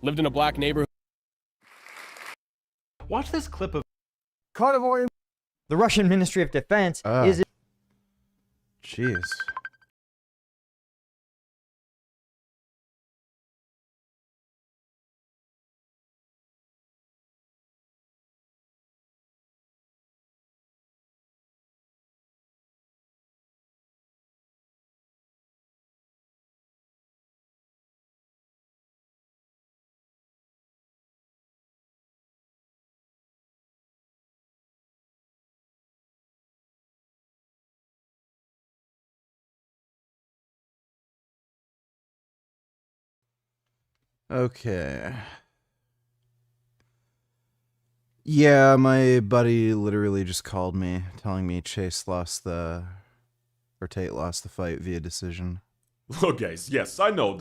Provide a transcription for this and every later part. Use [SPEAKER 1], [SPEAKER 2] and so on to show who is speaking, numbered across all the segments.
[SPEAKER 1] lived in a black neighborhood.
[SPEAKER 2] Watch this clip of
[SPEAKER 3] carnivore. The Russian Ministry of Defense is...
[SPEAKER 4] Jeez. Okay. Yeah, my buddy literally just called me, telling me Tate lost the fight via decision.
[SPEAKER 5] Look guys, yes, I know.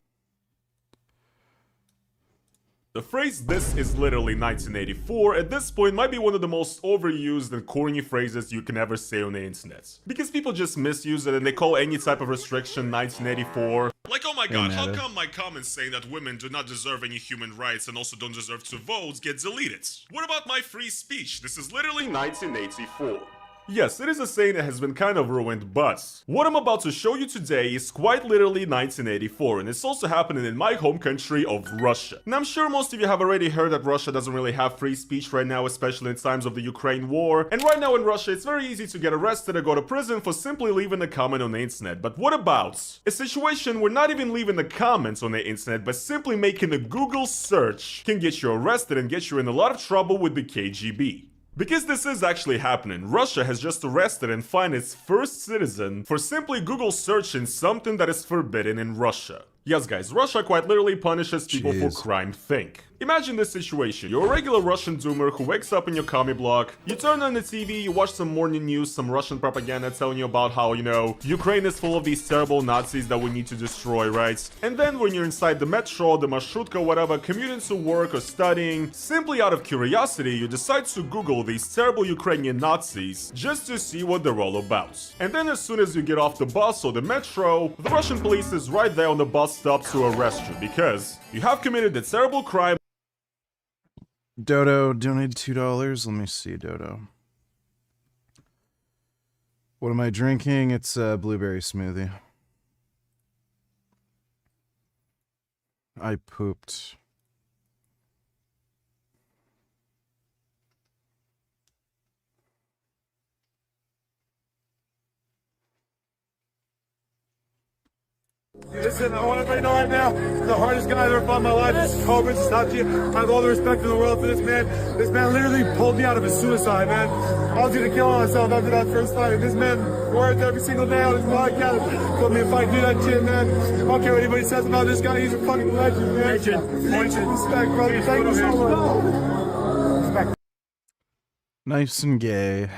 [SPEAKER 5] The phrase "this is literally 1984" at this point might be one of the most overused and corny phrases you can ever say on the internet. Because people just misuse it and they call any type of restriction 1984. Like, oh my god, how come my comments saying that women do not deserve any human rights and also don't deserve to vote get deleted? What about my free speech? This is literally 1984. Yes, it is a saying that has been kind of ruined, but what I'm about to show you today is quite literally 1984, and it's also happening in my home country of Russia. And I'm sure most of you have already heard that Russia doesn't really have free speech right now, especially in times of the Ukraine war. And right now in Russia, it's very easy to get arrested or go to prison for simply leaving a comment on the internet. But what about a situation where not even leaving the comments on the internet, but simply making a Google search can get you arrested and get you in a lot of trouble with the KGB? Because this is actually happening, Russia has just arrested and fined its first citizen for simply Google searching something that is forbidden in Russia. Yes guys, Russia quite literally punishes people for crime. Think. Imagine this situation. You're a regular Russian doomer who wakes up in your commie block, you turn on the TV, you watch some morning news, some Russian propaganda telling you about how, you know, Ukraine is full of these terrible Nazis that we need to destroy, right? And then when you're inside the metro, the marshrutka, whatever, commuting to work or studying, simply out of curiosity, you decide to Google these terrible Ukrainian Nazis just to see what they're all about. And then as soon as you get off the bus or the metro, the Russian police is right there on the bus stop to arrest you because you have committed the terrible crime.
[SPEAKER 4] Dodo donated $2. Let me see, Dodo. What am I drinking? It's a blueberry smoothie. I pooped.
[SPEAKER 6] Listen, I want everybody to know right now, this is the hardest guy I've ever fought in my life. This is Cobra, this is top G. I have all the respect in the world for this man. This man literally pulled me out of a suicide, man. I was gonna kill myself after that first fight. And this man worked every single day on his podcast, put me in fight, do that shit, man. I don't care what anybody says about this guy, he's a fucking legend, man. Legend. Respect, brother. Thank you so much. Respect.
[SPEAKER 4] Nice and gay.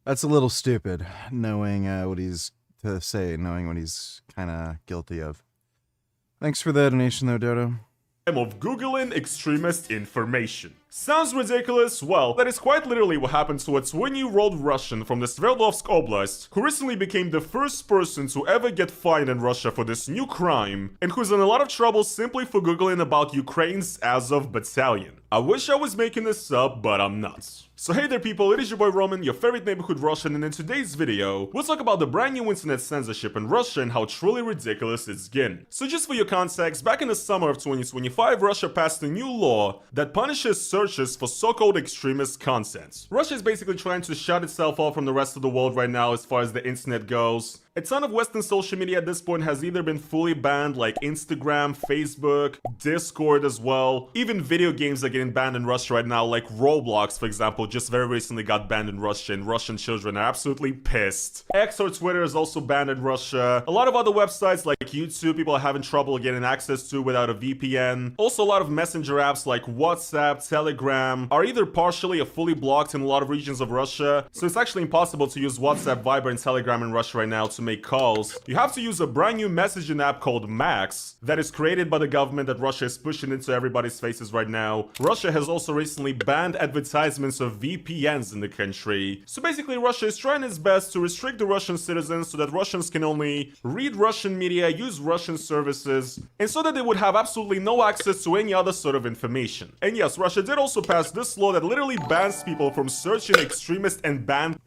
[SPEAKER 4] That's a little stupid, knowing what he's to say, knowing what he's kind of guilty of. Thanks for the donation though, Dodo.
[SPEAKER 5] Of Googling extremist information. Sounds ridiculous? Well, that is quite literally what happened to a 20-year-old Russian from the Sverdlovsk Oblast, who recently became the first person to ever get fined in Russia for this new crime, and who's in a lot of trouble simply for Googling about Ukraine's Azov battalion. I wish I was making this up, but I'm not. So hey there people, it is your boy Roman, your favorite neighborhood Russian, and in today's video, we'll talk about the brand new internet censorship in Russia and how truly ridiculous it's getting. So just for your context, back in the summer of 2025, Russia passed a new law that punishes searches for so-called extremist content. Russia is basically trying to shut itself off from the rest of the world right now as far as the internet goes. A ton of Western social media at this point has either been fully banned, like Instagram, Facebook, Discord as well. Even video games are getting banned in Russia right now, like Roblox, for example, just very recently got banned in Russia, and Russian children are absolutely pissed. X or Twitter is also banned in Russia. A lot of other websites like YouTube, people are having trouble getting access to without a VPN. Also, a lot of messenger apps like WhatsApp, Telegram are either partially or fully blocked in a lot of regions of Russia. So it's actually impossible to use WhatsApp, Viber, and Telegram in Russia right now to make calls, you have to use a brand new messaging app called Max that is created by the government that Russia is pushing into everybody's faces right now. Russia has also recently banned advertisements of VPNs in the country. So basically Russia is trying its best to restrict the Russian citizens so that Russians can only read Russian media, use Russian services, and so that they would have absolutely no access to any other sort of information. And yes, Russia did also pass this law that literally bans people from searching extremist and banned.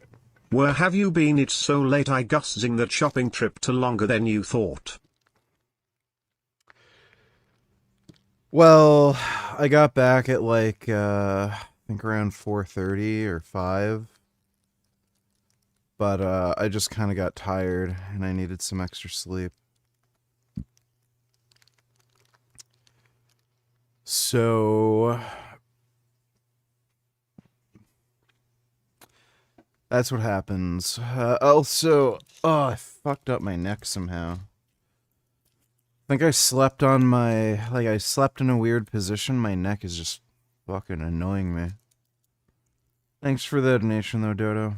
[SPEAKER 1] Where have you been? It's so late. I guessing that shopping trip to longer than you thought.
[SPEAKER 4] Well, I got back at like, I think around 4:30 or 5. But I just kind of got tired and I needed some extra sleep. So that's what happens. Also, I fucked up my neck somehow. I think I slept on my, I slept in a weird position. My neck is just fucking annoying me. Thanks for the donation though, Dodo.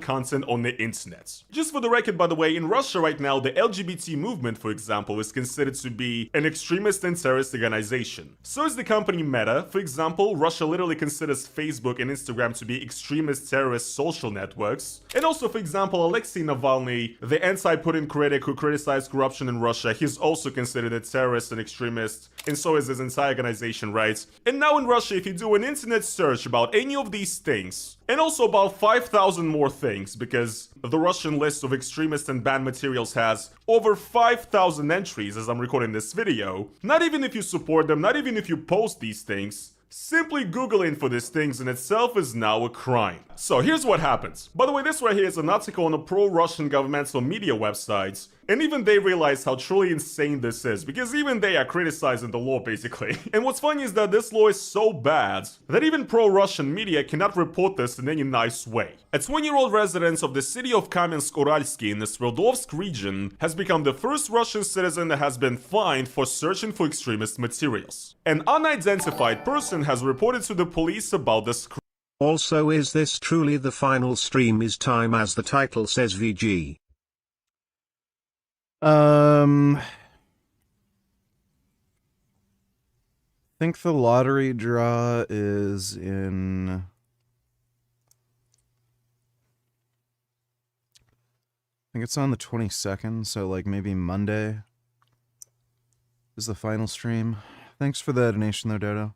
[SPEAKER 5] Content on the internet. Just for the record, by the way, in Russia right now, the LGBT movement, for example, is considered to be an extremist and terrorist organization. So is the company Meta. For example, Russia literally considers Facebook and Instagram to be extremist terrorist social networks. And also, for example, Alexei Navalny, the anti-Putin critic who criticized corruption in Russia, he's also considered a terrorist and extremist, and so is his entire organization, right? And now in Russia, if you do an internet search about any of these things, and also about 5,000 more things, because the Russian list of extremist and banned materials has over 5,000 entries as I'm recording this video. Not even if you support them, not even if you post these things. Simply Googling for these things in itself is now a crime. So here's what happens. By the way, this right here is an article on a pro-Russian governmental media website, and even they realize how truly insane this is, because even they are criticizing the law basically. And what's funny is that this law is so bad that even pro-Russian media cannot report this in any nice way. A 20-year-old resident of the city of Kamensk-Uralsky in the Sverdlovsk region has become the first Russian citizen that has been fined for searching for extremist materials. An unidentified person has reported to the police about this crime.
[SPEAKER 1] Also, is this truly the final stream? Is time as the title says VG?
[SPEAKER 4] I think the lottery draw is in... I think it's on the 22nd, so like maybe Monday is the final stream. Thanks for the donation though, Dodo.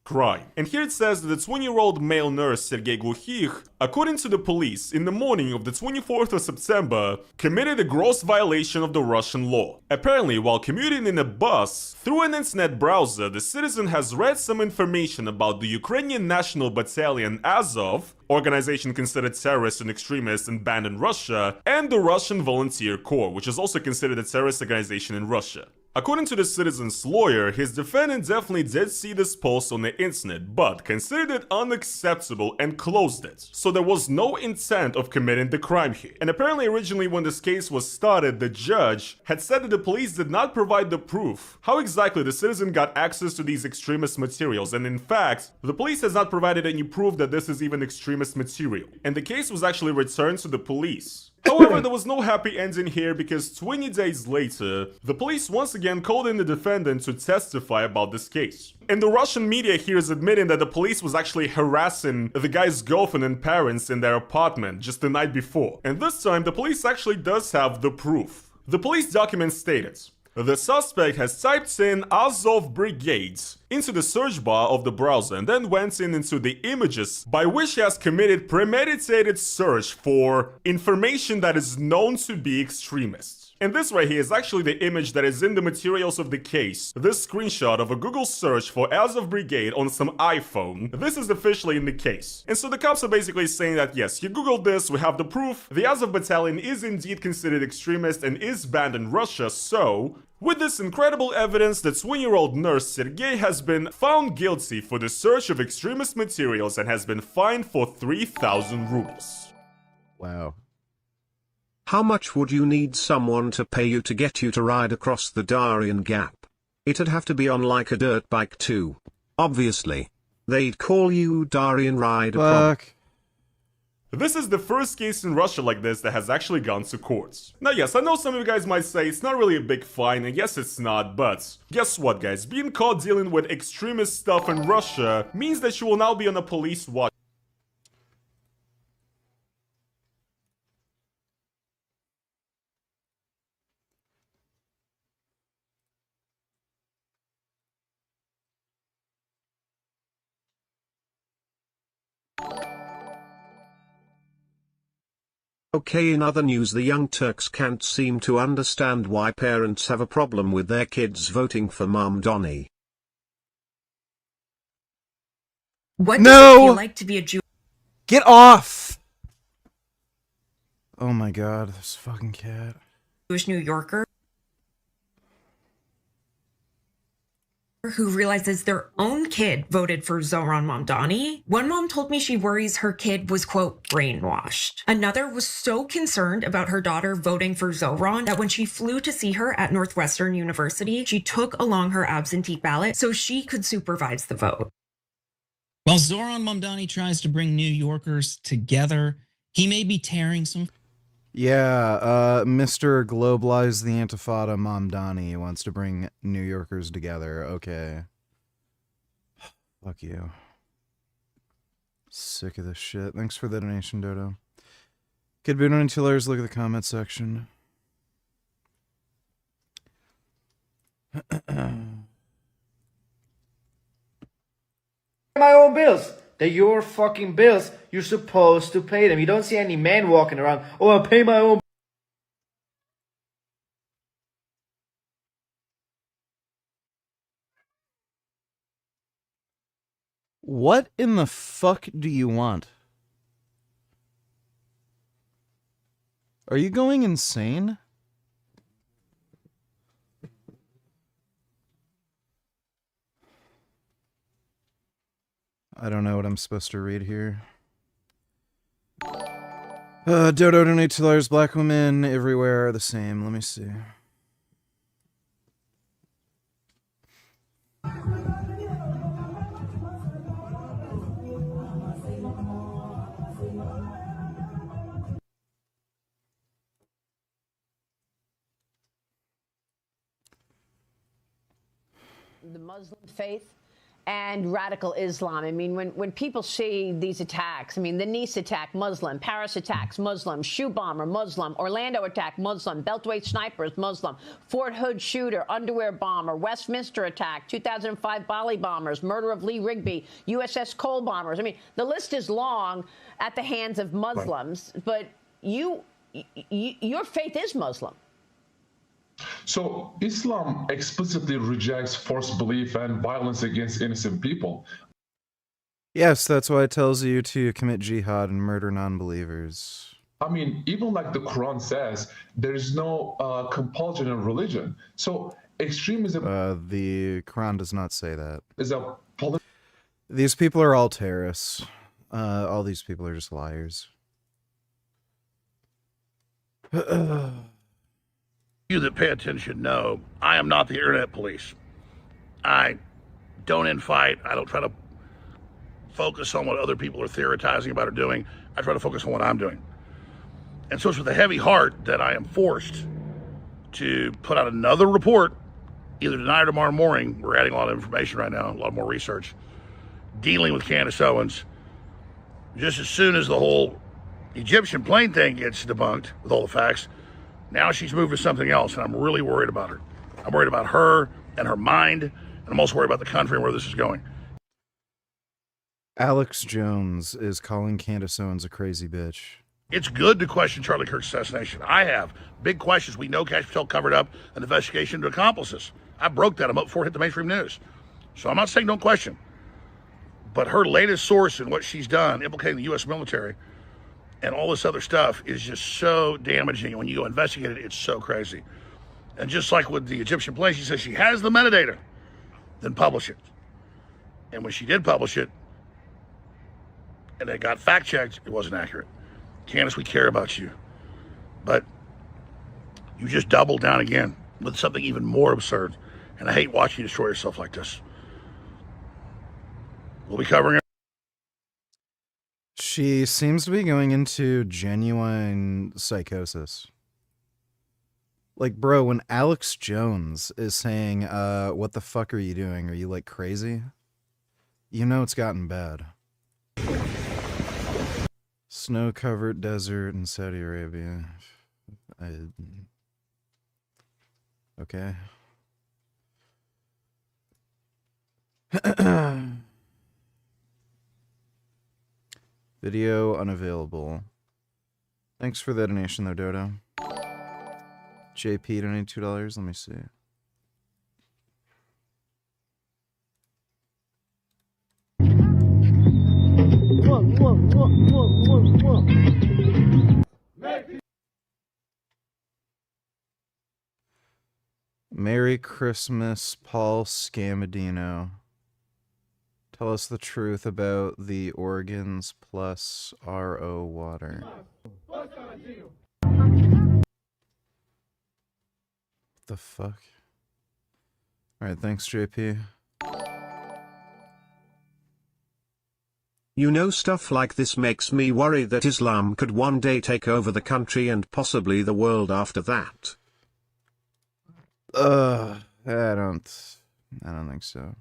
[SPEAKER 5] Crime. And here it says that the 20-year-old male nurse Sergei Glukhich, according to the police, in the morning of the 24th of September, committed a gross violation of the Russian law. Apparently, while commuting in a bus, through an internet browser, the citizen has read some information about the Ukrainian National Battalion Azov, organization considered terrorist and extremist and banned in Russia, and the Russian Volunteer Corps, which is also considered a terrorist organization in Russia. According to the citizen's lawyer, his defendant definitely did see this post on the internet, but considered it unacceptable and closed it. So there was no intent of committing the crime here. And apparently originally when this case was started, the judge had said that the police did not provide the proof how exactly the citizen got access to these extremist materials, and in fact, the police has not provided any proof that this is even extremist material. And the case was actually returned to the police. However, there was no happy ending here because 20 days later, the police once again called in the defendant to testify about this case. And the Russian media here is admitting that the police was actually harassing the guy's girlfriend and parents in their apartment just the night before. And this time, the police actually does have the proof. The police documents stated, the suspect has typed in Azov Brigades into the search bar of the browser and then went into the images by which he has committed premeditated search for information that is known to be extremist. And this right here is actually the image that is in the materials of the case. This screenshot of a Google search for Azov Brigade on some iPhone. This is officially in the case. And so the cops are basically saying that yes, you googled this, we have the proof. The Azov battalion is indeed considered extremist and is banned in Russia, so... with this incredible evidence, the 20-year-old nurse Sergei has been found guilty for the search of extremist materials and has been fined for 3,000 rubles.
[SPEAKER 4] Wow.
[SPEAKER 1] How much would you need someone to pay you to get you to ride across the Darien Gap? It'd have to be on like a dirt bike too. Obviously. They'd call you Darien Rider.
[SPEAKER 4] Fuck.
[SPEAKER 5] This is the first case in Russia like this that has actually gone to courts. Now yes, I know some of you guys might say it's not really a big fine, and yes it's not, but guess what guys, being caught dealing with extremist stuff in Russia means that you will now be on a police watch.
[SPEAKER 1] Okay, in other news, the Young Turks can't seem to understand why parents have a problem with their kids voting for Mamdani.
[SPEAKER 2] What
[SPEAKER 4] No!
[SPEAKER 2] does it feel like to be a
[SPEAKER 4] Get off! Oh my god, this fucking cat.
[SPEAKER 2] Jewish New Yorker who realizes their own kid voted for Zohran Mamdani? One mom told me she worries her kid was, quote, brainwashed. Another was so concerned about her daughter voting for Zohran that when she flew to see her at Northwestern University, she took along her absentee ballot so she could supervise the vote.
[SPEAKER 7] While Zohran Mamdani tries to bring New Yorkers together, he may be tearing some.
[SPEAKER 4] Yeah, Mr. Globalize the Intifada Mamdani wants to bring New Yorkers together. Okay. Fuck you. Sick of this shit. Thanks for the donation, Dodo. Could be doing $2. Look at the comment section.
[SPEAKER 8] My own bills. They're your fucking bills. You're supposed to pay them. You don't see any man walking around, oh, I'll pay my own.
[SPEAKER 4] What in the fuck do you want? Are you going insane? I don't know what I'm supposed to read here. Dodo donate $2. Black women everywhere are the same. Let me see.
[SPEAKER 9] The Muslim faith and radical Islam. I mean, when people see these attacks, I mean, the Nice attack, Muslim, Paris attacks, Muslim, shoe bomber, Muslim, Orlando attack, Muslim, Beltway snipers, Muslim, Fort Hood shooter, underwear bomber, Westminster attack, 2005 Bali bombers, murder of Lee Rigby, USS Cole bombers. I mean, the list is long at the hands of Muslims, but your faith is Muslim.
[SPEAKER 10] So Islam explicitly rejects forced belief and violence against innocent people.
[SPEAKER 4] Yes, that's why it tells you to commit jihad and murder non-believers.
[SPEAKER 10] I mean, even like the Quran says, there is no compulsion in religion. So extremism...
[SPEAKER 4] the Quran does not say that.
[SPEAKER 10] Is a
[SPEAKER 4] These people are all terrorists. All these people are just liars.
[SPEAKER 11] You that pay attention know I am not the internet police. I don't infight. I don't try to focus on what other people are theorizing about or doing. I try to focus on what I'm doing. And so it's with a heavy heart that I am forced to put out another report, either tonight or tomorrow morning. We're adding a lot of information right now, a lot more research, dealing with Candace Owens. Just as soon as the whole Egyptian plane thing gets debunked with all the facts, now she's moved to something else, and I'm really worried about her. I'm worried about her and her mind, and I'm also worried about the country and where this is going.
[SPEAKER 4] Alex Jones is calling Candace Owens a crazy bitch.
[SPEAKER 11] It's good to question Charlie Kirk's assassination. I have. Big questions. We know Cash Patel covered up an investigation into accomplices. I broke that. I'm up before it hit the mainstream news. So I'm not saying don't question. But her latest source and what she's done, implicating the U.S. military, and all this other stuff is just so damaging. And when you go investigate it, it's so crazy. And just like with the Egyptian plane, she says she has the metadata, then publish it. And when she did publish it, and it got fact-checked, it wasn't accurate. Candace, we care about you. But you just doubled down again with something even more absurd. And I hate watching you destroy yourself like this. We'll be covering it.
[SPEAKER 4] She seems to be going into genuine psychosis. Like, bro, when Alex Jones is saying, what the fuck are you doing? Are you, like, crazy? You know it's gotten bad. Snow-covered desert in Saudi Arabia. Okay. Video unavailable. Thanks for the donation, though, Dodo. JP donated $2. Let me see. Merry Christmas, Paul Scamadino. Tell us the truth about the organs plus RO water. What the fuck? Alright, thanks, JP.
[SPEAKER 1] You know, stuff like this makes me worry that Islam could one day take over the country and possibly the world after that.
[SPEAKER 4] I don't think so.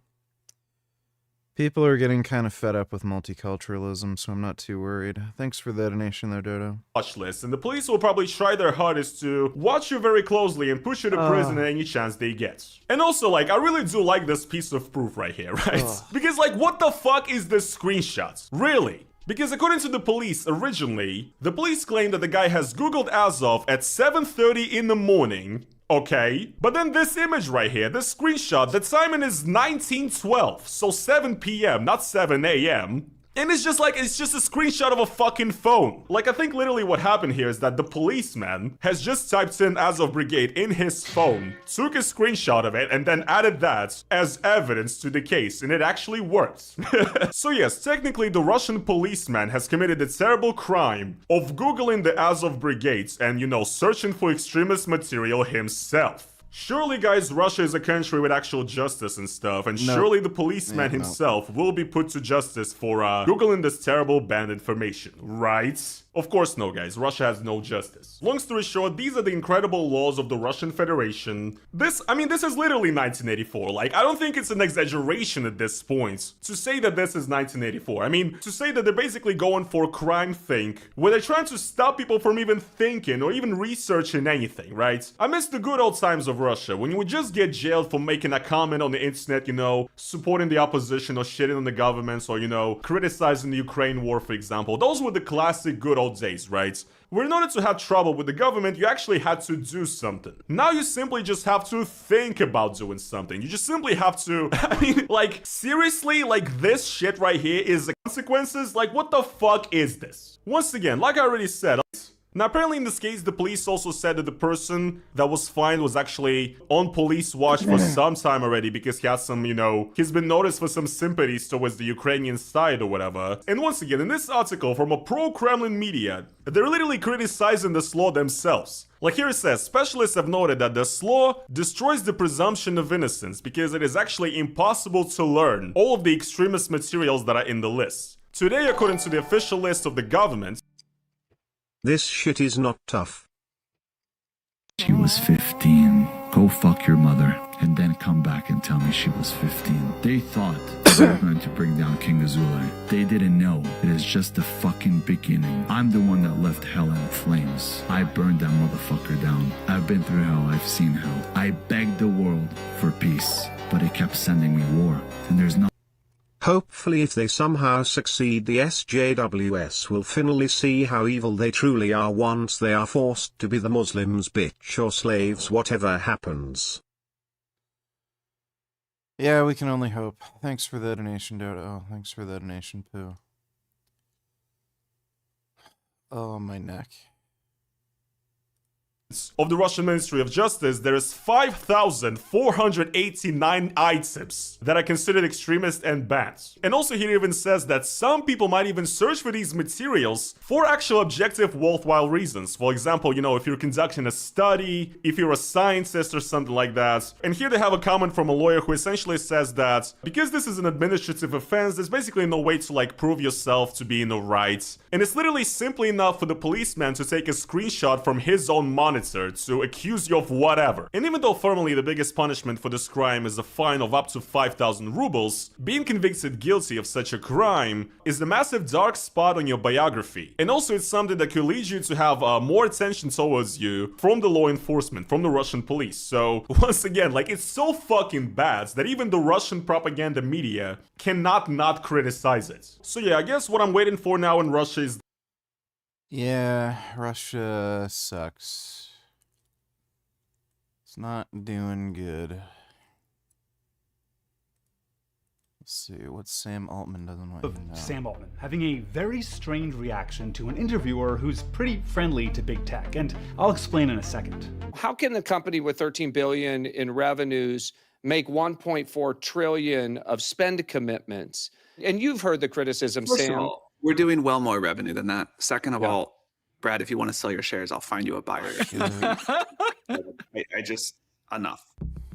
[SPEAKER 4] People are getting kind of fed up with multiculturalism, so I'm not too worried. Thanks for the donation, though, Dodo.
[SPEAKER 5] Watch list, and the police will probably try their hardest to watch you very closely and push you to prison at any chance they get. And also, like, I really do like this piece of proof right here, right? Because, like, what the fuck is this screenshot? Really? Because according to the police, originally, the police claimed that the guy has Googled Azov at 7:30 in the morning. Okay, but then this image right here, this screenshot, the timing is 1912, so 7 p.m., not 7 a.m. And it's just like, it's just a screenshot of a fucking phone. Like, I think literally what happened here is that the policeman has just typed in Azov Brigade in his phone, took a screenshot of it, and then added that as evidence to the case, and it actually worked. So yes, technically the Russian policeman has committed the terrible crime of Googling the Azov Brigades and, you know, searching for extremist material himself. Surely, guys, Russia is a country with actual justice and stuff, and surely the policeman himself will be put to justice for Googling this terrible banned information, right? Of course no, guys. Russia has no justice. Long story short, these are the incredible laws of the Russian Federation. This is literally 1984. Like, I don't think it's an exaggeration at this point to say that this is 1984. I mean, to say that they're basically going for crime think, where they're trying to stop people from even thinking or even researching anything, right? I miss the good old times of Russia, when you would just get jailed for making a comment on the internet, you know, supporting the opposition or shitting on the governments or, you know, criticizing the Ukraine war, for example. Those were the classic good old days, right? Where in order to have trouble with the government, you actually had to do something. Now you simply just have to think about doing something. You just simply have to, I mean, like, seriously, like, this shit right here is the consequences? Like, what the fuck is this? Once again, like I already said, now, apparently in this case, the police also said that the person that was fined was actually on police watch for some time already because he has some, you know, he's been noticed for some sympathies towards the Ukrainian side or whatever. And once again, in this article from a pro-Kremlin media, they're literally criticizing this law themselves. Like here it says, specialists have noted that this law destroys the presumption of innocence because it is actually impossible to learn all of the extremist materials that are in the list. Today, according to the official list of the government,
[SPEAKER 1] this shit is not tough.
[SPEAKER 12] She was 15. Go fuck your mother. And then come back and tell me she was 15. They thought they were going to bring down King Azula. They didn't know. It is just the fucking beginning. I'm the one that left hell in flames. I burned that motherfucker down. I've been through hell. I've seen hell. I begged the world for peace. But it kept sending me war. And there's no...
[SPEAKER 1] Hopefully if they somehow succeed, the SJWS will finally see how evil they truly are once they are forced to be the Muslims' bitch or slaves, whatever happens.
[SPEAKER 4] Yeah, we can only hope. Thanks for the donation, Dodo. Thanks for the donation, Pooh. Oh, my neck.
[SPEAKER 5] of the Russian Ministry of Justice, there is 5,489 items that are considered extremist and banned. And also he even says that some people might even search for these materials for actual objective worthwhile reasons. For example, you know, if you're conducting a study, if you're a scientist or something like that. And here they have a comment from a lawyer who essentially says that because this is an administrative offense, there's basically no way to like prove yourself to be in the right. And it's literally simply enough for the policeman to take a screenshot from his own monitor to accuse you of whatever. And even though formally the biggest punishment for this crime is a fine of up to 5,000 rubles, being convicted guilty of such a crime is a massive dark spot on your biography. And also it's something that could lead you to have more attention towards you from the law enforcement, from the Russian police. So once again, like, it's so fucking bad that even the Russian propaganda media cannot not criticize it. So yeah, I guess what I'm waiting for now in Russia is...
[SPEAKER 4] Yeah, Russia sucks. It's not doing good. Let's see, what Sam Altman doesn't want you to know.
[SPEAKER 13] Sam Altman having a very strange reaction to an interviewer who's pretty friendly to big tech, and I'll explain in a second.
[SPEAKER 14] How can the company with 13 billion in revenues make 1.4 trillion of spend commitments? And you've heard the criticism,
[SPEAKER 15] First
[SPEAKER 14] Sam.
[SPEAKER 15] of all, we're doing well more revenue than that. Second of all, Brad, if you want to sell your shares, I'll find you a buyer. I just, enough.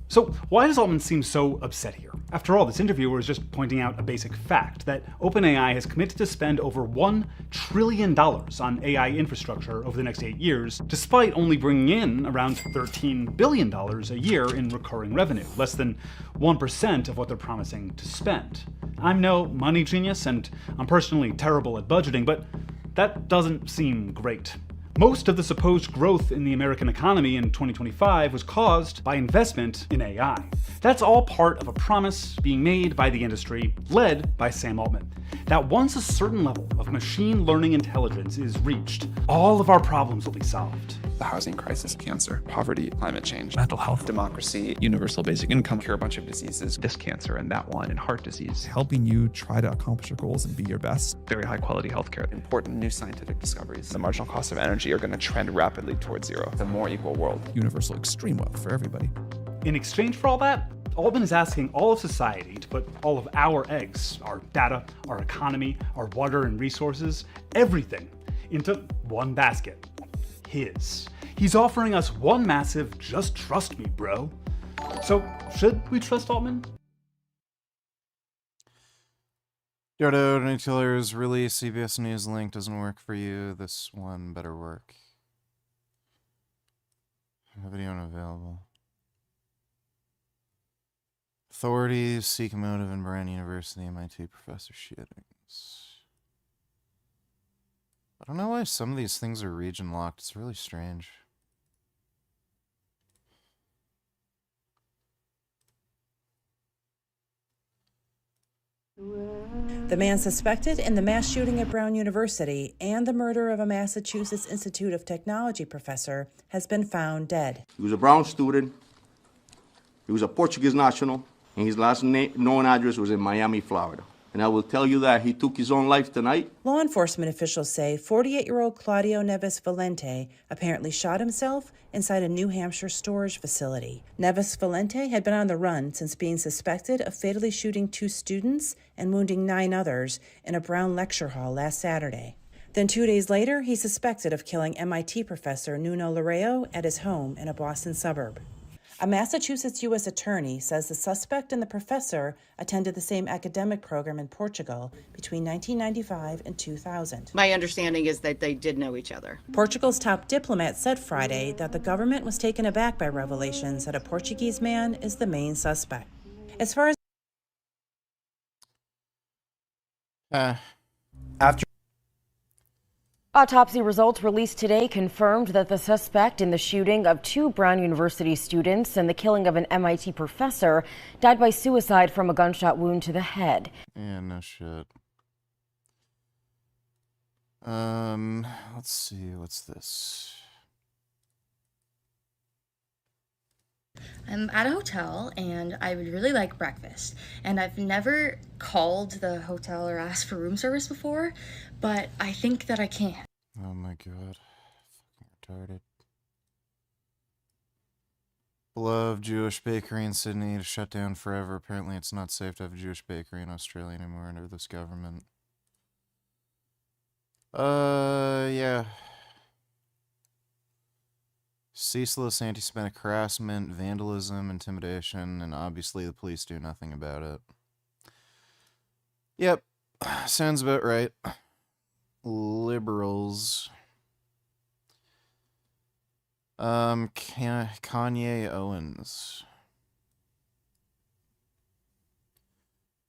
[SPEAKER 13] So why does Altman seem so upset here? After all, this interviewer is just pointing out a basic fact, that OpenAI has committed to spend over $1 trillion on AI infrastructure over the next 8 years, despite only bringing in around $13 billion a year in recurring revenue, less than 1% of what they're promising to spend. I'm no money genius, and I'm personally terrible at budgeting, but that doesn't seem great. Most of the supposed growth in the American economy in 2025 was caused by investment in AI. That's all part of a promise being made by the industry, led by Sam Altman, that once a certain level of machine learning intelligence is reached, all of our problems will be solved.
[SPEAKER 16] The housing crisis, cancer, poverty, climate change, mental health, democracy, universal basic income, cure a bunch of diseases, this cancer and that one, and heart disease.
[SPEAKER 17] Helping you try to accomplish your goals and be your best.
[SPEAKER 16] Very high quality healthcare, important new scientific discoveries. The marginal cost of energy are going to trend rapidly towards zero. The more equal world.
[SPEAKER 17] Universal extreme wealth for everybody.
[SPEAKER 13] In exchange for all that, Altman is asking all of society to put all of our eggs, our data, our economy, our water and resources, everything, into one basket. His. He's offering us one massive just trust me, bro. So, should we trust Altman?
[SPEAKER 4] Dodo, Nuclear's really CBS News link doesn't work for you. This one better work. Video unavailable. Authorities seek a motive in Brown University MIT professor shootings. I don't know why some of these things are region locked. It's really strange.
[SPEAKER 18] The man suspected in the mass shooting at Brown University and the murder of a Massachusetts Institute of Technology professor has been found dead.
[SPEAKER 19] He was a Brown student. He was a Portuguese national, and his last known address was in Miami, Florida. And I will tell you that he took his own life tonight.
[SPEAKER 18] Law enforcement officials say 48-year-old Claudio Neves Valente apparently shot himself inside a New Hampshire storage facility. Neves Valente had been on the run since being suspected of fatally shooting 2 students and wounding 9 others in a Brown lecture hall last Saturday. Then 2 days later, he's suspected of killing MIT professor Nuno Lareo at his home in a Boston suburb. A Massachusetts U.S. attorney says the suspect and the professor attended the same academic program in Portugal between 1995 and 2000.
[SPEAKER 20] My understanding is that they did know each other.
[SPEAKER 18] Portugal's top diplomat said Friday that the government was taken aback by revelations that a Portuguese man is the main suspect. As far as
[SPEAKER 3] After
[SPEAKER 21] autopsy results released today confirmed that the suspect in the shooting of 2 Brown University students and the killing of an MIT professor died by suicide from a gunshot wound to the head.
[SPEAKER 4] Yeah, no shit. Let's see, what's this?
[SPEAKER 22] I'm at a hotel and I would really like breakfast. And I've never called the hotel or asked for room service before, but I think that I can.
[SPEAKER 4] Oh my god. Fucking retarded. Love Jewish bakery in Sydney to shut down forever. Apparently it's not safe to have a Jewish bakery in Australia anymore under this government. Yeah. Ceaseless anti-Semitic harassment, vandalism, intimidation, and obviously the police do nothing about it. Yep. Sounds about right. Liberals. Kanye Owens.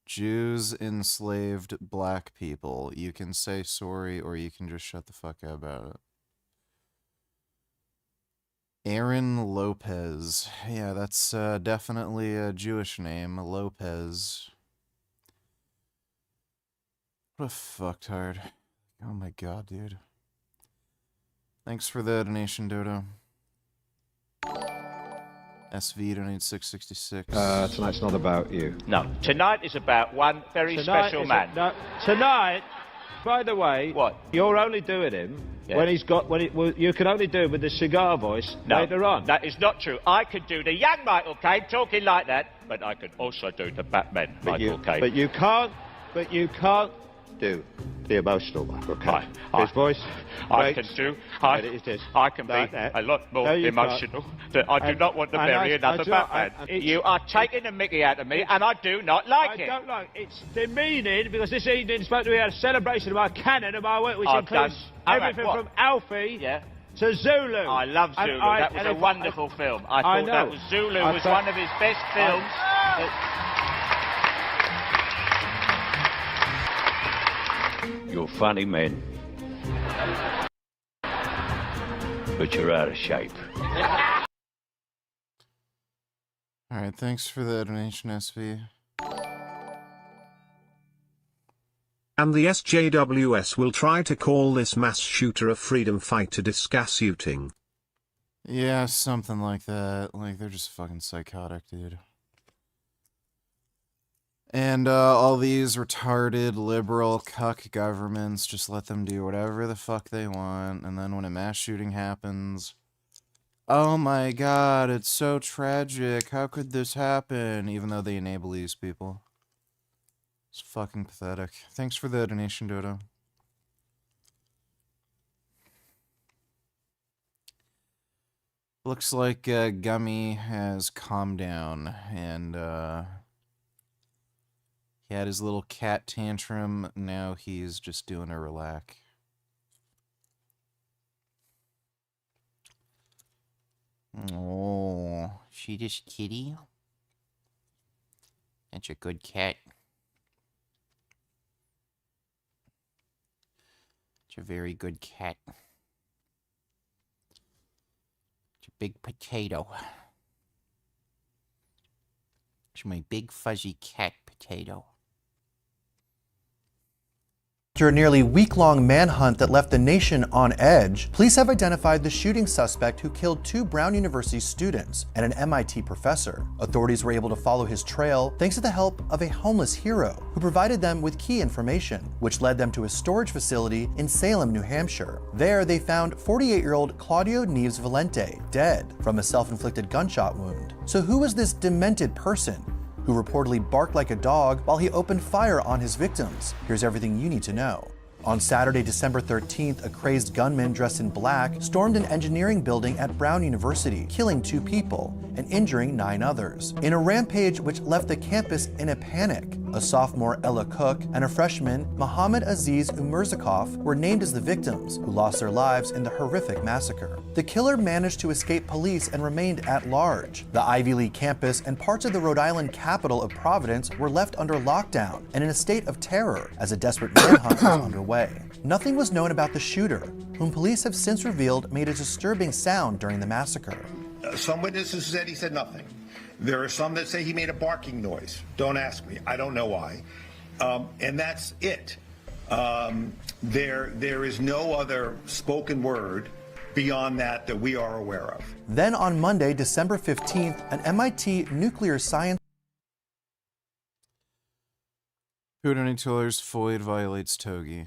[SPEAKER 4] Jews enslaved black people. You can say sorry or you can just shut the fuck up about it. Aaron Lopez. Yeah, that's definitely a Jewish name. Lopez. What a fucktard. Oh my god, dude. Thanks for the donation, Dodo. SV donated 666.
[SPEAKER 2] Tonight's not about you.
[SPEAKER 6] No, tonight is about one very special man. Tonight, by the way, what you're only doing him when he's got you can only do it with the cigar voice later on. That is not true. I could do the young Michael Caine talking like that, but I could also do the Batman Michael Caine.
[SPEAKER 2] But you can't do the emotional Michael Caine. His voice.
[SPEAKER 6] I can be a lot more emotional. I do not want to bury another Batman. You are taking the mickey out of me, and I do not like it. I don't like it. It's demeaning, because this evening is supposed to be a celebration of my canon of my work, which includes everything from Alfie to Zulu. I love Zulu. That was a wonderful film. I thought that was Zulu was one of his best films. You're funny men, but you're out of shape.
[SPEAKER 4] Alright, thanks for the donation, SV.
[SPEAKER 1] And the SJWS will try to call this mass shooter a freedom fighter discassuting.
[SPEAKER 4] Yeah, something like that. Like, they're just fucking psychotic, dude. And all these retarded liberal cuck governments, just let them do whatever the fuck they want, and then when a mass shooting happens, oh my god, it's so tragic, how could this happen, even though they enable these people. It's fucking pathetic. Thanks for the donation, Dodo. Looks like Gummy has calmed down, and he had his little cat tantrum, now he's just doing a relax. Oh, she just kitty? That's a good cat. It's a very good cat. It's a big potato. It's my big fuzzy cat potato.
[SPEAKER 23] After a nearly week-long manhunt that left the nation on edge, police have identified the shooting suspect who killed 2 Brown University students and an MIT professor. Authorities were able to follow his trail thanks to the help of a homeless hero who provided them with key information, which led them to a storage facility in Salem, New Hampshire. There, they found 48-year-old Claudio Neves Valente dead from a self-inflicted gunshot wound. So who was this demented person who reportedly barked like a dog while he opened fire on his victims? Here's everything you need to know. On Saturday, December 13th, a crazed gunman dressed in black stormed an engineering building at Brown University, killing 2 people and injuring 9 others. In a rampage which left the campus in a panic, a sophomore, Ella Cook, and a freshman, Mohammed Aziz Umerzakov, were named as the victims who lost their lives in the horrific massacre. The killer managed to escape police and remained at large. The Ivy League campus and parts of the Rhode Island capital of Providence were left under lockdown and in a state of terror as a desperate manhunt was underway. Nothing was known about the shooter, whom police have since revealed made a disturbing sound during the massacre.
[SPEAKER 24] Some witnesses said he said nothing. There are some that say he made a barking noise. Don't ask me. I don't know why. And that's it. There is no other spoken word beyond that that we are aware of.
[SPEAKER 23] Then on Monday, December 15th, an MIT nuclear science
[SPEAKER 4] Who donates $2? Floyd violates Togi.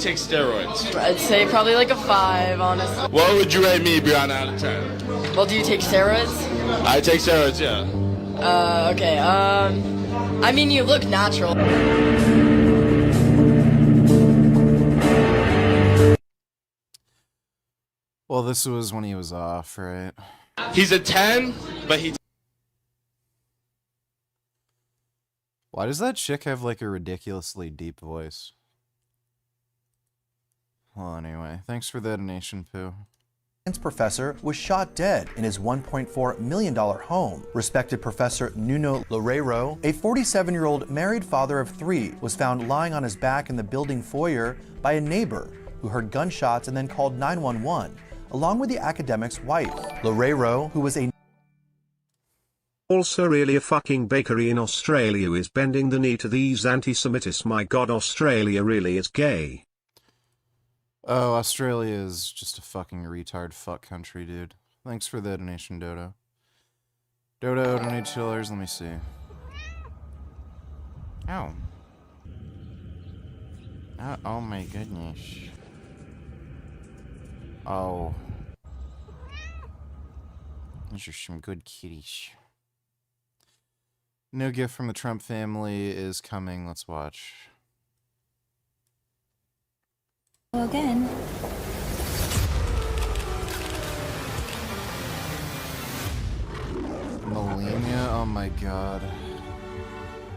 [SPEAKER 7] Take steroids.
[SPEAKER 8] I'd say probably like a 5, honestly.
[SPEAKER 7] What would you rate me, Brianna, out of 10?
[SPEAKER 8] Well, do you take steroids?
[SPEAKER 7] I take steroids, yeah.
[SPEAKER 8] Okay, I mean, you look natural.
[SPEAKER 4] Well, this was when he was off, right?
[SPEAKER 7] He's a 10, but he...
[SPEAKER 4] Why does that chick have like a ridiculously deep voice? Well, anyway, thanks for the donation, Pooh.
[SPEAKER 23] Professor was shot dead in his $1.4 million home. Respected Professor Nuno Loureiro, a 47-year-old married father of 3, was found lying on his back in the building foyer by a neighbor who heard gunshots and then called 911, along with the academic's wife. Loureiro, who was a
[SPEAKER 1] Also really a fucking bakery in Australia is bending the knee to these anti-Semitists. My god, Australia really is gay.
[SPEAKER 4] Oh, Australia is just a fucking retard fuck country, dude. Thanks for the donation, Dodo. Dodo, donate $2, let me see. Ow. Oh my goodness. Oh. Those are some good kitties. No gift from the Trump family is coming. Let's watch.
[SPEAKER 9] Well, again.
[SPEAKER 4] Melania? Oh my god.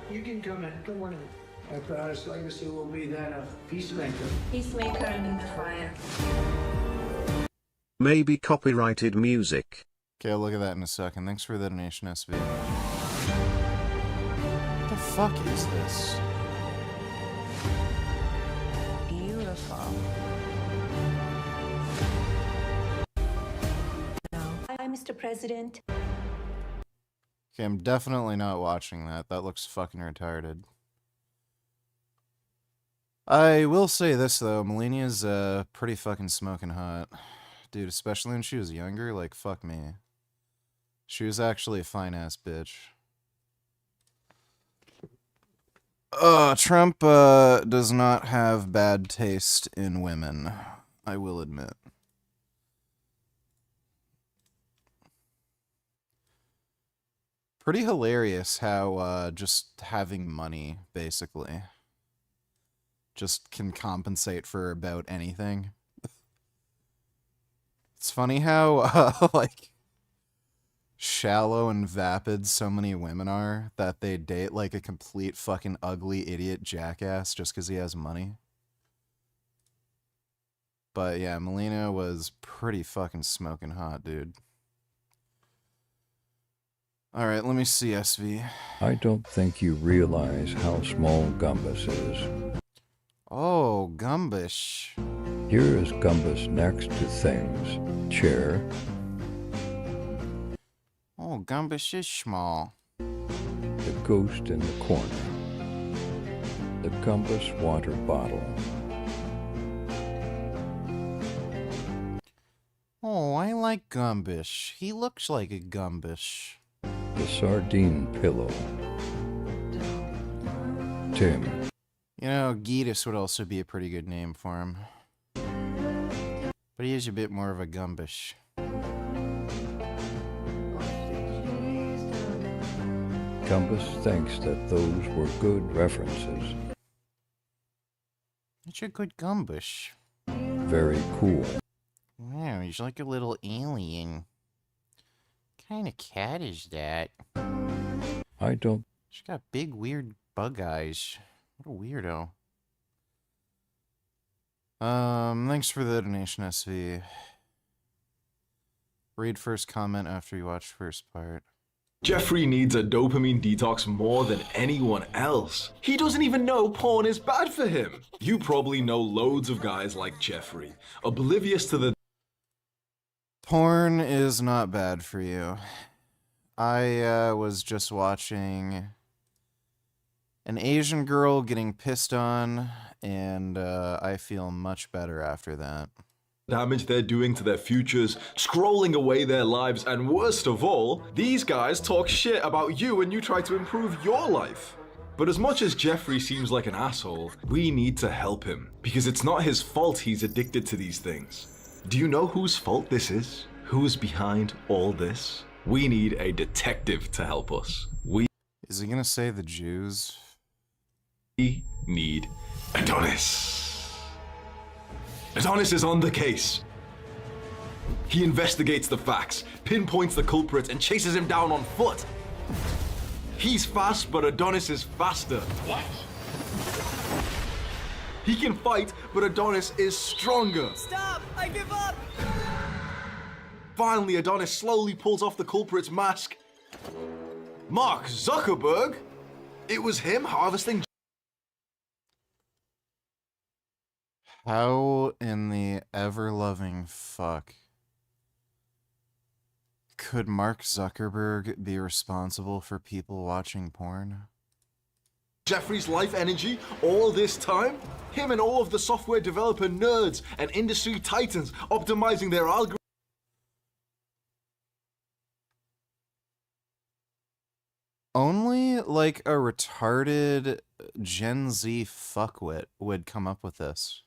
[SPEAKER 10] You can come in. Don't worry. Our proudest legacy will be that of peacemaker.
[SPEAKER 9] Peacemaker in the fire.
[SPEAKER 1] Maybe copyrighted music.
[SPEAKER 4] Okay, I'll look at that in a second. Thanks for the donation, SV. What the fuck is this?
[SPEAKER 9] Beautiful. Hi, Mr. President.
[SPEAKER 4] Okay, I'm definitely not watching that. That looks fucking retarded. I will say this, though. Melania's pretty fucking smoking hot. Dude, especially when she was younger, like, fuck me. She was actually a fine-ass bitch. Trump does not have bad taste in women, I will admit. Pretty hilarious how just having money, basically, just can compensate for about anything. It's funny how, like, shallow and vapid so many women are that they date, like, a complete fucking ugly idiot jackass just because he has money. But, yeah, Melina was pretty fucking smoking hot, dude. Alright, let me see, SV.
[SPEAKER 25] I don't think you realize how small Gumbus is.
[SPEAKER 4] Oh, Gumbish.
[SPEAKER 25] Here is Gumbus next to things. Chair.
[SPEAKER 4] Oh, Gumbish is small.
[SPEAKER 25] The ghost in the corner. The Gumbus water bottle.
[SPEAKER 4] Oh, I like Gumbish. He looks like a Gumbish.
[SPEAKER 25] The sardine pillow. Tim.
[SPEAKER 4] You know, Geetus would also be a pretty good name for him. But he is a bit more of a Gumbish.
[SPEAKER 25] Gumbus thinks that those were good references.
[SPEAKER 4] It's a good Gumbish.
[SPEAKER 25] Very cool.
[SPEAKER 4] Wow, he's like a little alien. What kind of cat is that?
[SPEAKER 25] I don't...
[SPEAKER 4] She's got big, weird bug eyes. What a weirdo. Thanks for the donation, SV. Read first comment after you watch first part.
[SPEAKER 26] Jeffrey needs a dopamine detox more than anyone else. He doesn't even know porn is bad for him. You probably know loads of guys like Jeffrey, oblivious to the...
[SPEAKER 4] Porn is not bad for you. I was just watching an Asian girl getting pissed on, and I feel much better after that.
[SPEAKER 26] damage they're doing to their futures, scrolling away their lives, and worst of all, these guys talk shit about you and you try to improve your life. But as much as Jeffrey seems like an asshole, we need to help him, because it's not his fault he's addicted to these things. Do you know whose fault this is? Who is behind all this? We need a detective to help us.
[SPEAKER 4] Is he gonna say the Jews?
[SPEAKER 26] We need Adonis. Adonis is on the case. He investigates the facts, pinpoints the culprit, and chases him down on foot. He's fast, but Adonis is faster. What? He can fight, but Adonis is stronger.
[SPEAKER 5] Stop! I give up!
[SPEAKER 26] Finally, Adonis slowly pulls off the culprit's mask. Mark Zuckerberg? It was him harvesting.
[SPEAKER 4] How in the ever-loving fuck could Mark Zuckerberg be responsible for people watching porn?
[SPEAKER 26] Jeffrey's life energy all this time? Him and all of the software developer nerds and industry titans optimizing their algorithms.
[SPEAKER 4] Only like a retarded Gen Z fuckwit would come up with this.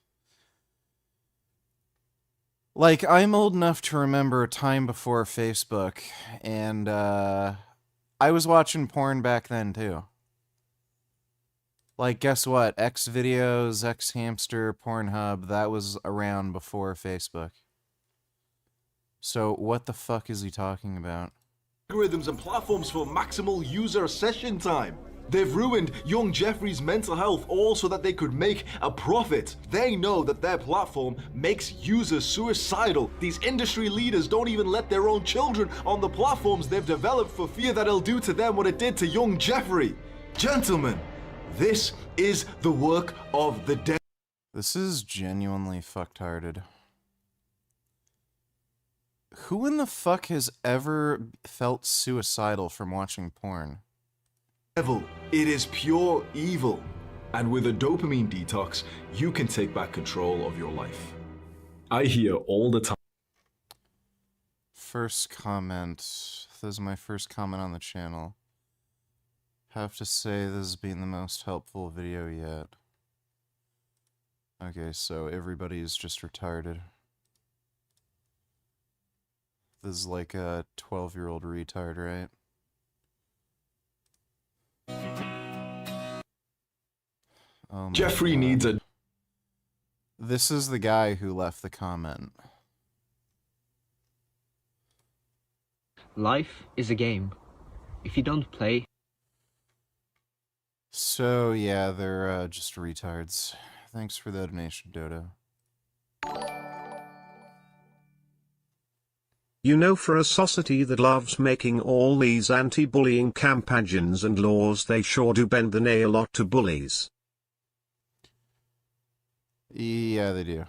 [SPEAKER 4] Like, I'm old enough to remember a time before Facebook, and I was watching porn back then too. Like, guess what? X videos, X hamster, Pornhub, that was around before Facebook. So what the fuck is he talking about?
[SPEAKER 26] Algorithms and platforms for maximal user session time. They've ruined young Jeffrey's mental health all so that they could make a profit. They know that their platform makes users suicidal. These industry leaders don't even let their own children on the platforms they've developed for fear that it'll do to them what it did to young Jeffrey. Gentlemen, this is the work of the devil.
[SPEAKER 4] This is genuinely fucktarded. Who in the fuck has ever felt suicidal from watching porn?
[SPEAKER 26] It is pure evil. And with a dopamine detox, you can take back control of your life. I hear all the time.
[SPEAKER 4] First comment. This is my first comment on the channel. Have to say this has been the most helpful video yet. Okay, so everybody's just retarded. This is like a 12-year-old retard, right? Oh
[SPEAKER 26] Jeffrey
[SPEAKER 4] God.
[SPEAKER 26] needs a...
[SPEAKER 4] This is the guy who left the comment.
[SPEAKER 11] Life is a game. If you don't play...
[SPEAKER 4] So, yeah, they're just retards. Thanks for the donation, Dodo.
[SPEAKER 1] You know, for a society that loves making all these anti-bullying campaigns and laws, they sure do bend the knee a lot to bullies.
[SPEAKER 4] Yeah, they do.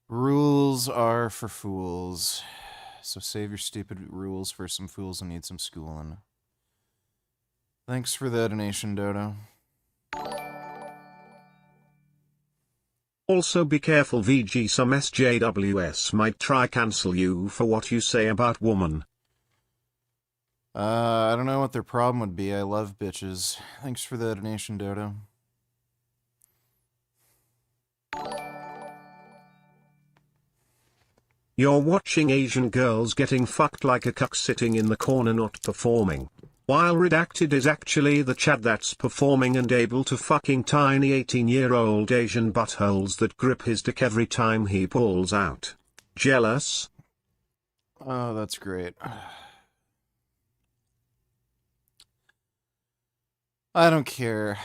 [SPEAKER 4] Rules are for fools. So save your stupid rules for some fools who need some schooling. Thanks for the donation, Dodo.
[SPEAKER 1] Also be careful, VG, some SJWS might try cancel you for what you say about woman.
[SPEAKER 4] I don't know what their problem would be. I love bitches. Thanks for the donation, Dodo.
[SPEAKER 1] You're watching Asian girls getting fucked like a cuck sitting in the corner not performing. While redacted is actually the Chad that's performing and able to fucking tiny 18-year-old Asian buttholes that grip his dick every time he pulls out. Jealous?
[SPEAKER 4] Oh, that's great. I don't care.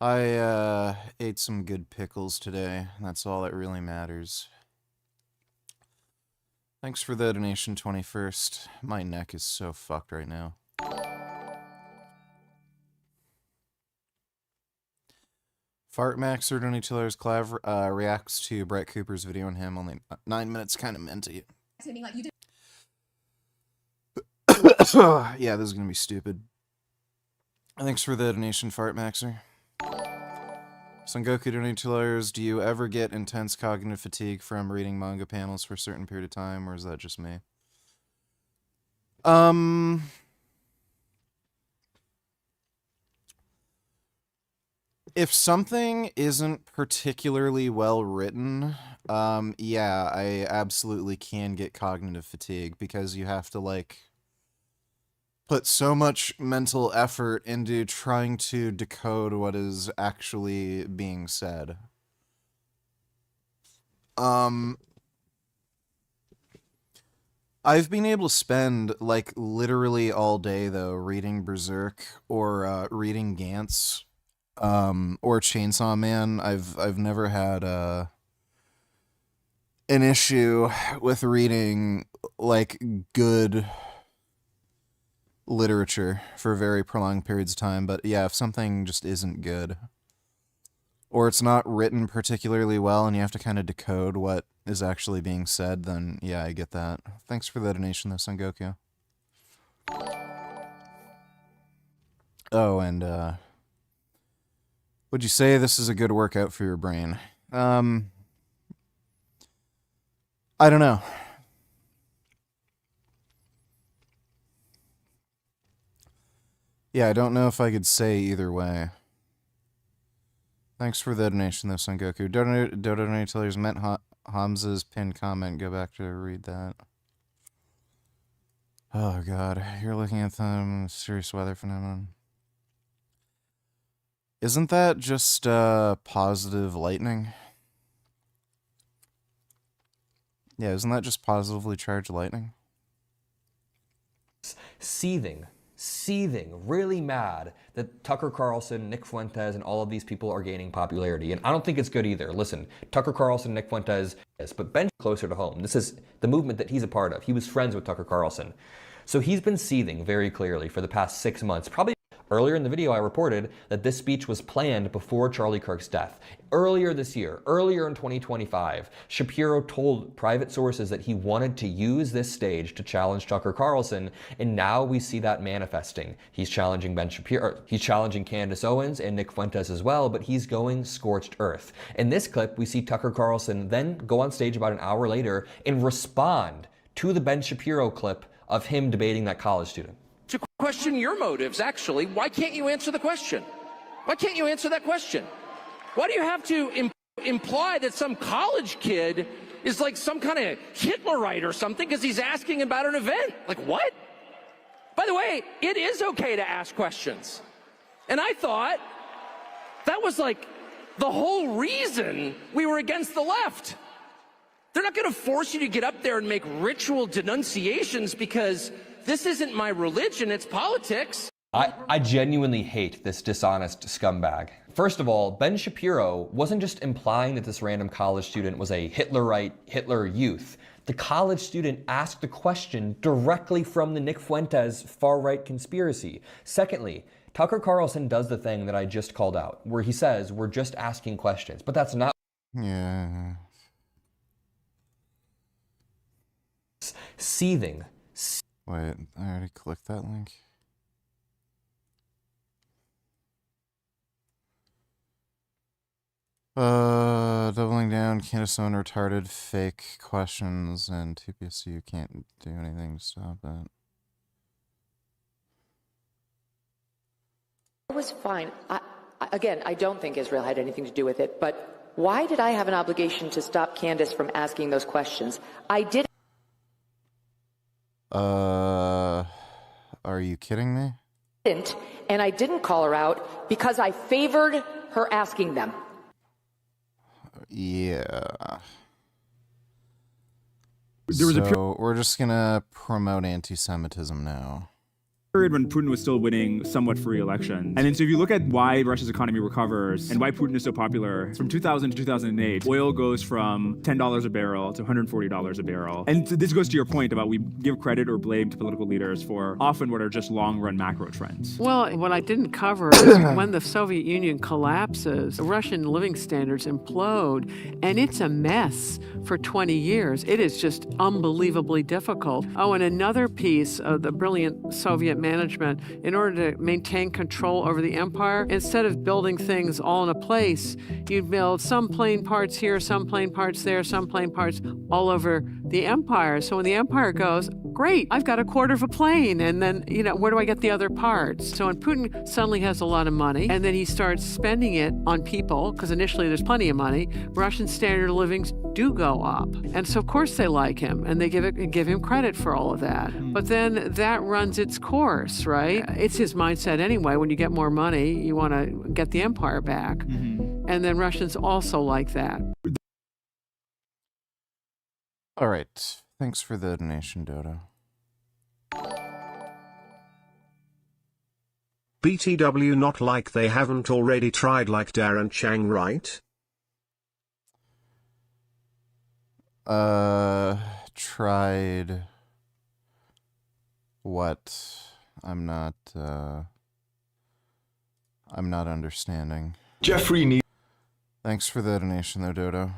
[SPEAKER 4] I ate some good pickles today. That's all that really matters. Thanks for the donation, 21st. My neck is so fucked right now. Fartmaxer $22 reacts to Brett Cooper's video on him. Only 9 minutes, kind of meant to you. Yeah, this is gonna be stupid. Thanks for the donation, Fartmaxer. Son Goku donating $2. Do you ever get intense cognitive fatigue from reading manga panels for a certain period of time, or is that just me? If something isn't particularly well written, yeah, I absolutely can get cognitive fatigue because you have to, like, put so much mental effort into trying to decode what is actually being said. I've been able to spend, like, literally all day, though, reading Berserk or reading Gantz. Or Chainsaw Man. I've never had an issue with reading, like, good literature for very prolonged periods of time. But yeah, if something just isn't good, or it's not written particularly well and you have to kind of decode what is actually being said, then yeah, I get that. Thanks for the donation though, Son Goku. Oh, and would you say this is a good workout for your brain? I don't know. Yeah, I don't know if I could say either way. Thanks for the donation, though, Son Goku. Donate till there's meant Hamza's pinned comment. Go back to read that. Oh, God. You're looking at the serious weather phenomenon. Isn't that just positive lightning? Yeah, isn't that just positively charged lightning?
[SPEAKER 5] Seething, really mad that Tucker Carlson, Nick Fuentes, and all of these people are gaining popularity. And I don't think it's good either. Listen, Tucker Carlson, Nick Fuentes, yes, but Ben closer to home. This is the movement that he's a part of. He was friends with Tucker Carlson. So he's been seething very clearly for the past 6 months, probably. Earlier in the video, I reported that this speech was planned before Charlie Kirk's death. Earlier this year, earlier in 2025, Shapiro told private sources that he wanted to use this stage to challenge Tucker Carlson, and now we see that manifesting. He's challenging Ben Shapiro, he's challenging Candace Owens and Nick Fuentes as well, but he's going scorched earth. In this clip, we see Tucker Carlson then go on stage about an hour later and respond to the Ben Shapiro clip of him debating that college student.
[SPEAKER 12] To question your motives, actually. Why can't you answer the question? Why can't you answer that question? Why do you have to imply that some college kid is like some kind of Hitlerite or something because he's asking about an event? Like, what? By the way, it is okay to ask questions. And I thought that was like the whole reason we were against the left. They're not going to force you to get up there and make ritual denunciations because this isn't my religion, it's politics.
[SPEAKER 5] I genuinely hate this dishonest scumbag. First of all, Ben Shapiro wasn't just implying that this random college student was a Hitlerite, Hitler youth. The college student asked the question directly from the Nick Fuentes far-right conspiracy. Secondly, Tucker Carlson does the thing that I just called out, where he says, we're just asking questions, but that's not.
[SPEAKER 4] Yeah.
[SPEAKER 5] Seething.
[SPEAKER 4] Wait, I already clicked that link. Doubling down, Candace Owen retarded fake questions, and TPSU can't do anything to stop it.
[SPEAKER 14] It was fine. Again, I don't think Israel had anything to do with it, but why did I have an obligation to stop Candace from asking those questions? I did.
[SPEAKER 4] Are you kidding me?
[SPEAKER 14] And I didn't call her out because I favored her asking them.
[SPEAKER 4] Yeah. So we're just gonna promote anti-Semitism now.
[SPEAKER 15] Period when Putin was still winning somewhat free elections. And then so if you look at why Russia's economy recovers and why Putin is so popular, from 2000 to 2008, oil goes from $10 a barrel to $140 a barrel. And this goes to your point about we give credit or blame to political leaders for often what are just long-run macro trends.
[SPEAKER 16] Well, what I didn't cover is when the Soviet Union collapses, Russian living standards implode, and it's a mess for 20 years. It is just unbelievably difficult. Oh, and another piece of the brilliant Soviet management in order to maintain control over the empire. Instead of building things all in a place, you'd build some plane parts here, some plane parts there, some plane parts all over the empire. So when the empire goes, great, I've got a quarter of a plane, and then, where do I get the other parts? So when Putin suddenly has a lot of money, and then he starts spending it on people, because initially there's plenty of money, Russian standard of livings do go up. And so of course they like him, and they give him credit for all of that. But then that runs its course, right? It's his mindset anyway. When you get more money, you want to get the empire back. And then Russians also like that.
[SPEAKER 4] All right. Thanks for the donation, Dodo.
[SPEAKER 1] BTW, not like they haven't already tried like Darren Chang, right?
[SPEAKER 4] Tried what? I'm not understanding.
[SPEAKER 26] Jeffrey needs.
[SPEAKER 4] Thanks for the donation though, Dodo.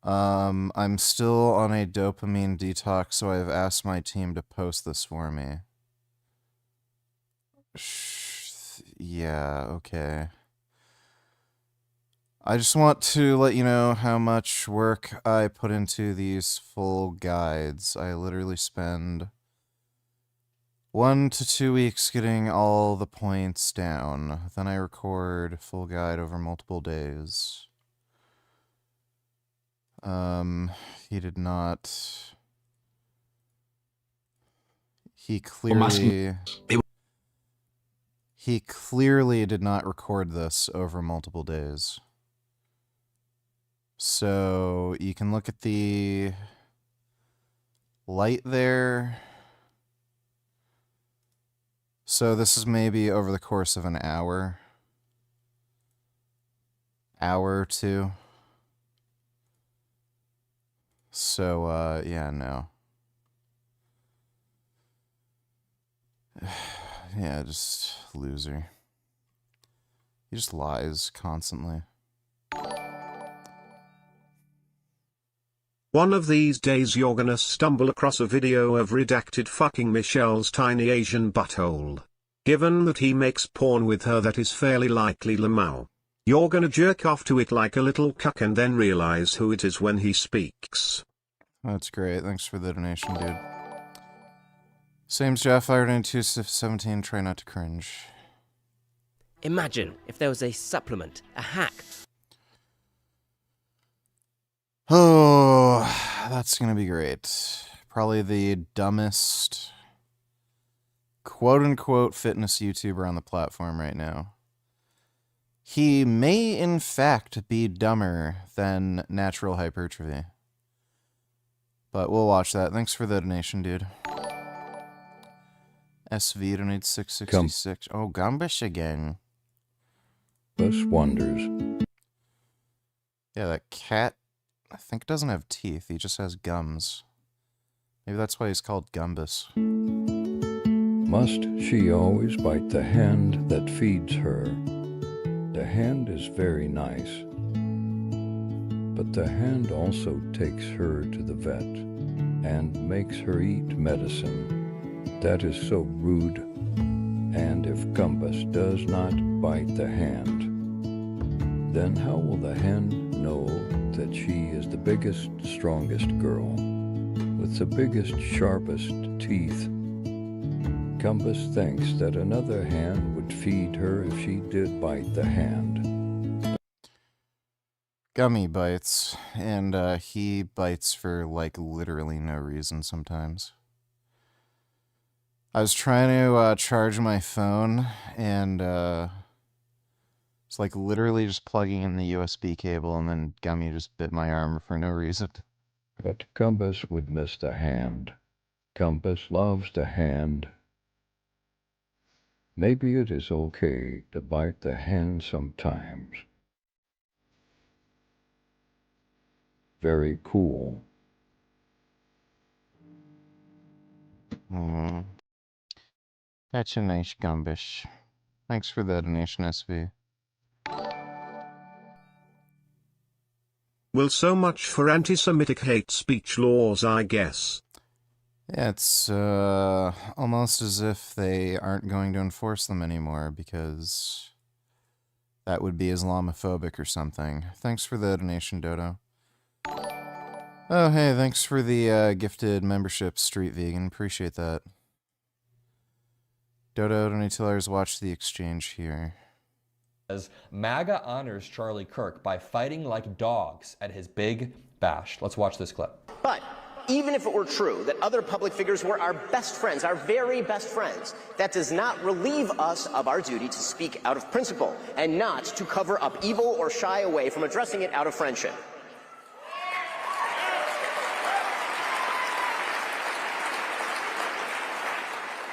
[SPEAKER 4] I'm still on a dopamine detox, so I've asked my team to post this for me. Yeah, okay. I just want to let you know how much work I put into these full guides. I literally spend 1 to 2 weeks getting all the points down. Then I record full guide over multiple days. He did not... He clearly did not record this over multiple days. So you can look at the light there. So this is maybe over the course of an hour or two. So, yeah, no. Yeah, just loser. He just lies constantly.
[SPEAKER 1] One of these days you're gonna stumble across a video of redacted fucking Michelle's tiny Asian butthole. Given that he makes porn with her, that is fairly likely Lamau. You're gonna jerk off to it like a little cuck and then realize who it is when he speaks.
[SPEAKER 4] That's great. Thanks for the donation, dude. Same's Jeff, Iron 217, try not to cringe.
[SPEAKER 3] Imagine if there was a supplement, a hack.
[SPEAKER 4] Oh, that's gonna be great. Probably the dumbest quote-unquote fitness YouTuber on the platform right now. He may, in fact, be dumber than natural hypertrophy. But we'll watch that. Thanks for the donation, dude. SV donates 666. Oh, Gumbish again.
[SPEAKER 25] Bus wonders.
[SPEAKER 4] Yeah, that cat, I think, doesn't have teeth. He just has gums. Maybe that's why he's called Gumbus.
[SPEAKER 25] Must she always bite the hand that feeds her? The hand is very nice, but the hand also takes her to the vet and makes her eat medicine. That is so rude. And if Gumbus does not bite the hand, then how will the hen know that she is the biggest, strongest girl with the biggest, sharpest teeth? Gumbus thinks that another hand would feed her if she did bite the hand.
[SPEAKER 4] Gummy bites, and he bites for, like, literally no reason sometimes. I was trying to charge my phone, and it's like literally just plugging in the USB cable, and then Gummy just bit my arm for no reason.
[SPEAKER 25] But Gumbus would miss the hand. Gumbus loves the hand. Maybe it is okay to bite the hand sometimes. Very cool.
[SPEAKER 4] That's a nice Gumbish. Thanks for the donation, SV.
[SPEAKER 1] Well, so much for anti-Semitic hate speech laws, I guess.
[SPEAKER 4] Yeah, it's almost as if they aren't going to enforce them anymore because that would be Islamophobic or something. Thanks for the donation, Dodo. Oh, hey, thanks for the gifted membership, Street Vegan. Appreciate that. Dodo, $22, watch the exchange here.
[SPEAKER 5] As MAGA honors Charlie Kirk by fighting like dogs at his big bash. Let's watch this clip.
[SPEAKER 13] But even if it were true that other public figures were our best friends, our very best friends, that does not relieve us of our duty to speak out of principle and not to cover up evil or shy away from addressing it out of friendship.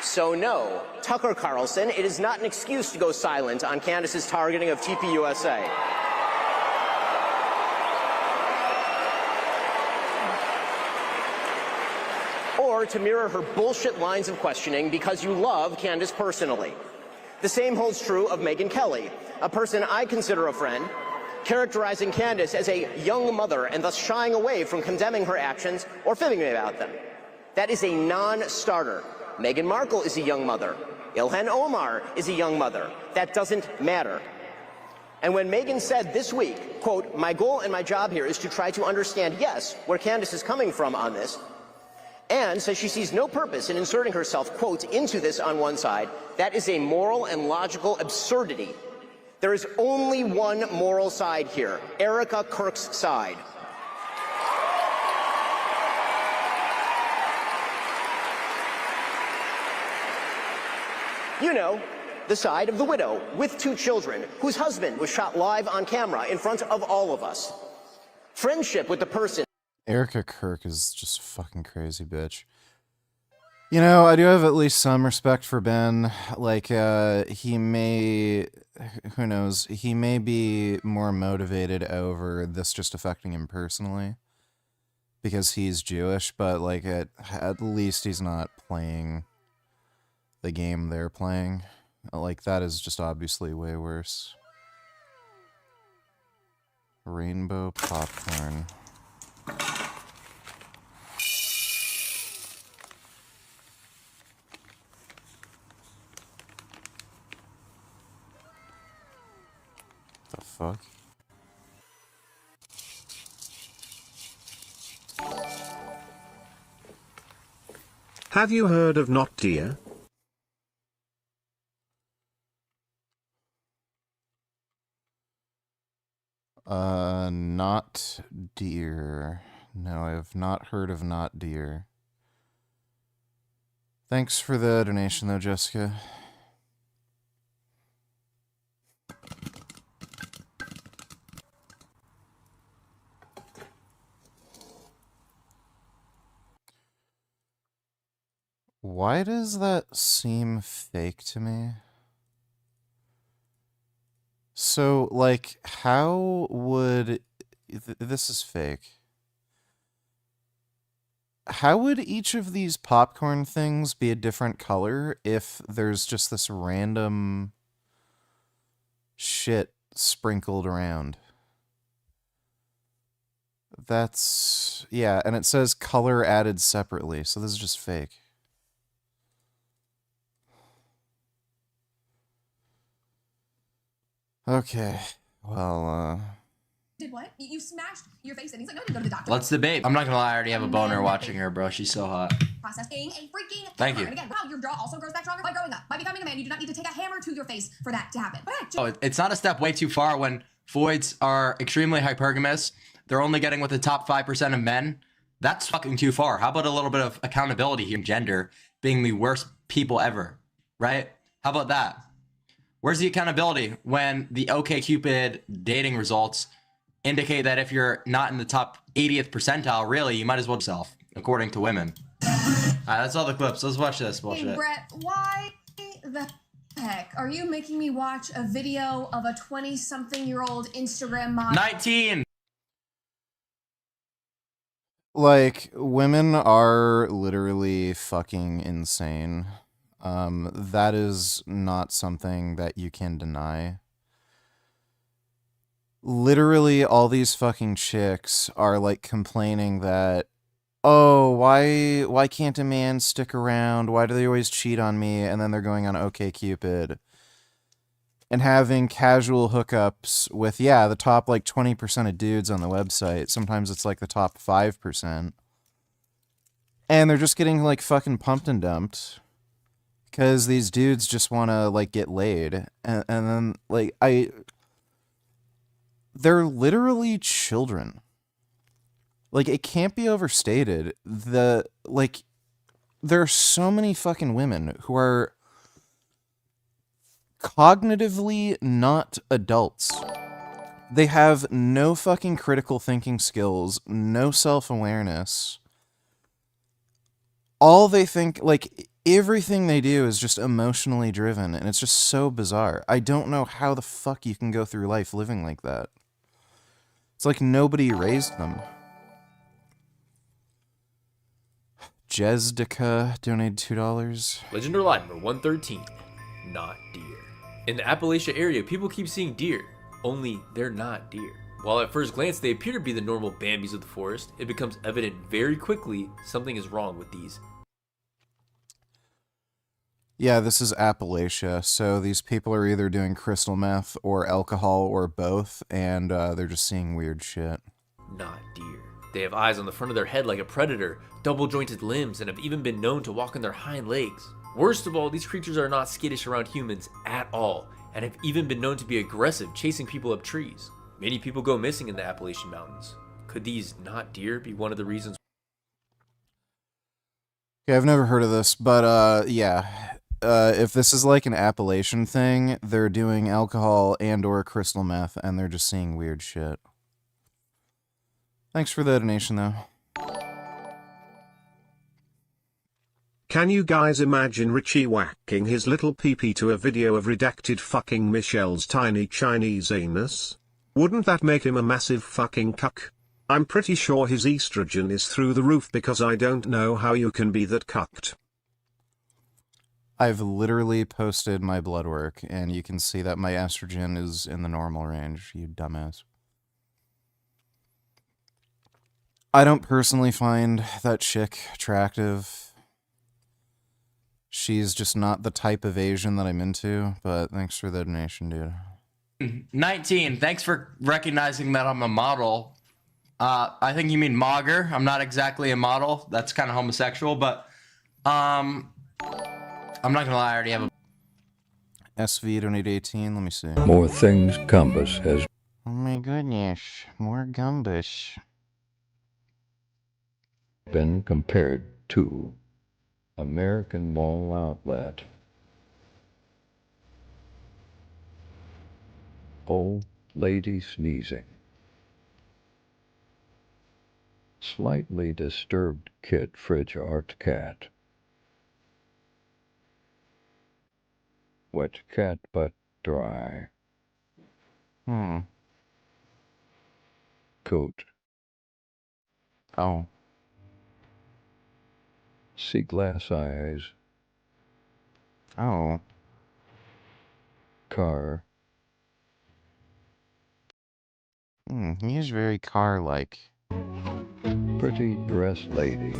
[SPEAKER 13] So no, Tucker Carlson, it is not an excuse to go silent on Candace's targeting of TPUSA. Or to mirror her bullshit lines of questioning because you love Candace personally. The same holds true of Megyn Kelly, a person I consider a friend, characterizing Candace as a young mother and thus shying away from condemning her actions or fibbing about them. That is a non-starter. Meghan Markle is a young mother. Ilhan Omar is a young mother. That doesn't matter. And when Megyn said this week, quote, "My goal and my job here is to try to understand, yes, where Candace is coming from on this," and says she sees no purpose in inserting herself, quote, into this on one side, that is a moral and logical absurdity. There is only one moral side here, Erica Kirk's side. You know, the side of the widow with 2 children, whose husband was shot live on camera in front of all of us. Friendship with the person.
[SPEAKER 4] Erica Kirk is just a fucking crazy bitch. You know, I do have at least some respect for Ben. Like, he may, who knows, he may be more motivated over this just affecting him personally because he's Jewish, but like at least he's not playing the game they're playing. Like, that is just obviously way worse. Rainbow popcorn. The fuck?
[SPEAKER 1] Have you heard of Not Dear?
[SPEAKER 4] Not Dear. No, I have not heard of Not Dear. Thanks for the donation, though, Jessica. Why does that seem fake to me? So, like, how would... This is fake. How would each of these popcorn things be a different color if there's just this random shit sprinkled around? That's... Yeah, and it says color added separately, so this is just fake. Okay, well,
[SPEAKER 17] Did what? You smashed your face and he's like, no, you go to the doctor.
[SPEAKER 18] Let's debate. I'm not gonna lie, I already have a boner watching her, bro. She's so hot.
[SPEAKER 17] Processing a freaking
[SPEAKER 18] Thank you.
[SPEAKER 17] And again, wow, your jaw also grows back stronger by growing up. By becoming a man, you do not need to take a hammer to your face for that to happen.
[SPEAKER 18] Oh, it's not a step way too far when Floyds are extremely hypergamous. They're only getting with the top 5% of men. That's fucking too far. How about a little bit of accountability here? Gender being the worst people ever, right? How about that? Where's the accountability when the OkCupid dating results indicate that if you're not in the top 80th percentile, really, you might as well yourself, according to women. All right, that's all the clips. Let's watch this bullshit.
[SPEAKER 17] Hey, Brett, why the heck are you making me watch a video of a 20-something-year-old Instagram model?
[SPEAKER 18] 19!
[SPEAKER 4] like, women are literally fucking insane. That is not something that you can deny. Literally, all these fucking chicks are, like, complaining that oh, why can't a man stick around? Why do they always cheat on me? And then they're going on OkCupid and having casual hookups with, yeah, the top like 20% of dudes on the website. Sometimes it's like the top 5%. And they're just getting like fucking pumped and dumped because these dudes just want to like get laid. And then like they're literally children. Like, it can't be overstated. There are so many fucking women who are cognitively not adults. They have no fucking critical thinking skills, no self-awareness. All they think, like, everything they do is just emotionally driven, and it's just so bizarre. I don't know how the fuck you can go through life living like that. It's like nobody raised them. Jezdica donated $2.
[SPEAKER 2] Legend or lie number 113. Not deer. In the Appalachia area, people keep seeing deer, only they're not deer. While at first glance they appear to be the normal Bambis of the forest, it becomes evident very quickly something is wrong with these.
[SPEAKER 4] Yeah, this is Appalachia, so these people are either doing crystal meth or alcohol or both, and they're just seeing weird shit.
[SPEAKER 2] Not deer. They have eyes on the front of their head like a predator, double-jointed limbs, and have even been known to walk on their hind legs. Worst of all, these creatures are not skittish around humans at all, and have even been known to be aggressive, chasing people up trees. Many people go missing in the Appalachian Mountains. Could these not deer be one of the reasons?
[SPEAKER 4] Yeah, I've never heard of this, but yeah. If this is like an Appalachian thing, they're doing alcohol and or crystal meth, and they're just seeing weird shit. Thanks for the donation, though.
[SPEAKER 1] Can you guys imagine Richie whacking his little peepee to a video of redacted fucking Michelle's tiny Chinese anus? Wouldn't that make him a massive fucking cuck? I'm pretty sure his estrogen is through the roof because I don't know how you can be that cucked.
[SPEAKER 4] I've literally posted my blood work, and you can see that my estrogen is in the normal range, you dumbass. I don't personally find that chick attractive. She's just not the type of Asian that I'm into, but thanks for the donation, dude.
[SPEAKER 18] 19, thanks for recognizing that I'm a model. I think you mean Mogger. I'm not exactly a model. That's kind of homosexual, but I'm not gonna lie, I already have a...
[SPEAKER 4] SV donated 18, let me see.
[SPEAKER 25] More things Gumbus has...
[SPEAKER 4] Oh my goodness, more Gumbus.
[SPEAKER 25] ...been compared to American Mall Outlet. Old lady sneezing. Slightly disturbed kid fridge art cat. Wet cat but dry. Coat.
[SPEAKER 4] Oh.
[SPEAKER 25] Sea glass eyes.
[SPEAKER 4] Oh.
[SPEAKER 25] Car.
[SPEAKER 4] He is very car-like.
[SPEAKER 25] Pretty dressed lady.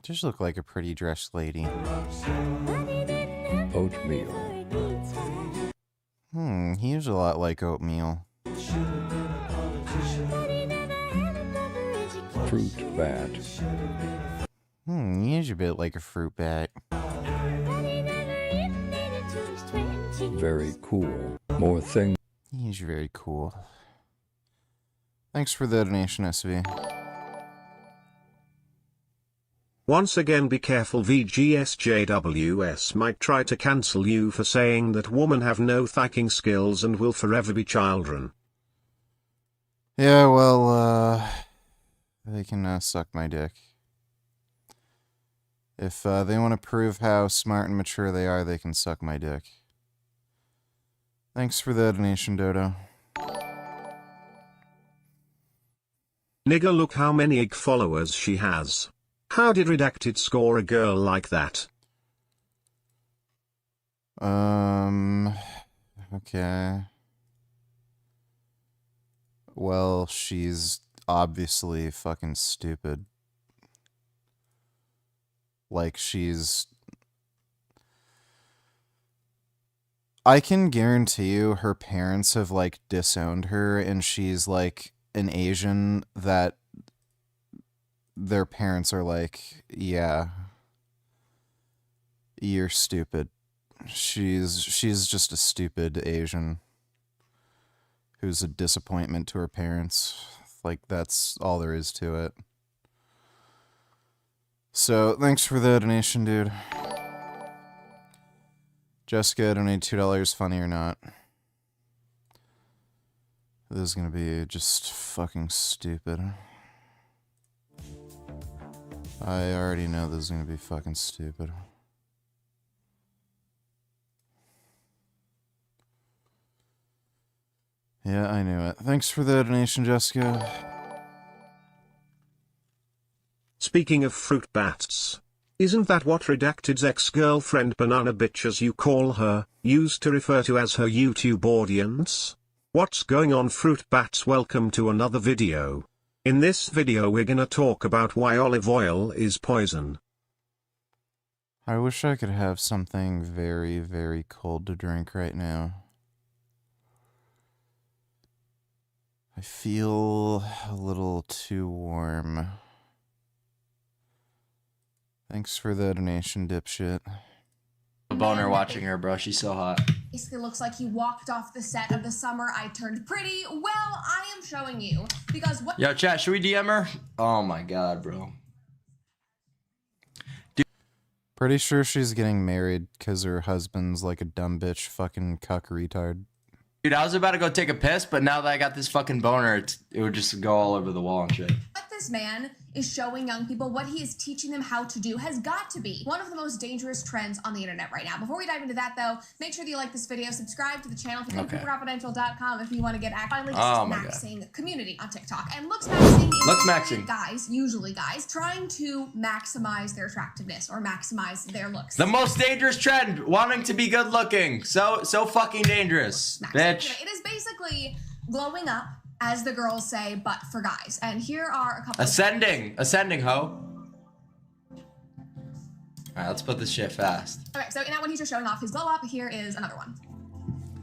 [SPEAKER 4] Just look like a pretty dressed lady.
[SPEAKER 25] Oatmeal.
[SPEAKER 4] He is a lot like oatmeal.
[SPEAKER 25] Fruit bat.
[SPEAKER 4] He is a bit like a fruit bat.
[SPEAKER 25] Very cool. More things.
[SPEAKER 4] He's very cool. Thanks for the donation, SV.
[SPEAKER 1] Once again, be careful. VGSJWS might try to cancel you for saying that women have no thinking skills and will forever be children.
[SPEAKER 4] Yeah, well, they can suck my dick. If they want to prove how smart and mature they are, they can suck my dick. Thanks for the donation, Dodo.
[SPEAKER 1] Nigga, look how many egg followers she has. How did Redacted score a girl like that?
[SPEAKER 4] Okay. Well, she's obviously fucking stupid. Like, she's... I can guarantee you her parents have, like, disowned her, and she's, like, an Asian that their parents are like, yeah, you're stupid. She's just a stupid Asian who's a disappointment to her parents. Like, that's all there is to it. So, thanks for the donation, dude. Jessica, donate $2, funny or not. This is gonna be just fucking stupid. I already know this is gonna be fucking stupid. Yeah, I knew it. Thanks for the donation, Jessica.
[SPEAKER 1] Speaking of fruit bats, isn't that what Redacted's ex-girlfriend Banana Bitch, as you call her, used to refer to as her YouTube audience? What's going on, fruit bats? Welcome to another video. In this video we're gonna talk about why olive oil is poison.
[SPEAKER 4] I wish I could have something very, very cold to drink right now. I feel a little too warm. Thanks for the donation, dipshit.
[SPEAKER 18] Boner watching her, bro. She's so hot.
[SPEAKER 17] Basically looks like he walked off the set of The Summer I Turned Pretty. Well, I am showing you because what—
[SPEAKER 18] Yo, chat, should we DM her? Oh my god, bro.
[SPEAKER 4] Pretty sure she's getting married because her husband's like a dumb bitch fucking cuck retard.
[SPEAKER 18] Dude, I was about to go take a piss, but now that I got this fucking boner, it would just go all over the wall and shit.
[SPEAKER 17] What this man is showing young people, what he is teaching them how to do, has got to be one of the most dangerous trends on the internet right now. Before we dive into that, though, make sure that you like this video, subscribe to the channel, to confidential.com if you want to get finally maxing community on TikTok. And looks maxing is guys, usually guys, trying to maximize their attractiveness or maximize their looks.
[SPEAKER 18] The most dangerous trend, wanting to be good looking. So fucking dangerous, bitch.
[SPEAKER 17] It is basically glowing up, as the girls say, but for guys. And here are a couple
[SPEAKER 18] Ascending, ho. Alright, let's put this shit fast.
[SPEAKER 17] Okay, so in that one he's just showing off his glow up. Here is another one.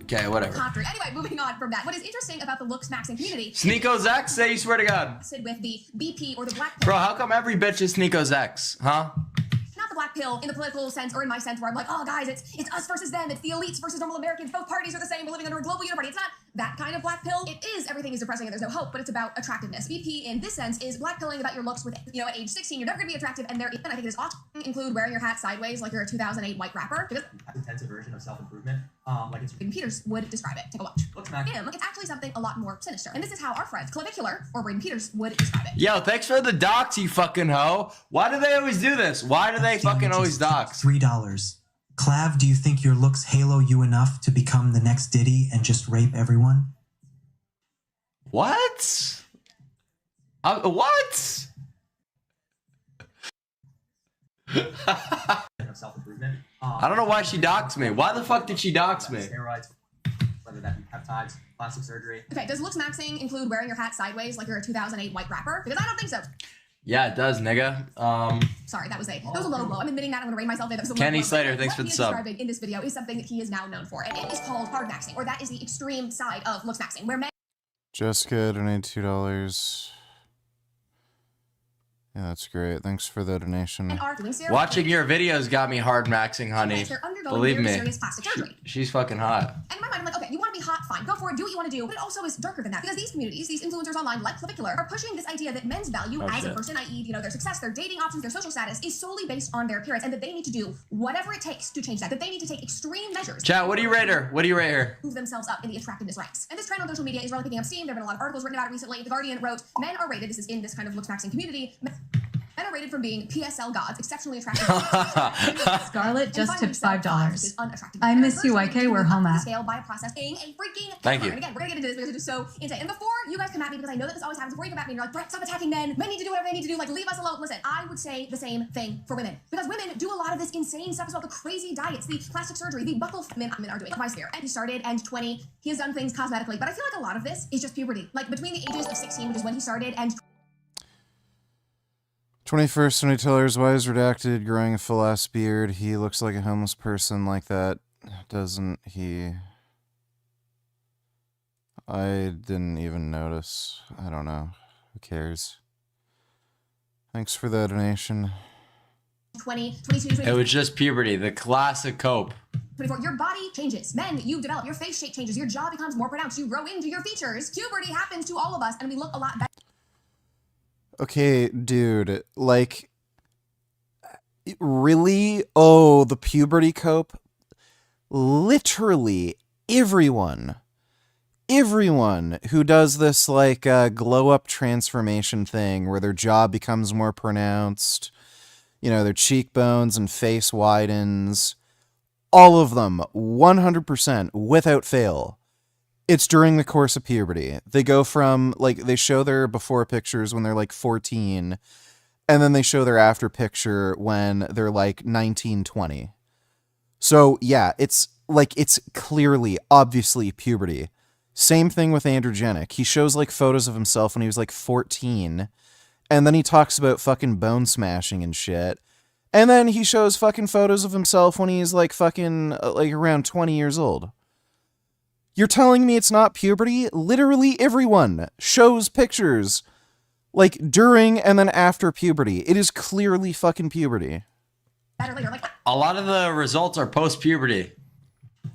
[SPEAKER 18] Okay, whatever.
[SPEAKER 17] Anyway, moving on from that. What is interesting about the looks maxing community—
[SPEAKER 18] Sneeko's ex? Say you swear to God.
[SPEAKER 17] With the BP or the black pill.
[SPEAKER 18] Bro, how come every bitch is Sneeko's ex? Huh?
[SPEAKER 17] Not the black pill in the political sense or in my sense where I'm like, oh guys, it's us versus them, it's the elites versus normal Americans, both parties are the same, we're living under a global uniparty. It's not that kind of black pill. It is everything is depressing and there's no hope, but it's about attractiveness. BP in this sense is black pilling about your looks with, at age 16 you're never gonna be attractive, and there, and I think it is often include wearing your hat sideways like you're a 2008 white rapper. Because
[SPEAKER 6] intensive version of self-improvement, like it's
[SPEAKER 17] Braden Peters would describe it. Take a watch. Looks him, it's actually something a lot more sinister. And this is how our friend Clavicular or Braden Peters would describe it.
[SPEAKER 18] Yo, thanks for the docs, you fucking hoe. Why do they always do this? Why do they fucking always docs?
[SPEAKER 6] $3. Clav, do you think your looks halo you enough to become the next Diddy and just rape everyone?
[SPEAKER 18] What? What?
[SPEAKER 6] Self-improvement.
[SPEAKER 18] I don't know why she doxed me. Why the fuck did she dox me?
[SPEAKER 6] Steroids, whether that be peptides, plastic surgery.
[SPEAKER 17] Okay, does looks maxing include wearing your hat sideways like you're a 2008 white rapper? Because I don't think so.
[SPEAKER 18] Yeah, it does, nigga.
[SPEAKER 17] Sorry, that was a low blow. I'm admitting that. I'm gonna rein myself in. That was a low
[SPEAKER 18] Kenny
[SPEAKER 17] blow.
[SPEAKER 18] Slater, thanks for the sub.
[SPEAKER 17] What he is describing in this video is something that he is now known for, and it is called hard maxing, or that is the extreme side of looks maxing, where men—
[SPEAKER 4] Jessica, donate $2. Yeah, that's great. Thanks for the donation.
[SPEAKER 18] Watching your videos got me hard maxing, honey. Believe me. She's fucking hot.
[SPEAKER 17] And in my mind, I'm like, okay, you want to be hot, fine, go for it, do what you want to do. But it also is darker than that, because these communities, these influencers online, like Clavicular, are pushing this idea that men's value as a person, i.e., their success, their dating options, their social status, is solely based on their appearance, and that they need to do whatever it takes to change that. That they need to take extreme measures.
[SPEAKER 18] Chat, what do you rate her? What do you rate her?
[SPEAKER 17] Move themselves up in the attractiveness ranks. And this trend on social media is really picking up steam. There have been a lot of articles written about it recently. The Guardian wrote, men are rated, this is in this kind of looks maxing community, Men are rated from being PSL gods, exceptionally attractive.
[SPEAKER 8] Scarlett just tipped $5. I miss you, YK. We're home at.
[SPEAKER 17] Scale by process being a freaking
[SPEAKER 18] Thank you.
[SPEAKER 17] And again, we're gonna get into this because it is so insane. And before you guys come at me, because I know that this always happens, before you come at me and you're like, Brett, stop attacking men. Men need to do whatever they need to do. Like, leave us alone. Listen, I would say the same thing for women, because women do a lot of this insane stuff as well. The crazy diets, the plastic surgery, the buckle men are doing. My sphere. And he started, and 20, he has done things cosmetically, but I feel like a lot of this is just puberty. Like between the ages of 16, which is when he started, and
[SPEAKER 4] 21st century tellers, why is redacted, growing a full ass beard? He looks like a homeless person like that, doesn't he? I didn't even notice. I don't know. Who cares? Thanks for the donation.
[SPEAKER 17] 20, 22,
[SPEAKER 18] It was just puberty, the classic cope.
[SPEAKER 17] 24, your body changes. Men, you develop. Your face shape changes. Your jaw becomes more pronounced. You grow into your features. Puberty happens to all of us, and we look a lot better.
[SPEAKER 4] Okay, dude, like, really? Oh, the puberty cope? Literally everyone who does this, like, glow-up transformation thing where their jaw becomes more pronounced, you know, their cheekbones and face widens, all of them, 100%, without fail. It's during the course of puberty. They go from, like, they show their before pictures when they're, like, 14, and then they show their after picture when they're, like, 19, 20. So, yeah, it's, like, it's clearly, obviously, puberty. Same thing with androgenic. He shows, like, photos of himself when he was, like, 14, and then he talks about fucking bone smashing and shit. And then he shows fucking photos of himself when he's, like, fucking, like, around 20 years old. You're telling me it's not puberty? Literally everyone shows pictures, like, during and then after puberty. It is clearly fucking puberty.
[SPEAKER 17] Better later, like
[SPEAKER 18] A lot of the results are post-puberty.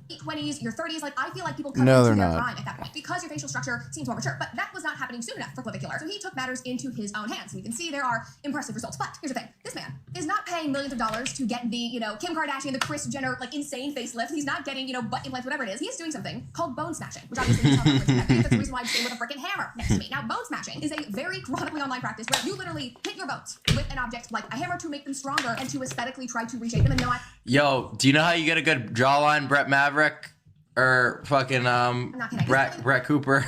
[SPEAKER 17] 20s, your 30s, like, I feel like people come
[SPEAKER 4] No,
[SPEAKER 17] into
[SPEAKER 4] they're
[SPEAKER 17] their
[SPEAKER 4] not.
[SPEAKER 17] prime at that point because your facial structure seems more mature. But that was not happening soon enough for clavicular. So he took matters into his own hands. And you can see there are impressive results. But here's the thing. This man is not paying millions of dollars to get the, you know, Kim Kardashian, the Kris Jenner, like, insane facelift. He's not getting, you know, butt implants, whatever it is. He's doing something called bone smashing, which obviously is not that's the reason why I'm sitting with a freaking hammer next to me. Now, bone smashing is a very chronically online practice where you literally hit your bones with an object like a hammer to make them stronger and to aesthetically try to reshape them and not.
[SPEAKER 18] Yo, do you know how you get a good jawline, Brett Maverick? Or fucking Brett Cooper.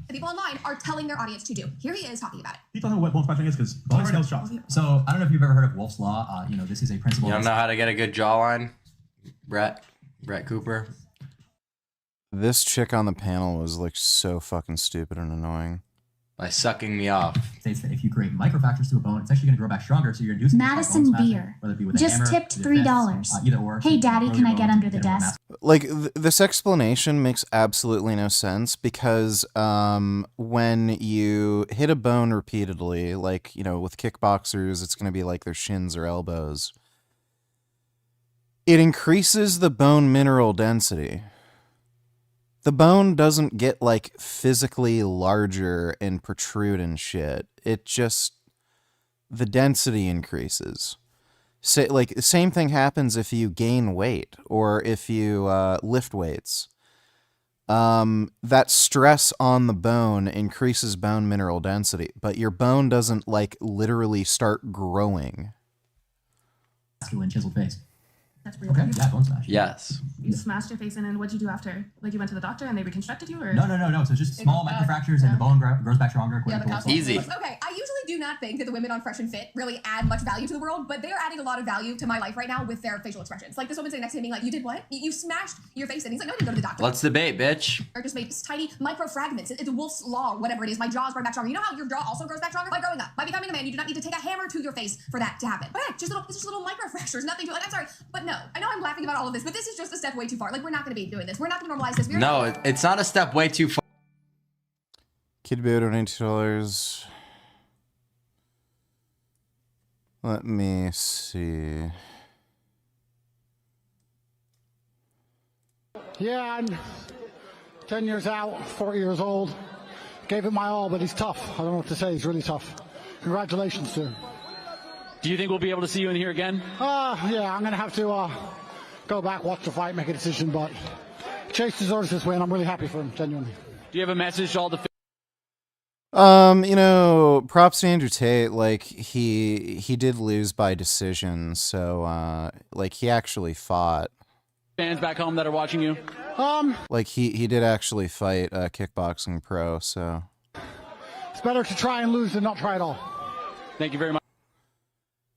[SPEAKER 17] People online are telling their audience to do. Here he is talking about it.
[SPEAKER 19] You don't know what bone smashing is because bone skills shots. So I don't know if you've ever heard of Wolf's Law. You know, this is a principle.
[SPEAKER 18] You don't know how to get a good jawline, Brett Cooper.
[SPEAKER 4] This chick on the panel was, like, so fucking stupid and annoying.
[SPEAKER 18] By sucking me off.
[SPEAKER 19] States that if you create microfractures to a bone, it's actually going to grow back stronger. So you're inducing
[SPEAKER 8] Madison
[SPEAKER 19] bone smashing,
[SPEAKER 8] Beer
[SPEAKER 19] whether it be with a
[SPEAKER 8] just
[SPEAKER 19] hammer,
[SPEAKER 8] tipped
[SPEAKER 19] with a fist,
[SPEAKER 8] $3.
[SPEAKER 19] either or.
[SPEAKER 8] Hey, Daddy, can I get under the desk?
[SPEAKER 4] Like, this explanation makes absolutely no sense because when you hit a bone repeatedly, like, you know, with kickboxers, it's going to be like their shins or elbows. It increases the bone mineral density. The bone doesn't get, like, physically larger and protrude and shit. It just, the density increases. Say, like, the same thing happens if you gain weight or if you lift weights. That stress on the bone increases bone mineral density, but your bone doesn't, like, literally start growing.
[SPEAKER 19] Masculine chiseled face.
[SPEAKER 8] That's real.
[SPEAKER 19] Okay, yeah, bone smash.
[SPEAKER 18] Yes.
[SPEAKER 8] You smashed your face in, and what'd you do after? Like, you went to the doctor and they reconstructed you, or?
[SPEAKER 19] No. So it's just small microfractures and the bone grows back stronger.
[SPEAKER 18] Easy.
[SPEAKER 17] Okay, I usually do not think that the women on Fresh and Fit really add much value to the world, but they're adding a lot of value to my life right now with their facial expressions. Like, this woman sitting next to him being like, you did what? You smashed your face in. He's like, no, I didn't go to the doctor.
[SPEAKER 18] Let's debate, bitch.
[SPEAKER 17] Or just made tiny micro fragments. It's Wolf's Law, whatever it is. My jaw's growing back stronger. You know how your jaw also grows back stronger? By growing up. By becoming a man, you do not need to take a hammer to your face for that to happen. But yeah, it's just little micro fractures, nothing to it. Like, I'm sorry, but no. I know I'm laughing about all of this, but this is just a step way too far. Like, we're not going to be doing this. We're not going to normalize this.
[SPEAKER 18] No, it's not a step way too far.
[SPEAKER 4] Kid Bear donated $2. Let me see.
[SPEAKER 10] Yeah, I'm 10 years out, 4 years old. Gave it my all, but he's tough. I don't know what to say. He's really tough. Congratulations to him.
[SPEAKER 20] Do you think we'll be able to see you in here again?
[SPEAKER 10] Yeah, I'm going to have to go back, watch the fight, make a decision, but Chase deserves this win. I'm really happy for him, genuinely.
[SPEAKER 20] Do you have a message to all the
[SPEAKER 4] You know, props to Andrew Tate. Like he did lose by decision, so like he actually fought.
[SPEAKER 20] Fans back home that are watching you.
[SPEAKER 4] Like he did actually fight a kickboxing pro, so
[SPEAKER 10] It's better to try and lose than not try at all.
[SPEAKER 20] Thank you very much.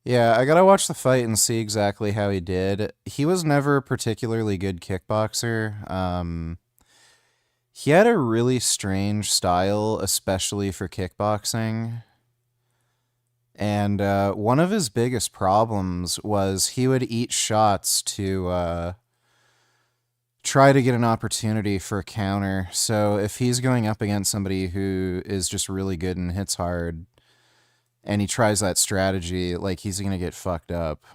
[SPEAKER 4] yeah, I gotta watch the fight and see exactly how he did. He was never a particularly good kickboxer. He had a really strange style, especially for kickboxing. And one of his biggest problems was he would eat shots to try to get an opportunity for a counter. So if he's going up against somebody who is just really good and hits hard, and he tries that strategy, like, he's gonna get fucked up.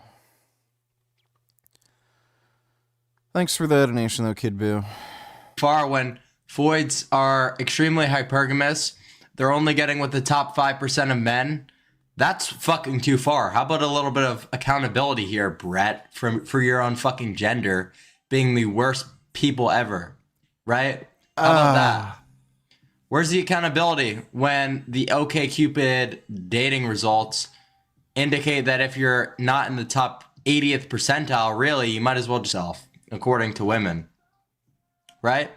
[SPEAKER 4] Thanks for the donation, though, Kid Boo.
[SPEAKER 18] Far when Foids are extremely hypergamous, they're only getting with the top 5% of men. That's fucking too far. How about a little bit of accountability here, Brett, for your own fucking gender being the worst people ever, right? How about that? Where's the accountability when the OkCupid dating results indicate that if you're not in the top 80th percentile, really, you might as well just self, according to women, right?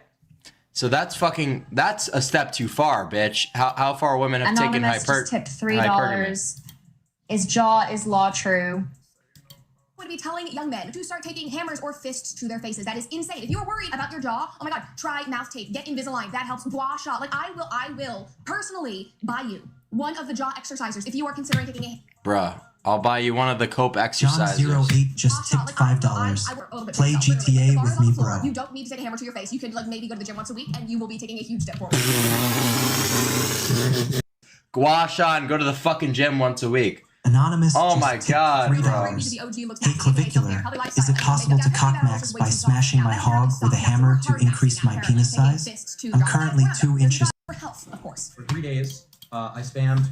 [SPEAKER 18] So that's a step too far, bitch. How far women have taken
[SPEAKER 17] Anonymous just tipped $3. Is jaw is law true? Would be telling young men to start taking hammers or fists to their faces. That is insane. If you are worried about your jaw, oh my god, try mouth tape. Get Invisalign. That helps. Gua sha. Like I will personally buy you one of the jaw exercisers if you are considering taking a.
[SPEAKER 18] Bruh, I'll buy you one of the cope exercises.
[SPEAKER 6] John08 just tipped $5. Play GTA with me, bro.
[SPEAKER 17] You don't need to take a hammer to your face. You could like maybe go to the gym once a week, and you will be taking a huge step forward.
[SPEAKER 18] Gua sha and go to the fucking gym once a week.
[SPEAKER 6] Anonymous.
[SPEAKER 18] Oh my god, bro.
[SPEAKER 6] Hey, Clavicular, is it possible to cock max by smashing my hog with a hammer to increase my penis size? I'm currently 2 inches.
[SPEAKER 17] For health, of course.
[SPEAKER 19] For 3 days, I spammed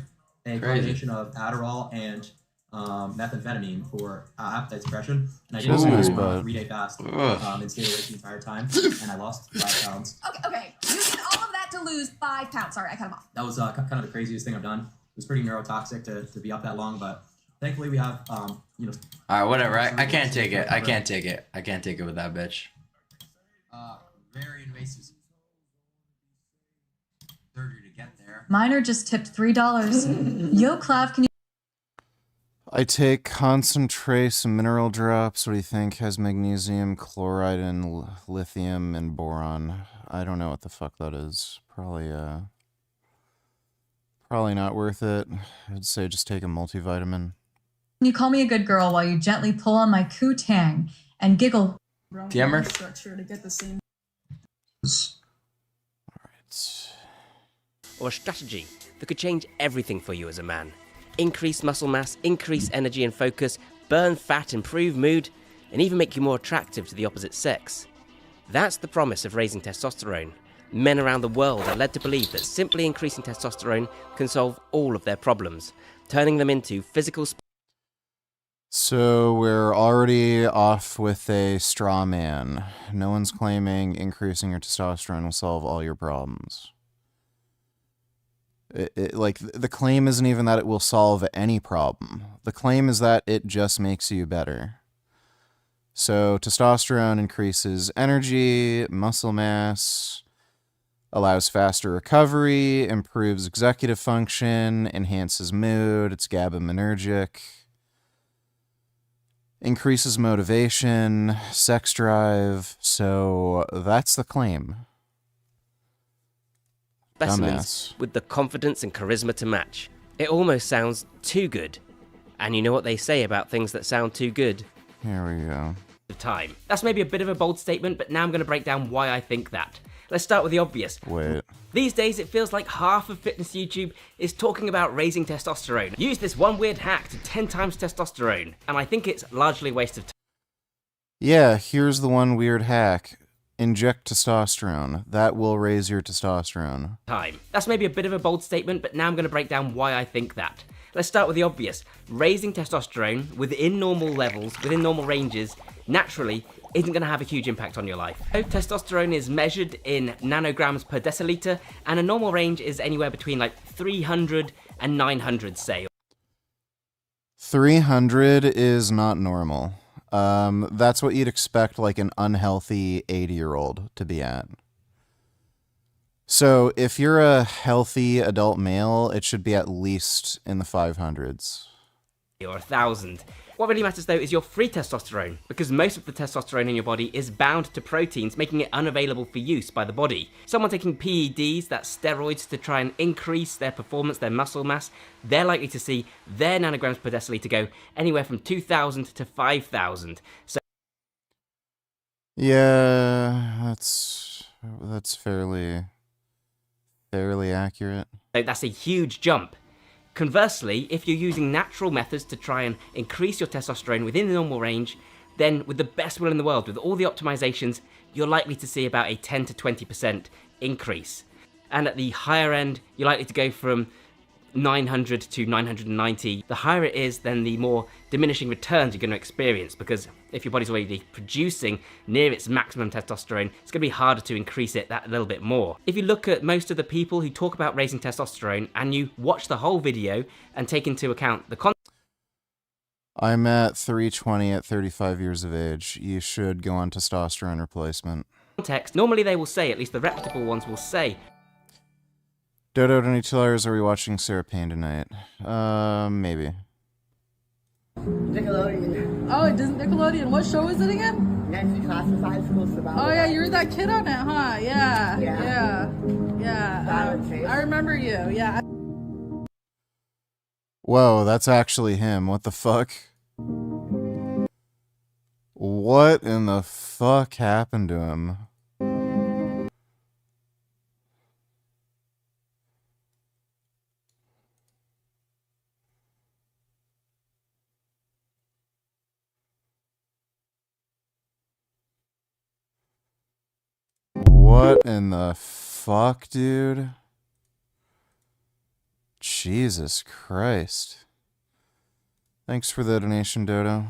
[SPEAKER 19] a combination of Adderall and methamphetamine for appetite suppression, and I did a 3-day fast and stayed awake the entire time, and I lost 5 pounds.
[SPEAKER 17] Okay. You did all of that to lose 5 pounds. Sorry, I cut him off.
[SPEAKER 19] That was kind of the craziest thing I've done. It was pretty neurotoxic to be up that long, but thankfully we have, you know.
[SPEAKER 18] All right, whatever. I can't take it. I can't take it. I can't take it with that bitch.
[SPEAKER 19] Very invasive surgery to get there.
[SPEAKER 8] Miner just tipped $3. Yo, Clav, can you?
[SPEAKER 4] I take concentrates and mineral drops. What do you think? Has magnesium, chloride, and lithium and boron. I don't know what the fuck that is. Probably not worth it. I'd say just take a multivitamin.
[SPEAKER 8] Can you call me a good girl while you gently pull on my koo-tang and giggle?
[SPEAKER 18] DMer?
[SPEAKER 8] Structure to get the same.
[SPEAKER 3] Or a strategy that could change everything for you as a man. Increase muscle mass, increase energy and focus, burn fat, improve mood, and even make you more attractive to the opposite sex. That's the promise of raising testosterone. Men around the world are led to believe that simply increasing testosterone can solve all of their problems, turning them into physical.
[SPEAKER 4] So we're already off with a straw man. No one's claiming increasing your testosterone will solve all your problems. Like, the claim isn't even that it will solve any problem. The claim is that it just makes you better. So testosterone increases energy, muscle mass, allows faster recovery, improves executive function, enhances mood, it's GABAergic, increases motivation, sex drive. So that's the claim.
[SPEAKER 3] Specimens with the confidence and charisma to match. It almost sounds too good. And you know what they say about things that sound too good?
[SPEAKER 4] Here we go.
[SPEAKER 3] Time. That's maybe a bit of a bold statement, but now I'm going to break down why I think that. Let's start with the obvious.
[SPEAKER 4] Wait.
[SPEAKER 3] These days, it feels like half of fitness YouTube is talking about raising testosterone. Use this one weird hack to 10 times testosterone, and I think it's largely a waste of time.
[SPEAKER 4] Yeah, here's the one weird hack. Inject testosterone. That will raise your testosterone.
[SPEAKER 3] That's maybe a bit of a bold statement, but now I'm going to break down why I think that. Let's start with the obvious. Raising testosterone within normal levels, within normal ranges, naturally isn't going to have a huge impact on your life. So testosterone is measured in nanograms per deciliter, and a normal range is anywhere between like 300 and 900, say.
[SPEAKER 4] 300 is not normal. That's what you'd expect like an unhealthy 80-year-old to be at. So if you're a healthy adult male, it should be at least in the 500s.
[SPEAKER 3] Or 1,000. What really matters though is your free testosterone, because most of the testosterone in your body is bound to proteins, making it unavailable for use by the body. Someone taking PEDs, that's steroids, to try and increase their performance, their muscle mass, they're likely to see their nanograms per deciliter go anywhere from 2,000 to 5,000. So
[SPEAKER 4] yeah, that's fairly accurate.
[SPEAKER 3] that's a huge jump. Conversely, if you're using natural methods to try and increase your testosterone within the normal range, then with the best will in the world, with all the optimizations, you're likely to see about a 10 to 20% increase. And at the higher end, you're likely to go from 900 to 990. The higher it is, then the more diminishing returns you're going to experience, because if your body's already producing near its maximum testosterone, it's going to be harder to increase it that little bit more. If you look at most of the people who talk about raising testosterone and you watch the whole video and take into account the
[SPEAKER 4] I'm at 320 at 35 years of age. You should go on testosterone replacement.
[SPEAKER 3] context, normally they will say, at least the reputable ones will say,
[SPEAKER 4] Dodo, any tellers, are we watching Sarah Payne tonight? Maybe.
[SPEAKER 7] Nickelodeon.
[SPEAKER 9] Oh, it doesn't Nickelodeon. What show is it again?
[SPEAKER 7] Nancy Classified School Survival.
[SPEAKER 9] Oh yeah, you were that kid on it, huh? Yeah.
[SPEAKER 7] Silent
[SPEAKER 9] I remember you. Yeah.
[SPEAKER 4] Whoa, that's actually him. What the fuck? What in the fuck happened to him? What in the fuck, dude? Jesus Christ. Thanks for the donation, Dodo.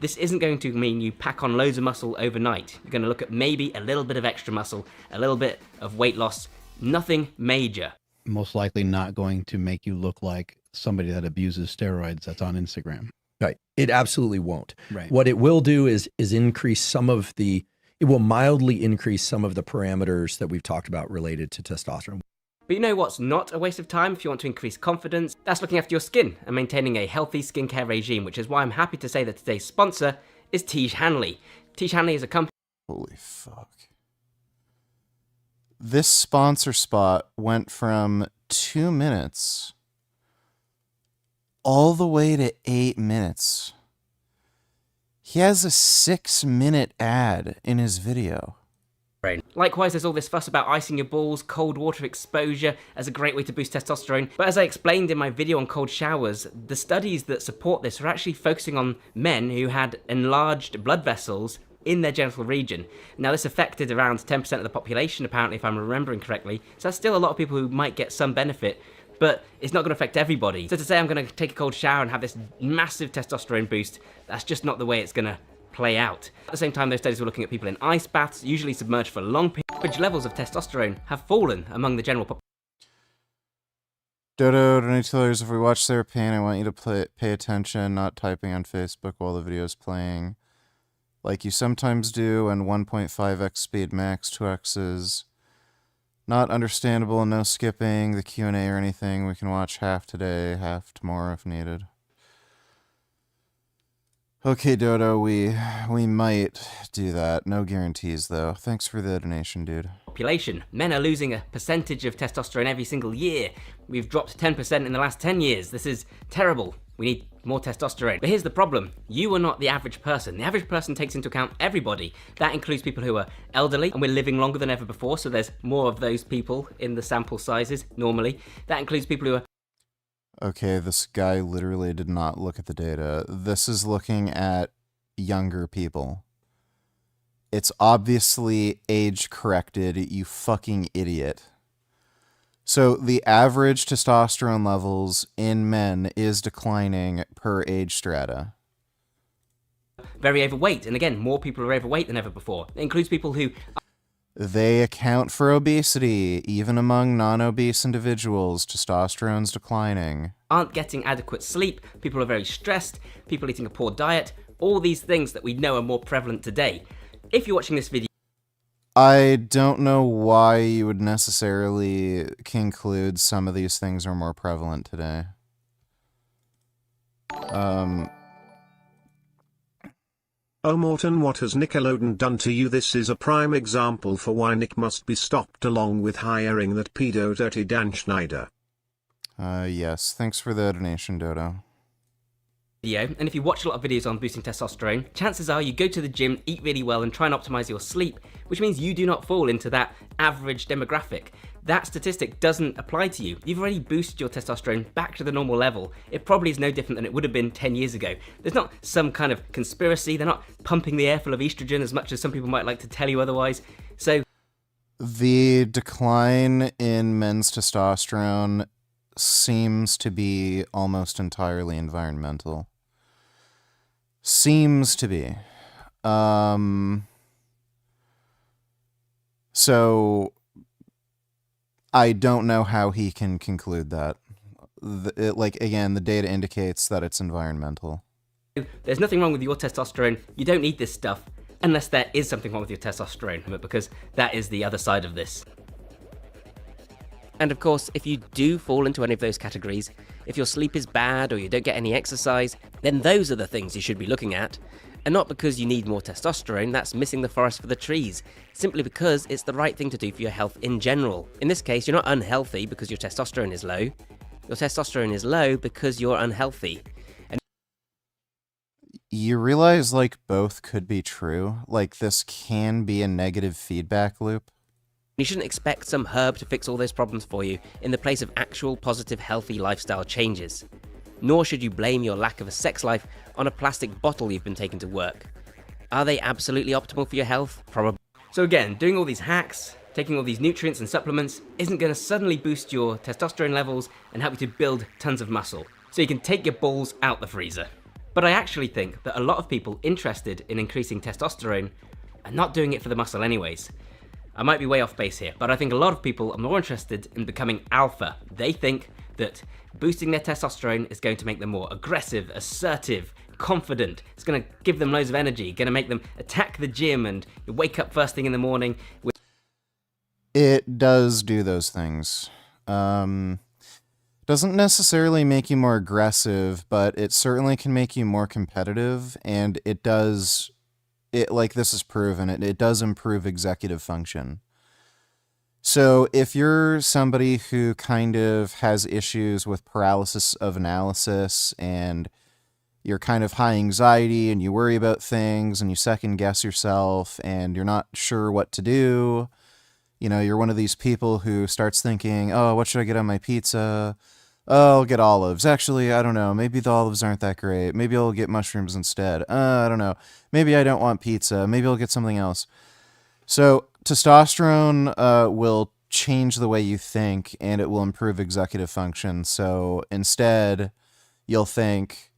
[SPEAKER 3] this isn't going to mean you pack on loads of muscle overnight. You're going to look at maybe a little bit of extra muscle, a little bit of weight loss, nothing major.
[SPEAKER 21] Most likely not going to make you look like somebody that abuses steroids that's on Instagram.
[SPEAKER 22] Right. It absolutely won't.
[SPEAKER 21] Right.
[SPEAKER 22] What it will do is increase some of the, it will mildly increase some of the parameters that we've talked about related to testosterone.
[SPEAKER 3] But you know what's not a waste of time if you want to increase confidence? That's looking after your skin and maintaining a healthy skincare regime, which is why I'm happy to say that today's sponsor is Tiege Hanley. Tiege Hanley is a company...
[SPEAKER 4] Holy fuck. This sponsor spot went from 2 minutes all the way to 8 minutes. He has a 6-minute ad in his video.
[SPEAKER 3] Likewise, there's all this fuss about icing your balls, cold water exposure as a great way to boost testosterone. But as I explained in my video on cold showers, the studies that support this are actually focusing on men who had enlarged blood vessels in their genital region. Now, this affected around 10% of the population, apparently, if I'm remembering correctly. So that's still a lot of people who might get some benefit, but it's not going to affect everybody. So to say I'm going to take a cold shower and have this massive testosterone boost, that's just not the way it's going to play out. At the same time, those studies were looking at people in ice baths, usually submerged for a long period. Average levels of testosterone have fallen among the general population.
[SPEAKER 4] Dodo, Donatillers, if we watch Sarah Payne, I want you to pay attention, not typing on Facebook while the video's playing. Like you sometimes do, and 1.5x speed max, 2x's. Not understandable and no skipping the Q&A or anything. We can watch half today, half tomorrow if needed. Okay, Dodo, we might do that. No guarantees, though. Thanks for the donation, dude.
[SPEAKER 3] Population. Men are losing a percentage of testosterone every single year. We've dropped 10% in the last 10 years. This is terrible. We need more testosterone. But here's the problem. You are not the average person. The average person takes into account everybody. That includes people who are elderly, and we're living longer than ever before, so there's more of those people in the sample sizes, normally. That includes people who are...
[SPEAKER 4] Okay, this guy literally did not look at the data. This is looking at younger people. It's obviously age-corrected, you fucking idiot. So the average testosterone levels in men is declining per age strata.
[SPEAKER 3] very overweight. And again, more people are overweight than ever before. It includes people who...
[SPEAKER 4] They account for obesity, even among non-obese individuals. Testosterone's declining.
[SPEAKER 3] Aren't getting adequate sleep, people are very stressed, people eating a poor diet, all these things that we know are more prevalent today. If you're watching this video...
[SPEAKER 4] I don't know why you would necessarily conclude some of these things are more prevalent today.
[SPEAKER 1] Oh Morton, what has Nickelodeon done to you? This is a prime example for why Nick must be stopped, along with hiring that pedo Dirty Dan Schneider.
[SPEAKER 4] Yes, thanks for the donation, Dodo.
[SPEAKER 3] And if you watch a lot of videos on boosting testosterone, chances are you go to the gym, eat really well, and try and optimize your sleep, which means you do not fall into that average demographic. That statistic doesn't apply to you. You've already boosted your testosterone back to the normal level. It probably is no different than it would have been 10 years ago. There's not some kind of conspiracy. They're not pumping the air full of estrogen as much as some people might like to tell you otherwise. So
[SPEAKER 4] the decline in men's testosterone seems to be almost entirely environmental. Seems to be. So I don't know how he can conclude that. Again, the data indicates that it's environmental.
[SPEAKER 3] There's nothing wrong with your testosterone. You don't need this stuff unless there is something wrong with your testosterone, because that is the other side of this. And of course, if you do fall into any of those categories, if your sleep is bad or you don't get any exercise, then those are the things you should be looking at. And not because you need more testosterone, that's missing the forest for the trees, simply because it's the right thing to do for your health in general. In this case, you're not unhealthy because your testosterone is low. Your testosterone is low because you're unhealthy. And
[SPEAKER 4] you realize, both could be true? This can be a negative feedback loop?
[SPEAKER 3] You shouldn't expect some herb to fix all those problems for you in the place of actual positive, healthy lifestyle changes. Nor should you blame your lack of a sex life on a plastic bottle you've been taking to work. Are they absolutely optimal for your health? Probably. So again, doing all these hacks, taking all these nutrients and supplements isn't going to suddenly boost your testosterone levels and help you to build tons of muscle, so you can take your balls out the freezer. But I actually think that a lot of people interested in increasing testosterone are not doing it for the muscle anyways. I might be way off base here, but I think a lot of people are more interested in becoming alpha. They think that boosting their testosterone is going to make them more aggressive, assertive, confident. It's going to give them loads of energy, going to make them attack the gym and wake up first thing in the morning.
[SPEAKER 4] It does do those things. Doesn't necessarily make you more aggressive, but it certainly can make you more competitive, and it does... this is proven, it does improve executive function. So if you're somebody who kind of has issues with paralysis of analysis, and you're kind of high anxiety, and you worry about things, and you second guess yourself, and you're not sure what to do, you're one of these people who starts thinking, oh, what should I get on my pizza? Oh, I'll get olives. Actually, I don't know. Maybe the olives aren't that great. Maybe I'll get mushrooms instead. I don't know. Maybe I don't want pizza. Maybe I'll get something else. So testosterone will change the way you think, and it will improve executive function. So instead, you'll think,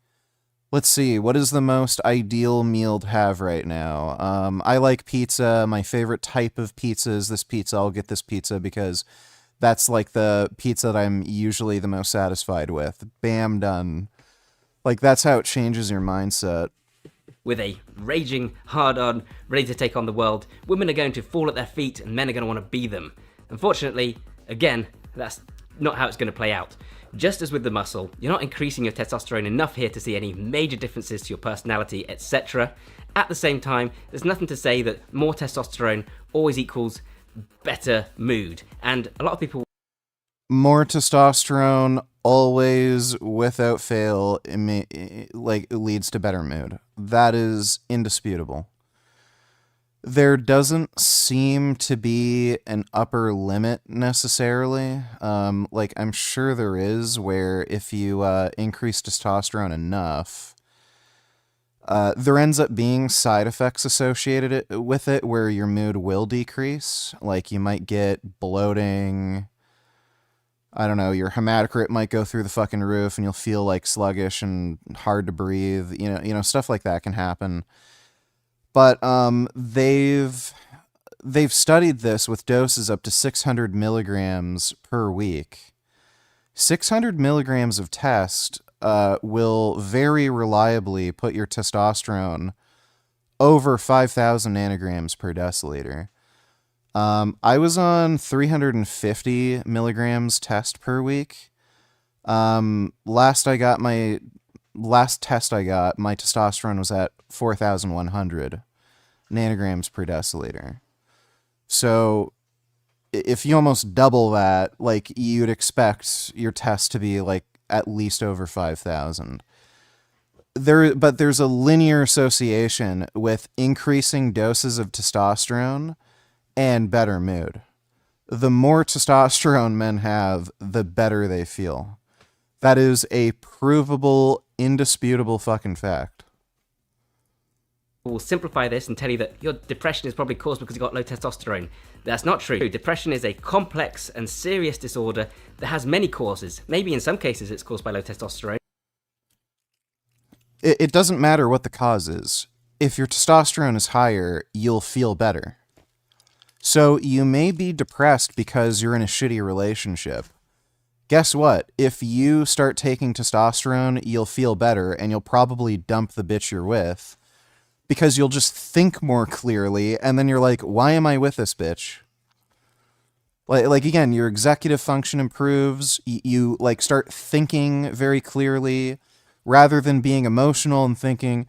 [SPEAKER 4] let's see, what is the most ideal meal to have right now? I like pizza. My favorite type of pizza is this pizza. I'll get this pizza because that's the pizza that I'm usually the most satisfied with. Bam, done. That's how it changes your mindset.
[SPEAKER 3] With a raging hard-on, ready to take on the world, women are going to fall at their feet and men are going to want to be them. Unfortunately, again, that's not how it's going to play out. Just as with the muscle, you're not increasing your testosterone enough here to see any major differences to your personality, etc. At the same time, there's nothing to say that more testosterone always equals better mood, and a lot of people...
[SPEAKER 4] More testosterone always, without fail, leads to better mood. That is indisputable. There doesn't seem to be an upper limit necessarily. I'm sure there is, where if you increase testosterone enough, there ends up being side effects associated with it where your mood will decrease. You might get bloating, I don't know, your hematocrit might go through the fucking roof and you'll feel like sluggish and hard to breathe. You know, stuff like that can happen. But they've studied this with doses up to 600 milligrams per week. 600 milligrams of test will very reliably put your testosterone over 5,000 nanograms per deciliter. I was on 350 milligrams test per week. Last test I got, my testosterone was at 4,100 nanograms per deciliter. So if you almost double that, like, you'd expect your test to be like at least over 5,000. But there's a linear association with increasing doses of testosterone and better mood. The more testosterone men have, the better they feel. That is a provable, indisputable fucking fact.
[SPEAKER 3] We'll simplify this and tell you that your depression is probably caused because you've got low testosterone. That's not true. Depression is a complex and serious disorder that has many causes. Maybe in some cases it's caused by low testosterone.
[SPEAKER 4] It doesn't matter what the cause is. If your testosterone is higher, you'll feel better. So you may be depressed because you're in a shitty relationship. Guess what? If you start taking testosterone, you'll feel better and you'll probably dump the bitch you're with because you'll just think more clearly and then you're like, why am I with this bitch? Like again, your executive function improves. You like start thinking very clearly rather than being emotional and thinking,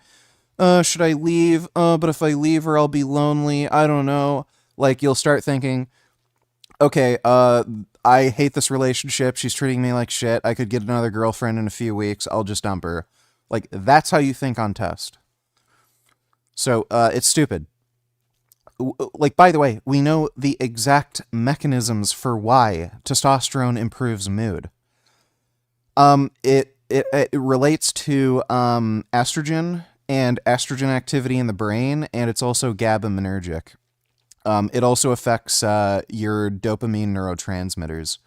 [SPEAKER 4] should I leave? But if I leave her, I'll be lonely. I don't know. Like, you'll start thinking, okay, I hate this relationship. She's treating me like shit. I could get another girlfriend in a few weeks. I'll just dump her. Like, that's how you think on test. So, it's stupid. Like, by the way, we know the exact mechanisms for why testosterone improves mood. It relates to estrogen and estrogen activity in the brain, and it's also GABAergic. It also affects your dopamine neurotransmitters.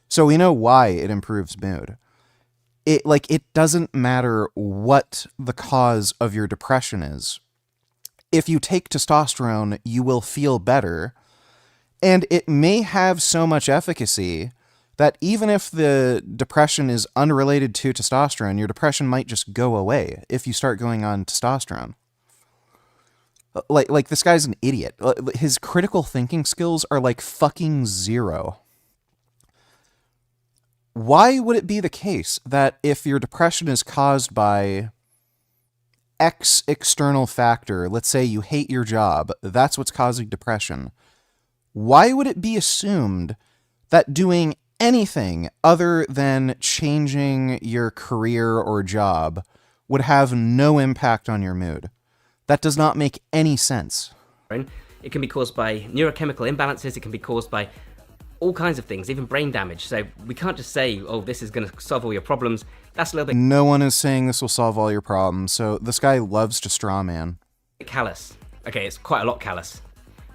[SPEAKER 4] So we know why it improves mood. It doesn't matter what the cause of your depression is. If you take testosterone, you will feel better, and it may have so much efficacy that even if the depression is unrelated to testosterone, your depression might just go away if you start going on testosterone. Like this guy's an idiot. His critical thinking skills are like fucking zero. Why would it be the case that if your depression is caused by X external factor, let's say you hate your job, that's what's causing depression, why would it be assumed that doing anything other than changing your career or job would have no impact on your mood? That does not make any sense.
[SPEAKER 3] It can be caused by neurochemical imbalances. It can be caused by all kinds of things, even brain damage. So we can't just say, oh, this is going to solve all your problems. That's a little bit...
[SPEAKER 4] No one is saying this will solve all your problems. So this guy loves to straw man.
[SPEAKER 3] Callous. Okay, it's quite a lot callous.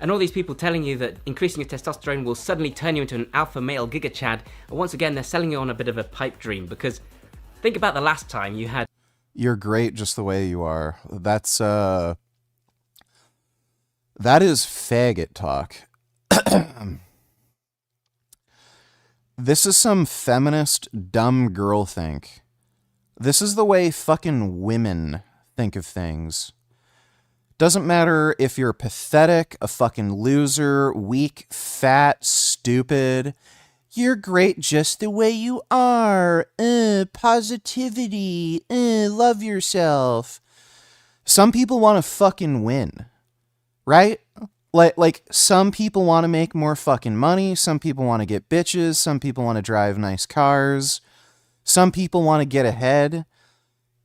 [SPEAKER 3] And all these people telling you that increasing your testosterone will suddenly turn you into an alpha male giga chad. And once again, they're selling you on a bit of a pipe dream, because think about the last time you had...
[SPEAKER 4] You're great just the way you are. That is faggot talk. This is some feminist dumb girl think. This is the way fucking women think of things. Doesn't matter if you're pathetic, a fucking loser, weak, fat, stupid. You're great just the way you are. Positivity. Love yourself. Some people want to fucking win. Right? Like some people want to make more fucking money. Some people want to get bitches. Some people want to drive nice cars. Some people want to get ahead.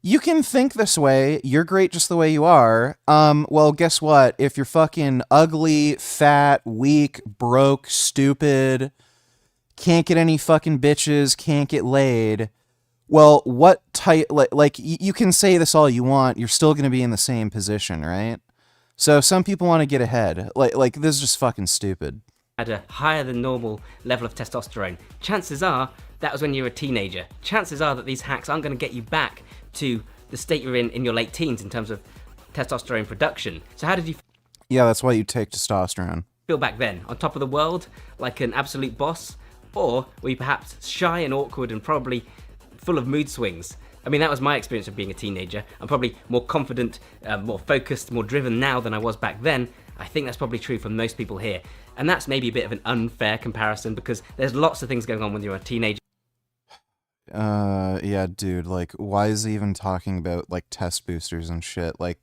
[SPEAKER 4] You can think this way. You're great just the way you are. Well, guess what? If you're fucking ugly, fat, weak, broke, stupid, can't get any fucking bitches, can't get laid, well, what type, like you can say this all you want, you're still going to be in the same position, right? So some people want to get ahead. Like this is just fucking stupid.
[SPEAKER 3] had a higher than normal level of testosterone, chances are that was when you were a teenager. Chances are that these hacks aren't going to get you back to the state you're in your late teens in terms of testosterone production. So how did you
[SPEAKER 4] Yeah, that's why you take testosterone.
[SPEAKER 3] feel back then? On top of the world, like an absolute boss? Or were you perhaps shy and awkward and probably full of mood swings? I mean, that was my experience of being a teenager. I'm probably more confident, more focused, more driven now than I was back then. I think that's probably true for most people here. And that's maybe a bit of an unfair comparison because there's lots of things going on when you're a teenager.
[SPEAKER 4] Yeah, dude, like, why is he even talking about, like, test boosters and shit? Like,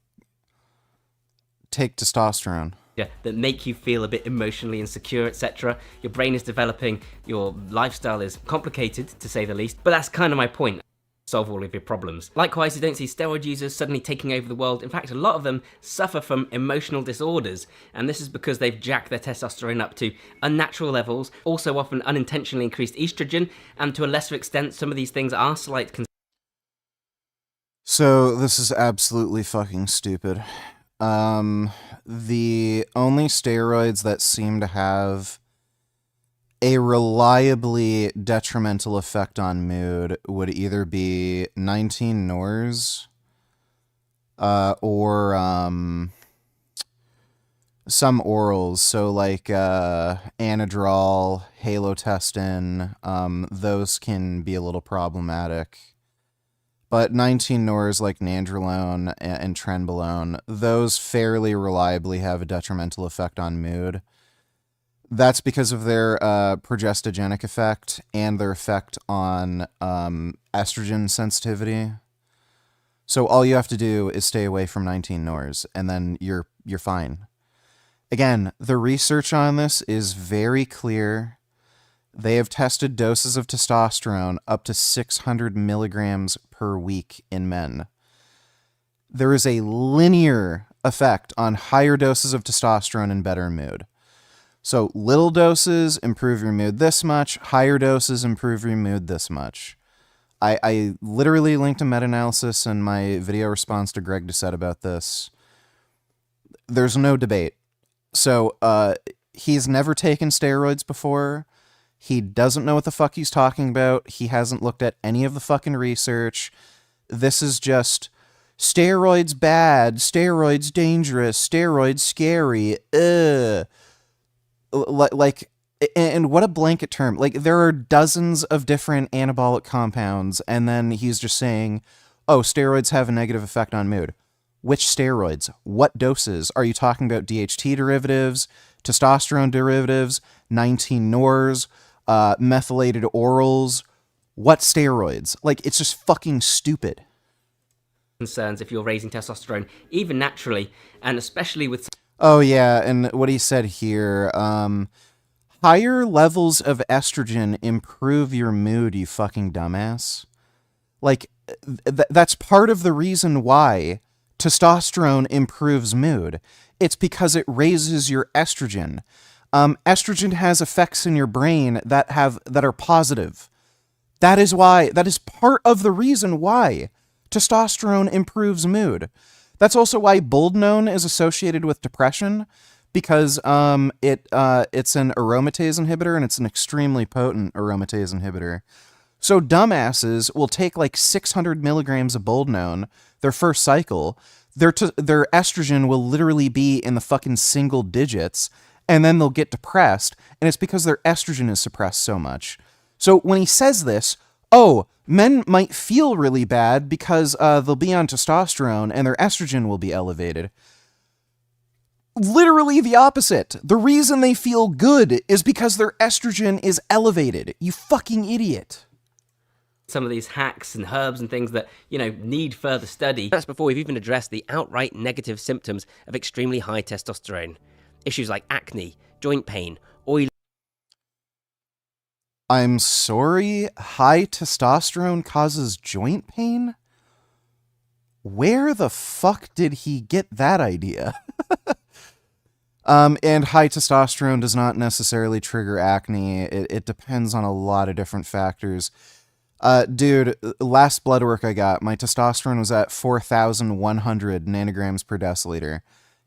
[SPEAKER 4] take testosterone.
[SPEAKER 3] Yeah, that make you feel a bit emotionally insecure, etc. Your brain is developing, your lifestyle is complicated, to say the least. But that's kind of my point. Solve all of your problems. Likewise, you don't see steroid users suddenly taking over the world. In fact, a lot of them suffer from emotional disorders, and this is because they've jacked their testosterone up to unnatural levels, also often unintentionally increased estrogen, and to a lesser extent, some of these things are slight.
[SPEAKER 4] So, this is absolutely fucking stupid. The only steroids that seem to have a reliably detrimental effect on mood would either be 19 Nors or some orals, so like Anadrol, Halotestin, those can be a little problematic. But 19 Nors like Nandrolone and Trenbolone, those fairly reliably have a detrimental effect on mood. That's because of their progestogenic effect and their effect on estrogen sensitivity. So all you have to do is stay away from 19 Nors, and then you're fine. Again, the research on this is very clear. They have tested doses of testosterone up to 600 milligrams per week in men. There is a linear effect on higher doses of testosterone and better mood. So little doses improve your mood this much, higher doses improve your mood this much. I literally linked a meta-analysis in my video response to Greg Doucette about this. There's no debate. So he's never taken steroids before. He doesn't know what the fuck he's talking about. He hasn't looked at any of the fucking research. This is just steroids bad, steroids dangerous, steroids scary. Like, and what a blanket term. Like, there are dozens of different anabolic compounds, and then he's just saying, oh, steroids have a negative effect on mood. Which steroids? What doses? Are you talking about DHT derivatives, testosterone derivatives, 19 Nors, methylated orals? What steroids? Like, it's just fucking stupid.
[SPEAKER 3] Concerns if you're raising testosterone, even naturally, and especially with...
[SPEAKER 4] Oh, yeah, and what he said here, higher levels of estrogen improve your mood, you fucking dumbass. Like, that's part of the reason why testosterone improves mood. It's because it raises your estrogen. Estrogen has effects in your brain that are positive. That is part of the reason why testosterone improves mood. That's also why boldenone is associated with depression, because it's an aromatase inhibitor, and it's an extremely potent aromatase inhibitor. So dumbasses will take like 600 milligrams of boldenone their first cycle. Their estrogen will literally be in the fucking single digits, and then they'll get depressed, and it's because their estrogen is suppressed so much. So when he says this, oh, men might feel really bad because they'll be on testosterone and their estrogen will be elevated. Literally the opposite. The reason they feel good is because their estrogen is elevated. You fucking idiot.
[SPEAKER 3] Some of these hacks and herbs and things that, need further study. That's before we've even addressed the outright negative symptoms of extremely high testosterone. Issues like acne, joint pain, oil.
[SPEAKER 4] I'm sorry, high testosterone causes joint pain? Where the fuck did he get that idea? And high testosterone does not necessarily trigger acne. It depends on a lot of different factors. Dude, last blood work I got, my testosterone was at 4,100 nanograms per deciliter.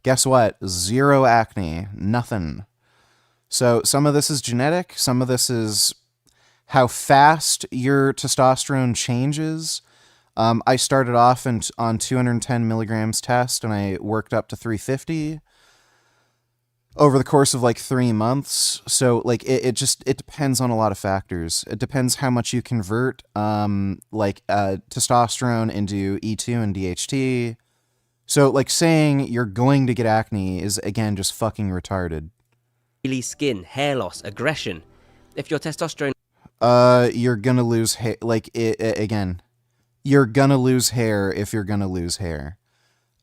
[SPEAKER 4] Guess what? Zero acne. Nothing. So some of this is genetic, some of this is how fast your testosterone changes. I started off on 210 milligrams test, and I worked up to 350 over the course of like 3 months. So like it depends on a lot of factors. It depends how much you convert testosterone into E2 and DHT. So like saying you're going to get acne is again just fucking retarded.
[SPEAKER 3] Skin, hair loss, aggression. If your testosterone
[SPEAKER 4] you're gonna lose hair. Again, you're gonna lose hair if you're gonna lose hair.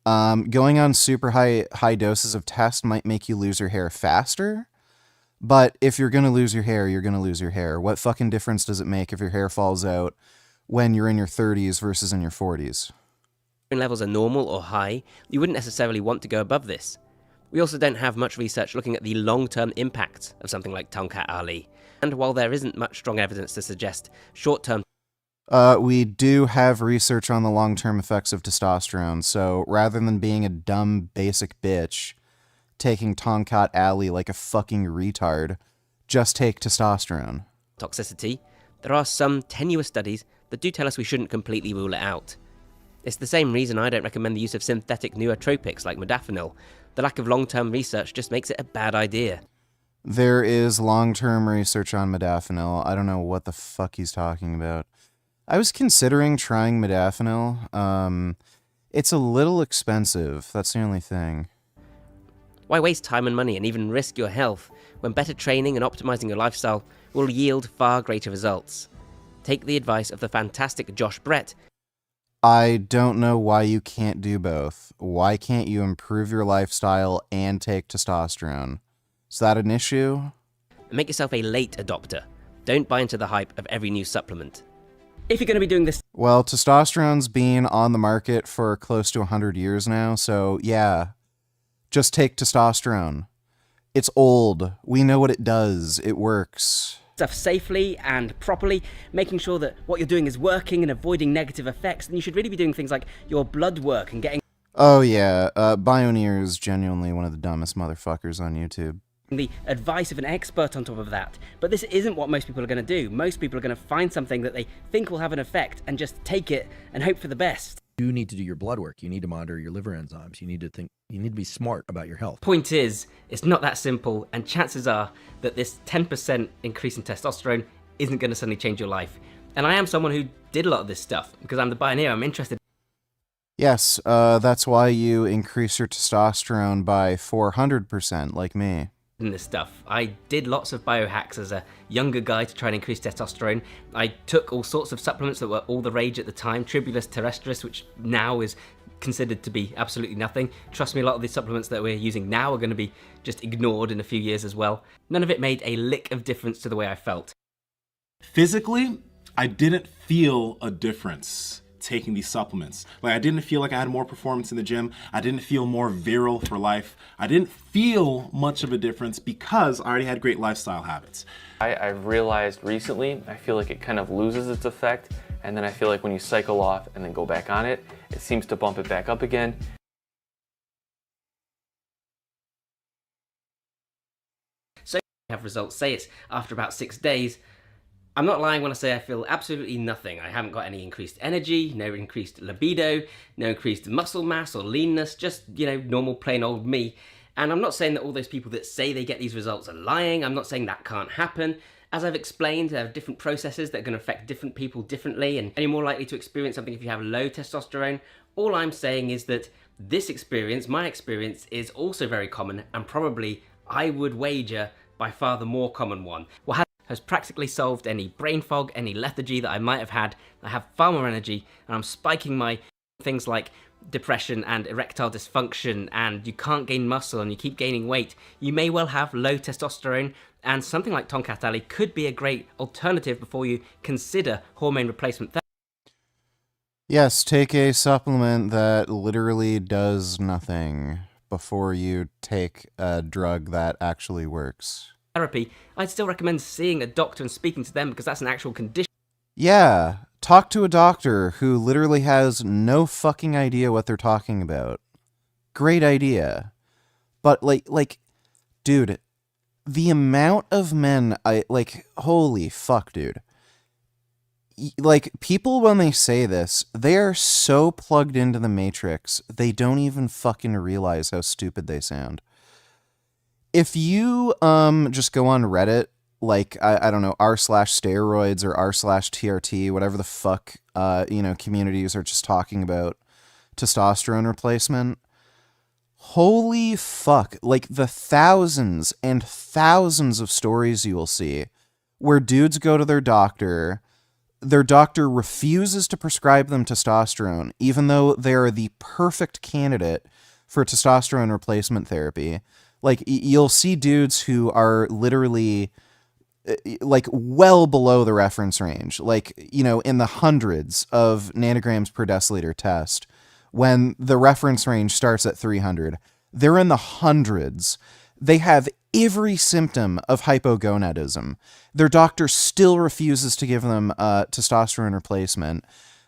[SPEAKER 4] Going on super high doses of test might make you lose your hair faster, but if you're gonna lose your hair, you're gonna lose your hair. What fucking difference does it make if your hair falls out when you're in your 30s versus in your 40s?
[SPEAKER 3] Levels are normal or high, you wouldn't necessarily want to go above this. We also don't have much research looking at the long-term impacts of something like Tonkat Ali. And while there isn't much strong evidence to suggest short-term...
[SPEAKER 4] we do have research on the long-term effects of testosterone, so rather than being a dumb, basic bitch, taking Tonkat Ali like a fucking retard, just take testosterone.
[SPEAKER 3] Toxicity, there are some tenuous studies that do tell us we shouldn't completely rule it out. It's the same reason I don't recommend the use of synthetic nootropics like modafinil. The lack of long-term research just makes it a bad idea.
[SPEAKER 4] There is long-term research on modafinil. I don't know what the fuck he's talking about. I was considering trying modafinil. It's a little expensive. That's the only thing.
[SPEAKER 3] Why waste time and money and even risk your health when better training and optimizing your lifestyle will yield far greater results? Take the advice of the fantastic Josh Brett.
[SPEAKER 4] I don't know why you can't do both. Why can't you improve your lifestyle and take testosterone? Is that an issue?
[SPEAKER 3] Make yourself a late adopter. Don't buy into the hype of every new supplement. If you're going to be doing this...
[SPEAKER 4] Well, testosterone's been on the market for close to 100 years now, so yeah. Just take testosterone. It's old. We know what it does. It works.
[SPEAKER 3] Stuff safely and properly, making sure that what you're doing is working and avoiding negative effects, then you should really be doing things like your blood work and getting...
[SPEAKER 4] Oh yeah, Bioneer is genuinely one of the dumbest motherfuckers on YouTube.
[SPEAKER 3] The advice of an expert on top of that. But this isn't what most people are going to do. Most people are going to find something that they think will have an effect and just take it and hope for the best.
[SPEAKER 22] You need to do your blood work. You need to monitor your liver enzymes. You need to be smart about your health.
[SPEAKER 3] Point is, it's not that simple, and chances are that this 10% increase in testosterone isn't going to suddenly change your life. And I am someone who did a lot of this stuff because I'm the pioneer. I'm interested.
[SPEAKER 4] Yes, that's why you increase your testosterone by 400%, like me.
[SPEAKER 3] In this stuff. I did lots of biohacks as a younger guy to try and increase testosterone. I took all sorts of supplements that were all the rage at the time, Tribulus terrestris, which now is considered to be absolutely nothing. Trust me, a lot of these supplements that we're using now are going to be just ignored in a few years as well. None of it made a lick of difference to the way I felt.
[SPEAKER 11] Physically, I didn't feel a difference taking these supplements. Like, I didn't feel like I had more performance in the gym. I didn't feel more virile for life. I didn't feel much of a difference because I already had great lifestyle habits.
[SPEAKER 12] I've realized recently, I feel like it kind of loses its effect, and then I feel like when you cycle off and then go back on it, it seems to bump it back up again.
[SPEAKER 3] So you have results, say it's after about 6 days. I'm not lying when I say I feel absolutely nothing. I haven't got any increased energy, no increased libido, no increased muscle mass or leanness, just, normal plain old me. And I'm not saying that all those people that say they get these results are lying. I'm not saying that can't happen. As I've explained, there are different processes that are going to affect different people differently, and you're more likely to experience something if you have low testosterone. All I'm saying is that this experience, my experience, is also very common, and probably, I would wager, by far the more common one. Well, has practically solved any brain fog, any lethargy that I might have had. I have far more energy, and I'm spiking my things like depression and erectile dysfunction, and you can't gain muscle and you keep gaining weight. You may well have low testosterone, and something like Tonkat Ali could be a great alternative before you consider hormone replacement therapy.
[SPEAKER 4] Yes, take a supplement that literally does nothing before you take a drug that actually works.
[SPEAKER 3] Therapy, I'd still recommend seeing a doctor and speaking to them because that's an actual condition.
[SPEAKER 4] Yeah, talk to a doctor who literally has no fucking idea what they're talking about. Great idea. But like, dude, the amount of men holy fuck, dude. Like, people, when they say this, they are so plugged into the Matrix, they don't even fucking realize how stupid they sound. If you just go on Reddit, like, I don't know, r/steroids or r/TRT, whatever the fuck, communities are just talking about testosterone replacement, holy fuck, like, the thousands and thousands of stories you will see where dudes go to their doctor refuses to prescribe them testosterone, even though they are the perfect candidate for testosterone replacement therapy. Like, you'll see dudes who are literally, like, well below the reference range, like, in the hundreds of nanograms per deciliter test, when the reference range starts at 300. They're in the hundreds. They have every symptom of hypogonadism. Their doctor still refuses to give them testosterone replacement.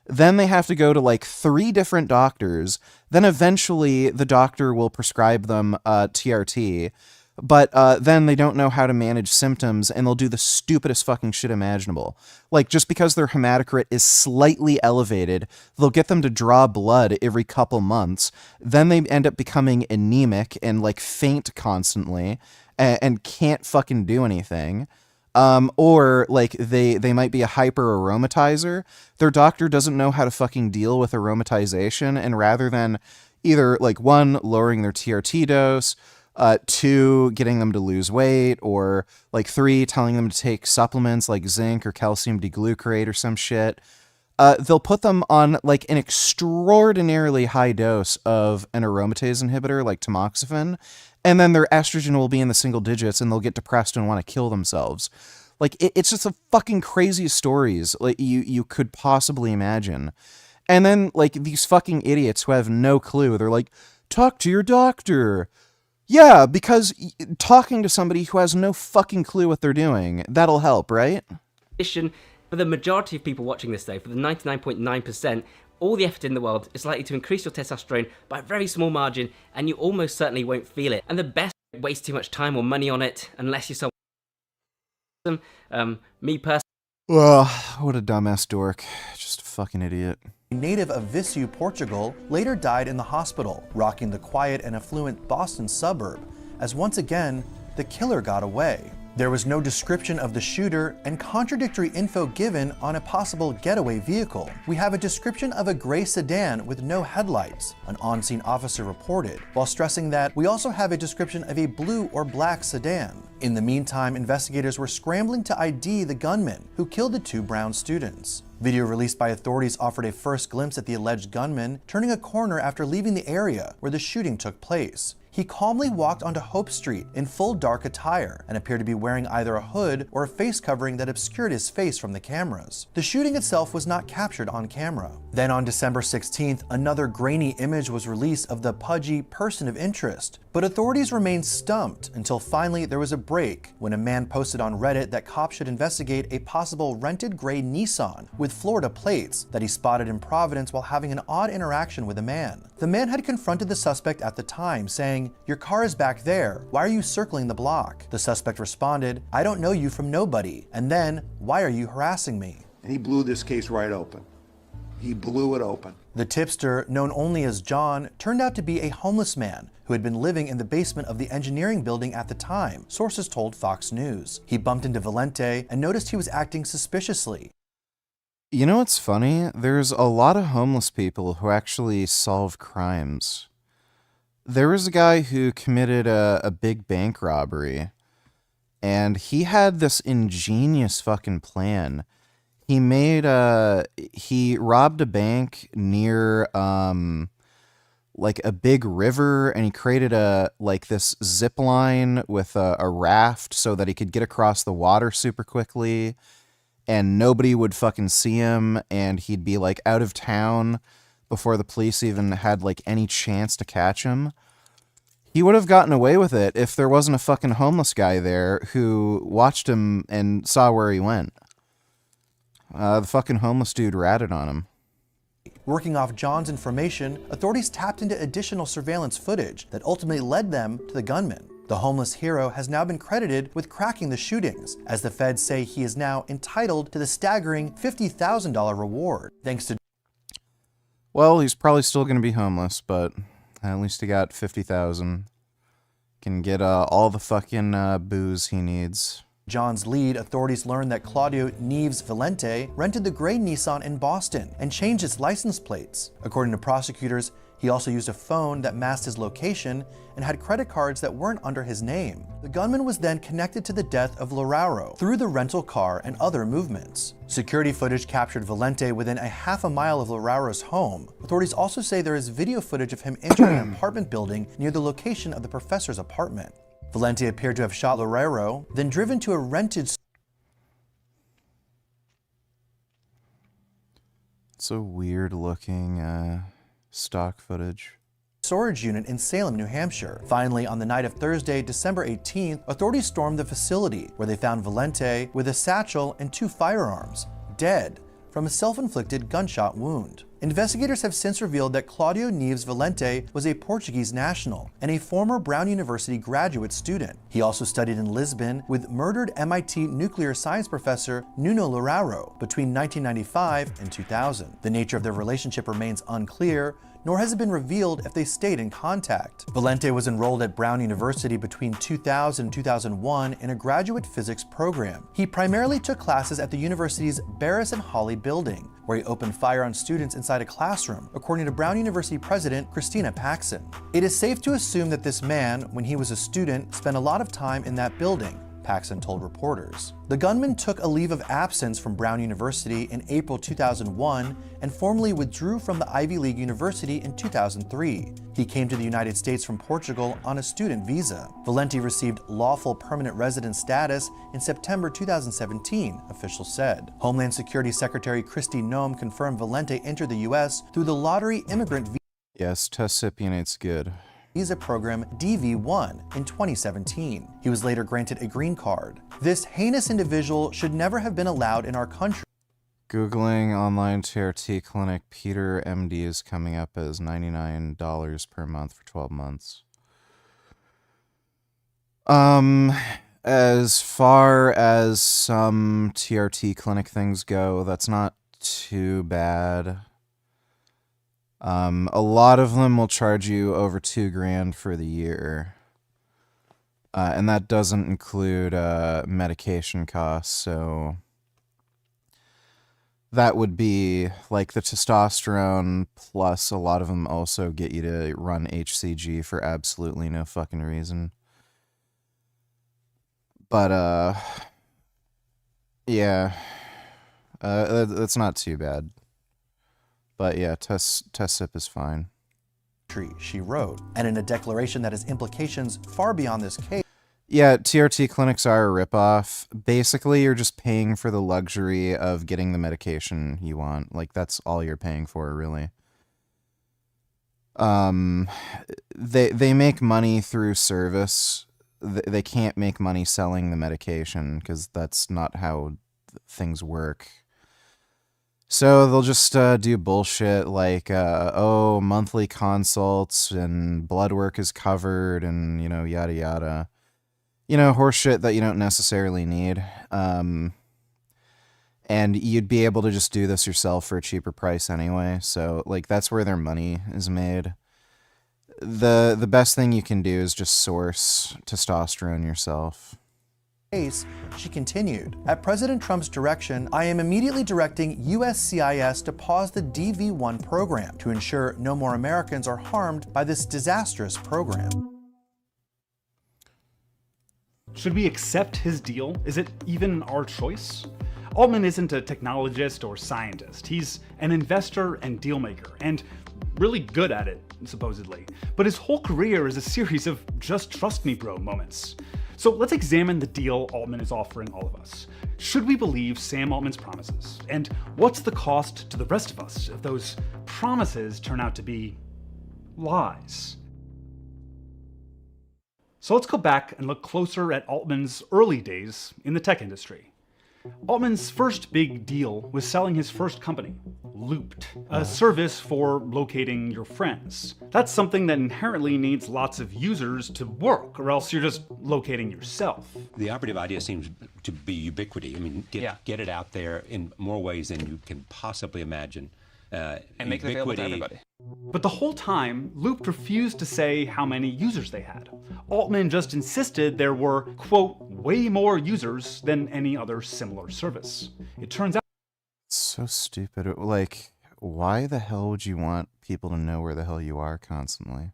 [SPEAKER 4] Then they have to go to like 3 different doctors. Then eventually the doctor will prescribe them TRT. But then they don't know how to manage symptoms, and they'll do the stupidest fucking shit imaginable. Like, just because their hematocrit is slightly elevated, they'll get them to draw blood every couple months. Then they end up becoming anemic and, like, faint constantly and can't fucking do anything. Or, like, they might be a hyper-aromatizer. Their doctor doesn't know how to fucking deal with aromatization, and rather than either, like, 1, lowering their TRT dose, 2, getting them to lose weight, or like 3, telling them to take supplements like zinc or calcium deglucarate or some shit. They'll put them on like an extraordinarily high dose of an aromatase inhibitor like tamoxifen, and then their estrogen will be in the single digits and they'll get depressed and want to kill themselves. Like, it's just the fucking craziest stories like you could possibly imagine. And then like these fucking idiots who have no clue, they're like, talk to your doctor. Yeah, because talking to somebody who has no fucking clue what they're doing, that'll help, right?
[SPEAKER 3] For the majority of people watching this, though, for the 99.9%, all the effort in the world is likely to increase your testosterone by a very small margin, and you almost certainly won't feel it. And the best, waste too much time or money on it, unless you're someone... me personally...
[SPEAKER 4] Well, what a dumbass dork. Just a fucking idiot.
[SPEAKER 14] A native of Viseu, Portugal, later died in the hospital, rocking the quiet and affluent Boston suburb, as once again, the killer got away. There was no description of the shooter and contradictory info given on a possible getaway vehicle. We have a description of a gray sedan with no headlights, an on-scene officer reported, while stressing that we also have a description of a blue or black sedan. In the meantime, investigators were scrambling to ID the gunman who killed the 2 Brown students. Video released by authorities offered a first glimpse at the alleged gunman turning a corner after leaving the area where the shooting took place. He calmly walked onto Hope Street in full dark attire and appeared to be wearing either a hood or a face covering that obscured his face from the cameras. The shooting itself was not captured on camera. Then on December 16th, another grainy image was released of the pudgy person of interest, but authorities remained stumped until finally there was a break when a man posted on Reddit that cops should investigate a possible rented gray Nissan with Florida plates that he spotted in Providence while having an odd interaction with a man. The man had confronted the suspect at the time, saying, "Your car is back there. Why are you circling the block?" The suspect responded, "I don't know you from nobody." And then, "Why are you harassing me?"
[SPEAKER 15] And he blew this case right open. He blew it open.
[SPEAKER 14] The tipster, known only as John, turned out to be a homeless man who had been living in the basement of the engineering building at the time, sources told Fox News. He bumped into Valente and noticed he was acting suspiciously.
[SPEAKER 4] You know what's funny? There's a lot of homeless people who actually solve crimes. There was a guy who committed a big bank robbery, and he had this ingenious fucking plan. He robbed a bank near like a big river, and he created this zip line with a raft so that he could get across the water super quickly, and nobody would fucking see him, and he'd be like out of town before the police even had like any chance to catch him. He would have gotten away with it if there wasn't a fucking homeless guy there who watched him and saw where he went. The fucking homeless dude ratted on him.
[SPEAKER 14] Working off John's information, authorities tapped into additional surveillance footage that ultimately led them to the gunman. The homeless hero has now been credited with cracking the shootings, as the feds say he is now entitled to the staggering $50,000 reward, thanks to...
[SPEAKER 4] Well, he's probably still going to be homeless, but at least he got 50,000. Can get all the fucking booze he needs.
[SPEAKER 14] John's lead, authorities learned that Claudio Neves Valente rented the gray Nissan in Boston and changed its license plates. According to prosecutors, he also used a phone that masked his location and had credit cards that weren't under his name. The gunman was then connected to the death of Lauraro through the rental car and other movements. Security footage captured Valente within a half a mile of Lauraro's home. Authorities also say there is video footage of him entering an apartment building near the location of the professor's apartment. Valente appeared to have shot Lauraro, then driven to a rented...
[SPEAKER 4] It's a weird looking stock footage.
[SPEAKER 14] Storage unit in Salem, New Hampshire. Finally, on the night of Thursday, December 18th, authorities stormed the facility, where they found Valente with a satchel and 2 firearms, dead from a self-inflicted gunshot wound. Investigators have since revealed that Claudio Neves Valente was a Portuguese national and a former Brown University graduate student. He also studied in Lisbon with murdered MIT nuclear science professor Nuno Lauraro between 1995 and 2000. The nature of their relationship remains unclear, nor has it been revealed if they stayed in contact. Valente was enrolled at Brown University between 2000 and 2001 in a graduate physics program. He primarily took classes at the university's Barris and Hawley building, where he opened fire on students inside a classroom, according to Brown University president Christina Paxson. It is safe to assume that this man, when he was a student, spent a lot of time in that building, Paxson told reporters. The gunman took a leave of absence from Brown University in April 2001 and formally withdrew from the Ivy League University in 2003. He came to the United States from Portugal on a student visa. Valente received lawful permanent resident status in September 2017, officials said. Homeland Security Secretary Kristi Noem confirmed Valente entered the U.S. through the lottery immigrant visa.
[SPEAKER 4] Yes, Tessipionate's good.
[SPEAKER 14] Visa program DV1 in 2017. He was later granted a green card. This heinous individual should never have been allowed in our country.
[SPEAKER 4] Googling online TRT clinic, Peter MD is coming up as $99 per month for 12 months. As far as some TRT clinic things go, that's not too bad. A lot of them will charge you over $2,000 for the year. And that doesn't include medication costs, so that would be like the testosterone, plus a lot of them also get you to run HCG for absolutely no fucking reason. But yeah, that's not too bad. But yeah, Tessip is fine.
[SPEAKER 14] She wrote, and in a declaration that has implications far beyond this case.
[SPEAKER 4] Yeah, TRT clinics are a ripoff. Basically, you're just paying for the luxury of getting the medication you want. Like, that's all you're paying for, really. They make money through service. They can't make money selling the medication, because that's not how things work. So they'll just do bullshit like, oh, monthly consults and blood work is covered and, you know, yada yada. You know, horse shit that you don't necessarily need. And you'd be able to just do this yourself for a cheaper price anyway. So, like, that's where their money is made. The best thing you can do is just source testosterone yourself.
[SPEAKER 14] She continued, at President Trump's direction, I am immediately directing USCIS to pause the DV1 program to ensure no more Americans are harmed by this disastrous program.
[SPEAKER 5] Should we accept his deal? Is it even our choice? Altman isn't a technologist or scientist. He's an investor and deal maker, and really good at it, supposedly. But his whole career is a series of just trust me bro moments. So let's examine the deal Altman is offering all of us. Should we believe Sam Altman's promises? And what's the cost to the rest of us if those promises turn out to be lies? So let's go back and look closer at Altman's early days in the tech industry. Altman's first big deal was selling his first company, Looped, a service for locating your friends. That's something that inherently needs lots of users to work, or else you're just locating yourself.
[SPEAKER 2] The operative idea seems to be ubiquity. I mean, get it out there in more ways than you can possibly imagine.
[SPEAKER 13] And make it available to everybody.
[SPEAKER 5] But the whole time, Looped refused to say how many users they had. Altman just insisted there were, quote, way more users than any other similar service. It turns out
[SPEAKER 4] It's so stupid. Like, why the hell would you want people to know where the hell you are constantly?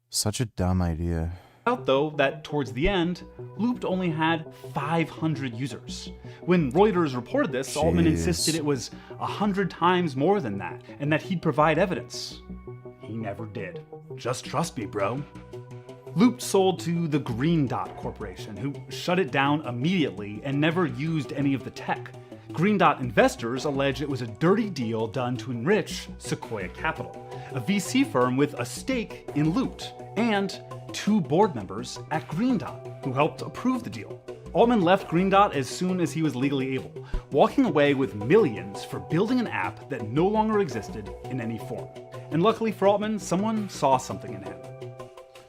[SPEAKER 4] Such a dumb idea.
[SPEAKER 5] though that towards the end, Looped only had 500 users. When Reuters reported this, Altman insisted it was 100 times more than that, and that he'd provide evidence. He never did. Just trust me, bro. Looped sold to the Green Dot Corporation, who shut it down immediately and never used any of the tech. Green Dot investors allege it was a dirty deal done to enrich Sequoia Capital, a VC firm with a stake in Looped, and 2 board members at Green Dot who helped approve the deal. Altman left Green Dot as soon as he was legally able, walking away with millions for building an app that no longer existed in any form. And luckily for Altman, someone saw something in him.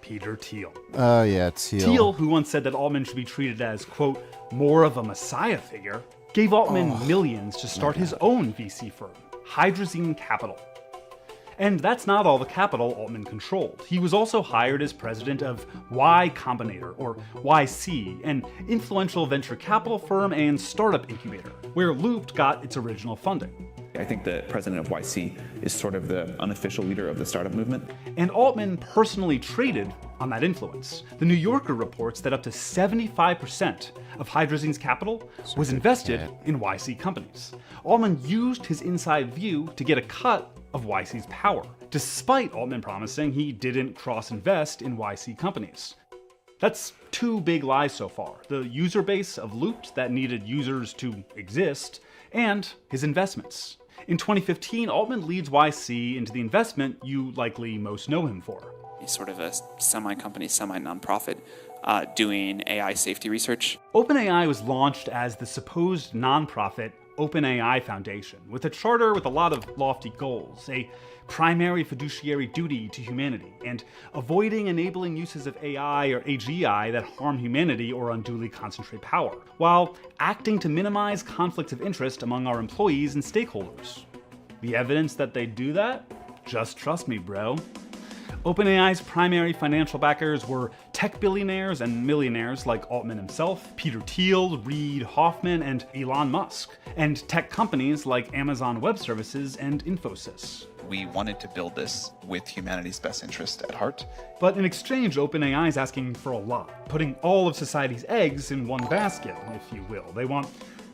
[SPEAKER 5] Peter Thiel.
[SPEAKER 4] Oh yeah, Thiel.
[SPEAKER 5] Thiel, who once said that Altman should be treated as, quote, more of a messiah figure, gave Altman millions to start his own VC firm, Hydrazine Capital. And that's not all the capital Altman controlled. He was also hired as president of Y Combinator, or YC, an influential venture capital firm and startup incubator, where Looped got its original funding.
[SPEAKER 13] I think the president of YC is sort of the unofficial leader of the startup movement.
[SPEAKER 5] And Altman personally traded on that influence. The New Yorker reports that up to 75% of Hydrazine's capital was invested in YC companies. Altman used his inside view to get a cut of YC's power, despite Altman promising he didn't cross-invest in YC companies. That's 2 big lies so far: the user base of Looped that needed users to exist, and his investments. In 2015, Altman leads YC into the investment you likely most know him for.
[SPEAKER 16] He's sort of a semi-company, semi-nonprofit doing AI safety research.
[SPEAKER 5] OpenAI was launched as the supposed nonprofit OpenAI Foundation, with a charter with a lot of lofty goals, a primary fiduciary duty to humanity, and avoiding enabling uses of AI or AGI that harm humanity or unduly concentrate power, while acting to minimize conflicts of interest among our employees and stakeholders. The evidence that they do that? Just trust me, bro. OpenAI's primary financial backers were tech billionaires and millionaires like Altman himself, Peter Thiel, Reid Hoffman, and Elon Musk, and tech companies like Amazon Web Services and Infosys.
[SPEAKER 13] We wanted to build this with humanity's best interest at heart.
[SPEAKER 5] But in exchange, OpenAI is asking for a lot, putting all of society's eggs in one basket, if you will. They want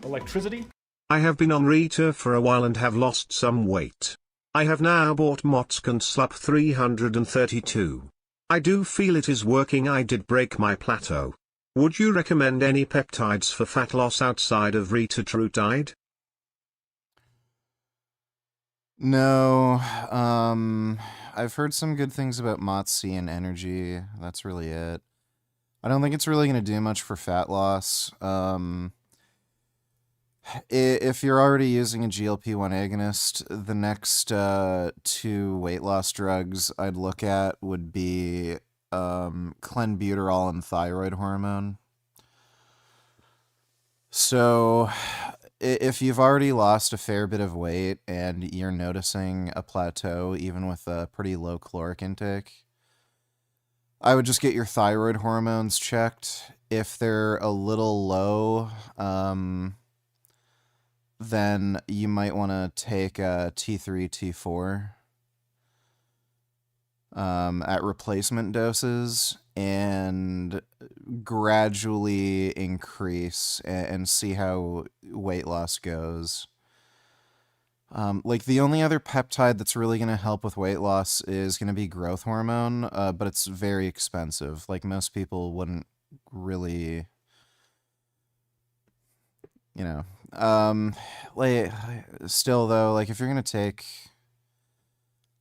[SPEAKER 5] electricity.
[SPEAKER 1] I have been on Rita for a while and have lost some weight. I have now bought Motzk and Slup 332. I do feel it is working. I did break my plateau. Would you recommend any peptides for fat loss outside of retatrutide?
[SPEAKER 4] No, I've heard some good things about Motzk and energy. That's really it. I don't think it's really going to do much for fat loss. If you're already using a GLP-1 agonist, the next 2 weight loss drugs I'd look at would be clenbuterol and thyroid hormone. So if you've already lost a fair bit of weight and you're noticing a plateau even with a pretty low caloric intake, I would just get your thyroid hormones checked. If they're a little low, then you might want to take a T3, T4 at replacement doses and gradually increase and see how weight loss goes. Like the only other peptide that's really going to help with weight loss is going to be growth hormone, but it's very expensive. Like most people wouldn't really, you know. Like, still though, like if you're gonna take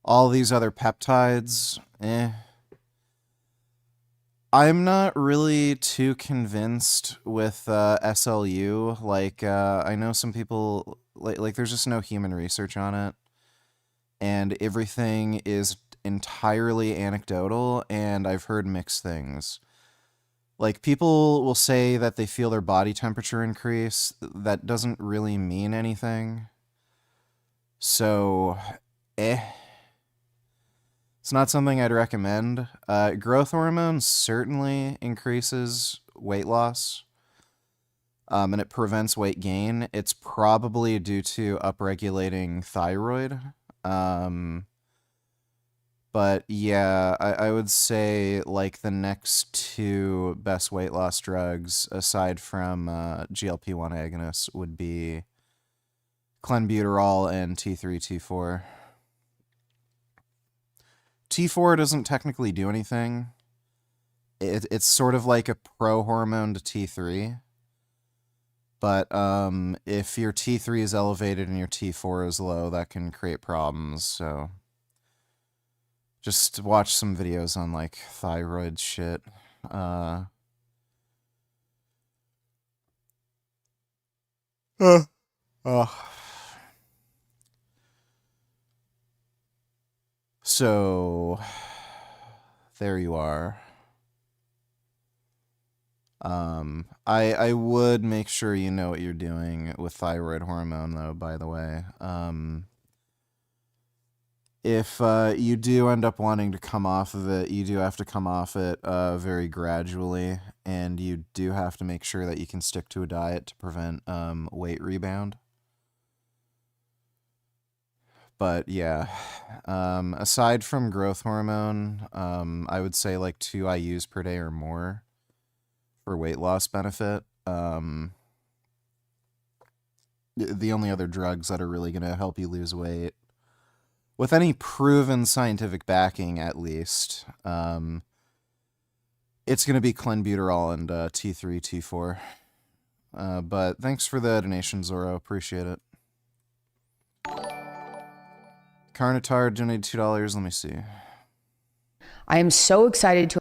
[SPEAKER 4] all these other peptides, I'm not really too convinced with SLU. Like, I know some people, like there's just no human research on it. And everything is entirely anecdotal, and I've heard mixed things. Like, people will say that they feel their body temperature increase. That doesn't really mean anything. So, It's not something I'd recommend. Growth hormone certainly increases weight loss, and it prevents weight gain. It's probably due to upregulating thyroid. But yeah, I would say like the next two best weight loss drugs, aside from GLP-1 agonists, would be clenbuterol and T3, T4. T4 doesn't technically do anything. It's sort of like a pro-hormone to T3. But if your T3 is elevated and your T4 is low, that can create problems, so just watch some videos on, like, thyroid shit. So, there you are. I would make sure you know what you're doing with thyroid hormone, though, by the way. If you do end up wanting to come off of it, you do have to come off it very gradually, and you do have to make sure that you can stick to a diet to prevent weight rebound. But yeah, aside from growth hormone, I would say like 2 IUs per day or more for weight loss benefit. The only other drugs that are really going to help you lose weight, with any proven scientific backing at least, it's going to be clenbuterol and T3, T4. But thanks for the donation, Zorro. Appreciate it. Carnitar donated $2. Let me see.
[SPEAKER 10] I am so excited to...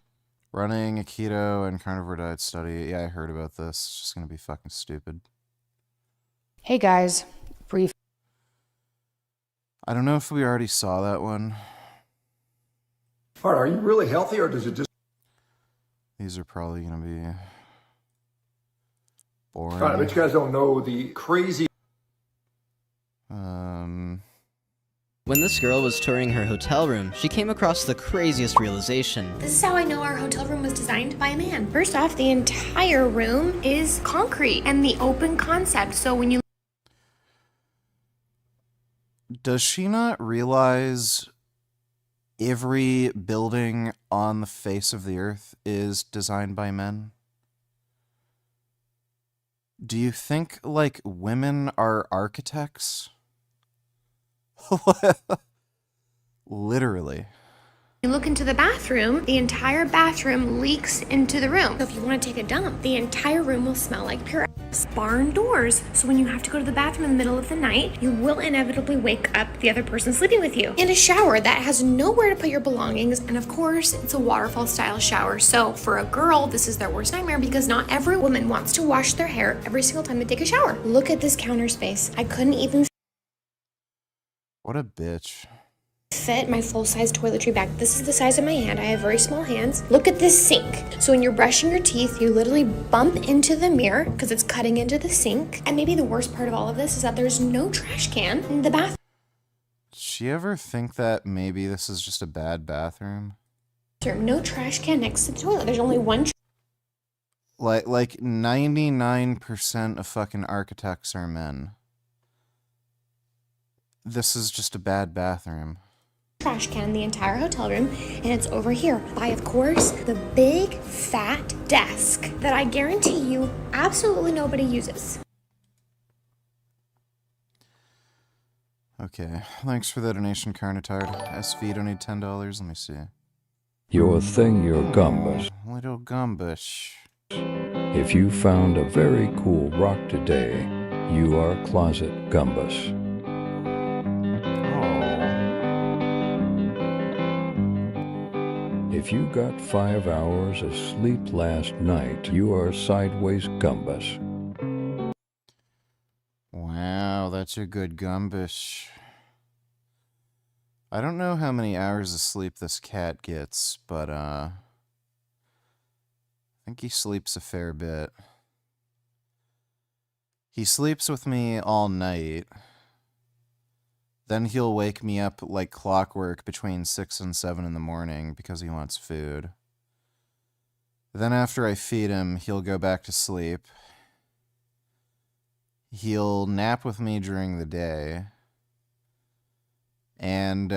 [SPEAKER 4] Running a keto and carnivore diet study. Yeah, I heard about this. It's just going to be fucking stupid.
[SPEAKER 10] Hey guys, brief.
[SPEAKER 4] I don't know if we already saw that one.
[SPEAKER 20] All right, are you really healthy or does it just...
[SPEAKER 4] These are probably going to be boring.
[SPEAKER 20] All right, but you guys don't know the crazy...
[SPEAKER 23] When this girl was touring her hotel room, she came across the craziest realization.
[SPEAKER 24] This is how I know our hotel room was designed by a man. First off, the entire room is concrete and the open concept. So when you...
[SPEAKER 4] Does she not realize every building on the face of the earth is designed by men? Do you think, like, women are architects? Literally.
[SPEAKER 24] You look into the bathroom, the entire bathroom leaks into the room. So if you want to take a dump, the entire room will smell like pure ass. Barn doors. So when you have to go to the bathroom in the middle of the night, you will inevitably wake up the other person sleeping with you. And a shower that has nowhere to put your belongings. And of course, it's a waterfall style shower. So for a girl, this is their worst nightmare because not every woman wants to wash their hair every single time they take a shower. Look at this counter space. I couldn't even...
[SPEAKER 4] What a bitch.
[SPEAKER 24] Fit my full-size toiletry bag. This is the size of my hand. I have very small hands. Look at this sink. So when you're brushing your teeth, you literally bump into the mirror because it's cutting into the sink. And maybe the worst part of all of this is that there's no trash can in the bathroom.
[SPEAKER 4] Did she ever think that maybe this is just a bad bathroom?
[SPEAKER 24] No trash can next to the toilet. There's only one.
[SPEAKER 4] Like 99% of fucking architects are men. This is just a bad bathroom.
[SPEAKER 24] Trash can in the entire hotel room, and it's over here by, of course, the big fat desk that I guarantee you absolutely nobody uses.
[SPEAKER 4] Okay, thanks for the donation, Carnitard. SV donated $10. Let me see.
[SPEAKER 25] Your thing, your gumbus.
[SPEAKER 4] Little gumbush.
[SPEAKER 25] If you found a very cool rock today, you are closet gumbus. If you got 5 hours of sleep last night, you are sideways gumbus.
[SPEAKER 4] Wow, that's a good gumbish. I don't know how many hours of sleep this cat gets, but I think he sleeps a fair bit. He sleeps with me all night. Then he'll wake me up like clockwork between 6 and 7 in the morning because he wants food. Then after I feed him, he'll go back to sleep. He'll nap with me during the day. And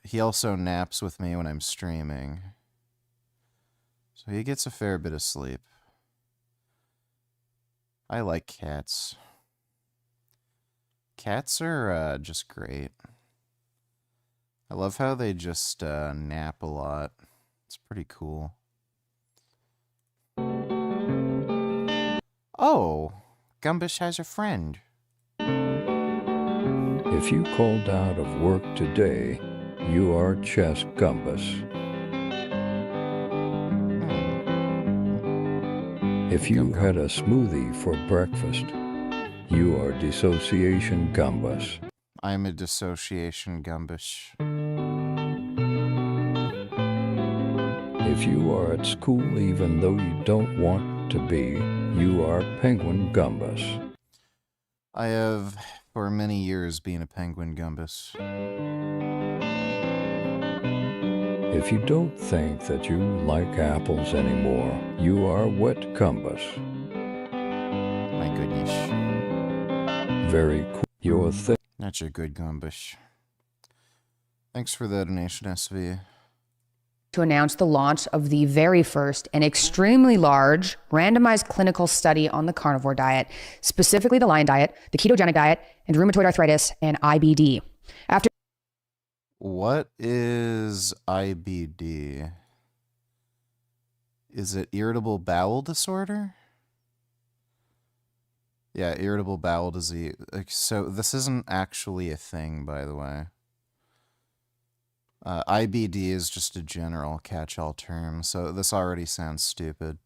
[SPEAKER 4] he also naps with me when I'm streaming. So he gets a fair bit of sleep. I like cats. Cats are just great. I love how they just nap a lot. It's pretty cool. Oh, Gumbish has a friend.
[SPEAKER 25] If you called out of work today, you are chest gumbus. If you had a smoothie for breakfast, you are dissociation gumbus.
[SPEAKER 4] I'm a dissociation gumbish.
[SPEAKER 25] If you are at school even though you don't want to be, you are penguin gumbus.
[SPEAKER 4] I have, for many years, been a penguin gumbus.
[SPEAKER 25] If you don't think that you like apples anymore, you are wet gumbus.
[SPEAKER 4] My goodness.
[SPEAKER 25] Very cool. You're thick.
[SPEAKER 4] That's a good gumbish. Thanks for the donation, SV.
[SPEAKER 10] To announce the launch of the very first and extremely large randomized clinical study on the carnivore diet, specifically the lion diet, the ketogenic diet, and rheumatoid arthritis and IBD. After
[SPEAKER 4] What is IBD? Is it irritable bowel disorder? Yeah, irritable bowel disease. So this isn't actually a thing, by the way. IBD is just a general catch-all term, so this already sounds stupid.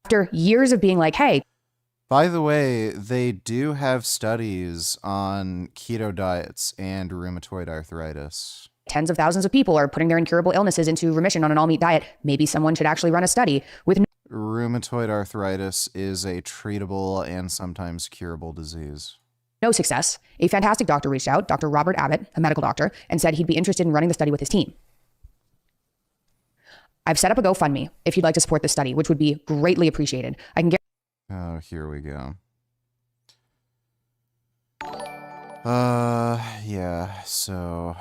[SPEAKER 10] After years of being like, hey.
[SPEAKER 4] By the way, they do have studies on keto diets and rheumatoid arthritis.
[SPEAKER 10] Tens of thousands of people are putting their incurable illnesses into remission on an all-meat diet. Maybe someone should actually run a study with...
[SPEAKER 4] Rheumatoid arthritis is a treatable and sometimes curable disease.
[SPEAKER 10] No success. A fantastic doctor reached out, Dr. Robert Abbott, a medical doctor, and said he'd be interested in running the study with his team. I've set up a GoFundMe if you'd like to support this study, which would be greatly appreciated. I can get...
[SPEAKER 4] Oh, here we go. Yeah, so...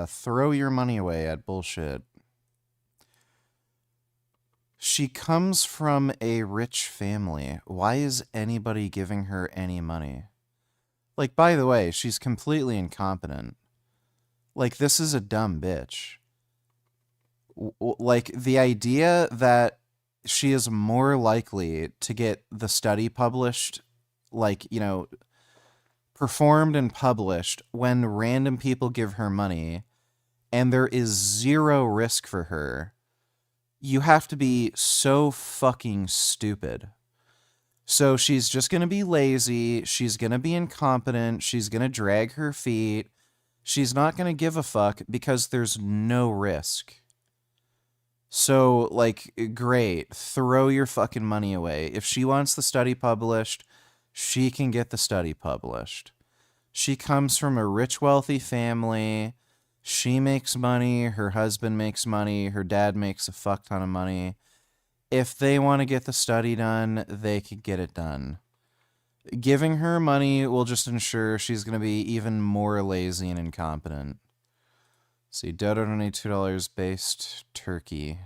[SPEAKER 4] throw your money away at bullshit. She comes from a rich family. Why is anybody giving her any money? Like, by the way, she's completely incompetent. Like, this is a dumb bitch. Like, the idea that she is more likely to get the study published, like, you know, performed and published when random people give her money and there is zero risk for her. You have to be so fucking stupid. So she's just going to be lazy. She's going to be incompetent. She's going to drag her feet. She's not going to give a fuck because there's no risk. So, like, great. Throw your fucking money away. If she wants the study published, she can get the study published. She comes from a rich, wealthy family. She makes money, her husband makes money, her dad makes a fuck ton of money. If they want to get the study done, they could get it done. Giving her money will just ensure she's going to be even more lazy and incompetent. See, Dodo donate $2 based turkey.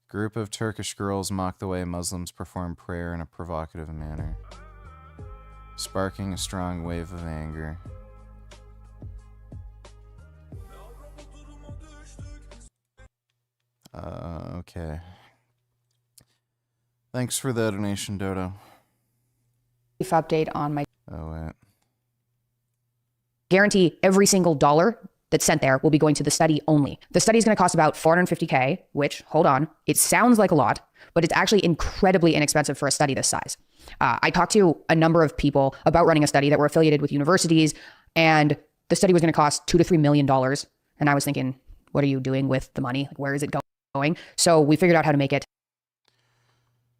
[SPEAKER 4] Group of Turkish girls mock the way Muslims perform prayer in a provocative manner, sparking a strong wave of anger. Okay. Thanks for the donation, Dodo.
[SPEAKER 10] Update on my...
[SPEAKER 4] Oh, wait.
[SPEAKER 10] Guarantee every single dollar that's sent there will be going to the study only. The study is going to cost about $450K, which, hold on, it sounds like a lot, but it's actually incredibly inexpensive for a study this size. I talked to a number of people about running a study that were affiliated with universities, and the study was going to cost $2 to $3 million. And I was thinking, what are you doing with the money? Like, where is it going? So we figured out how to make it.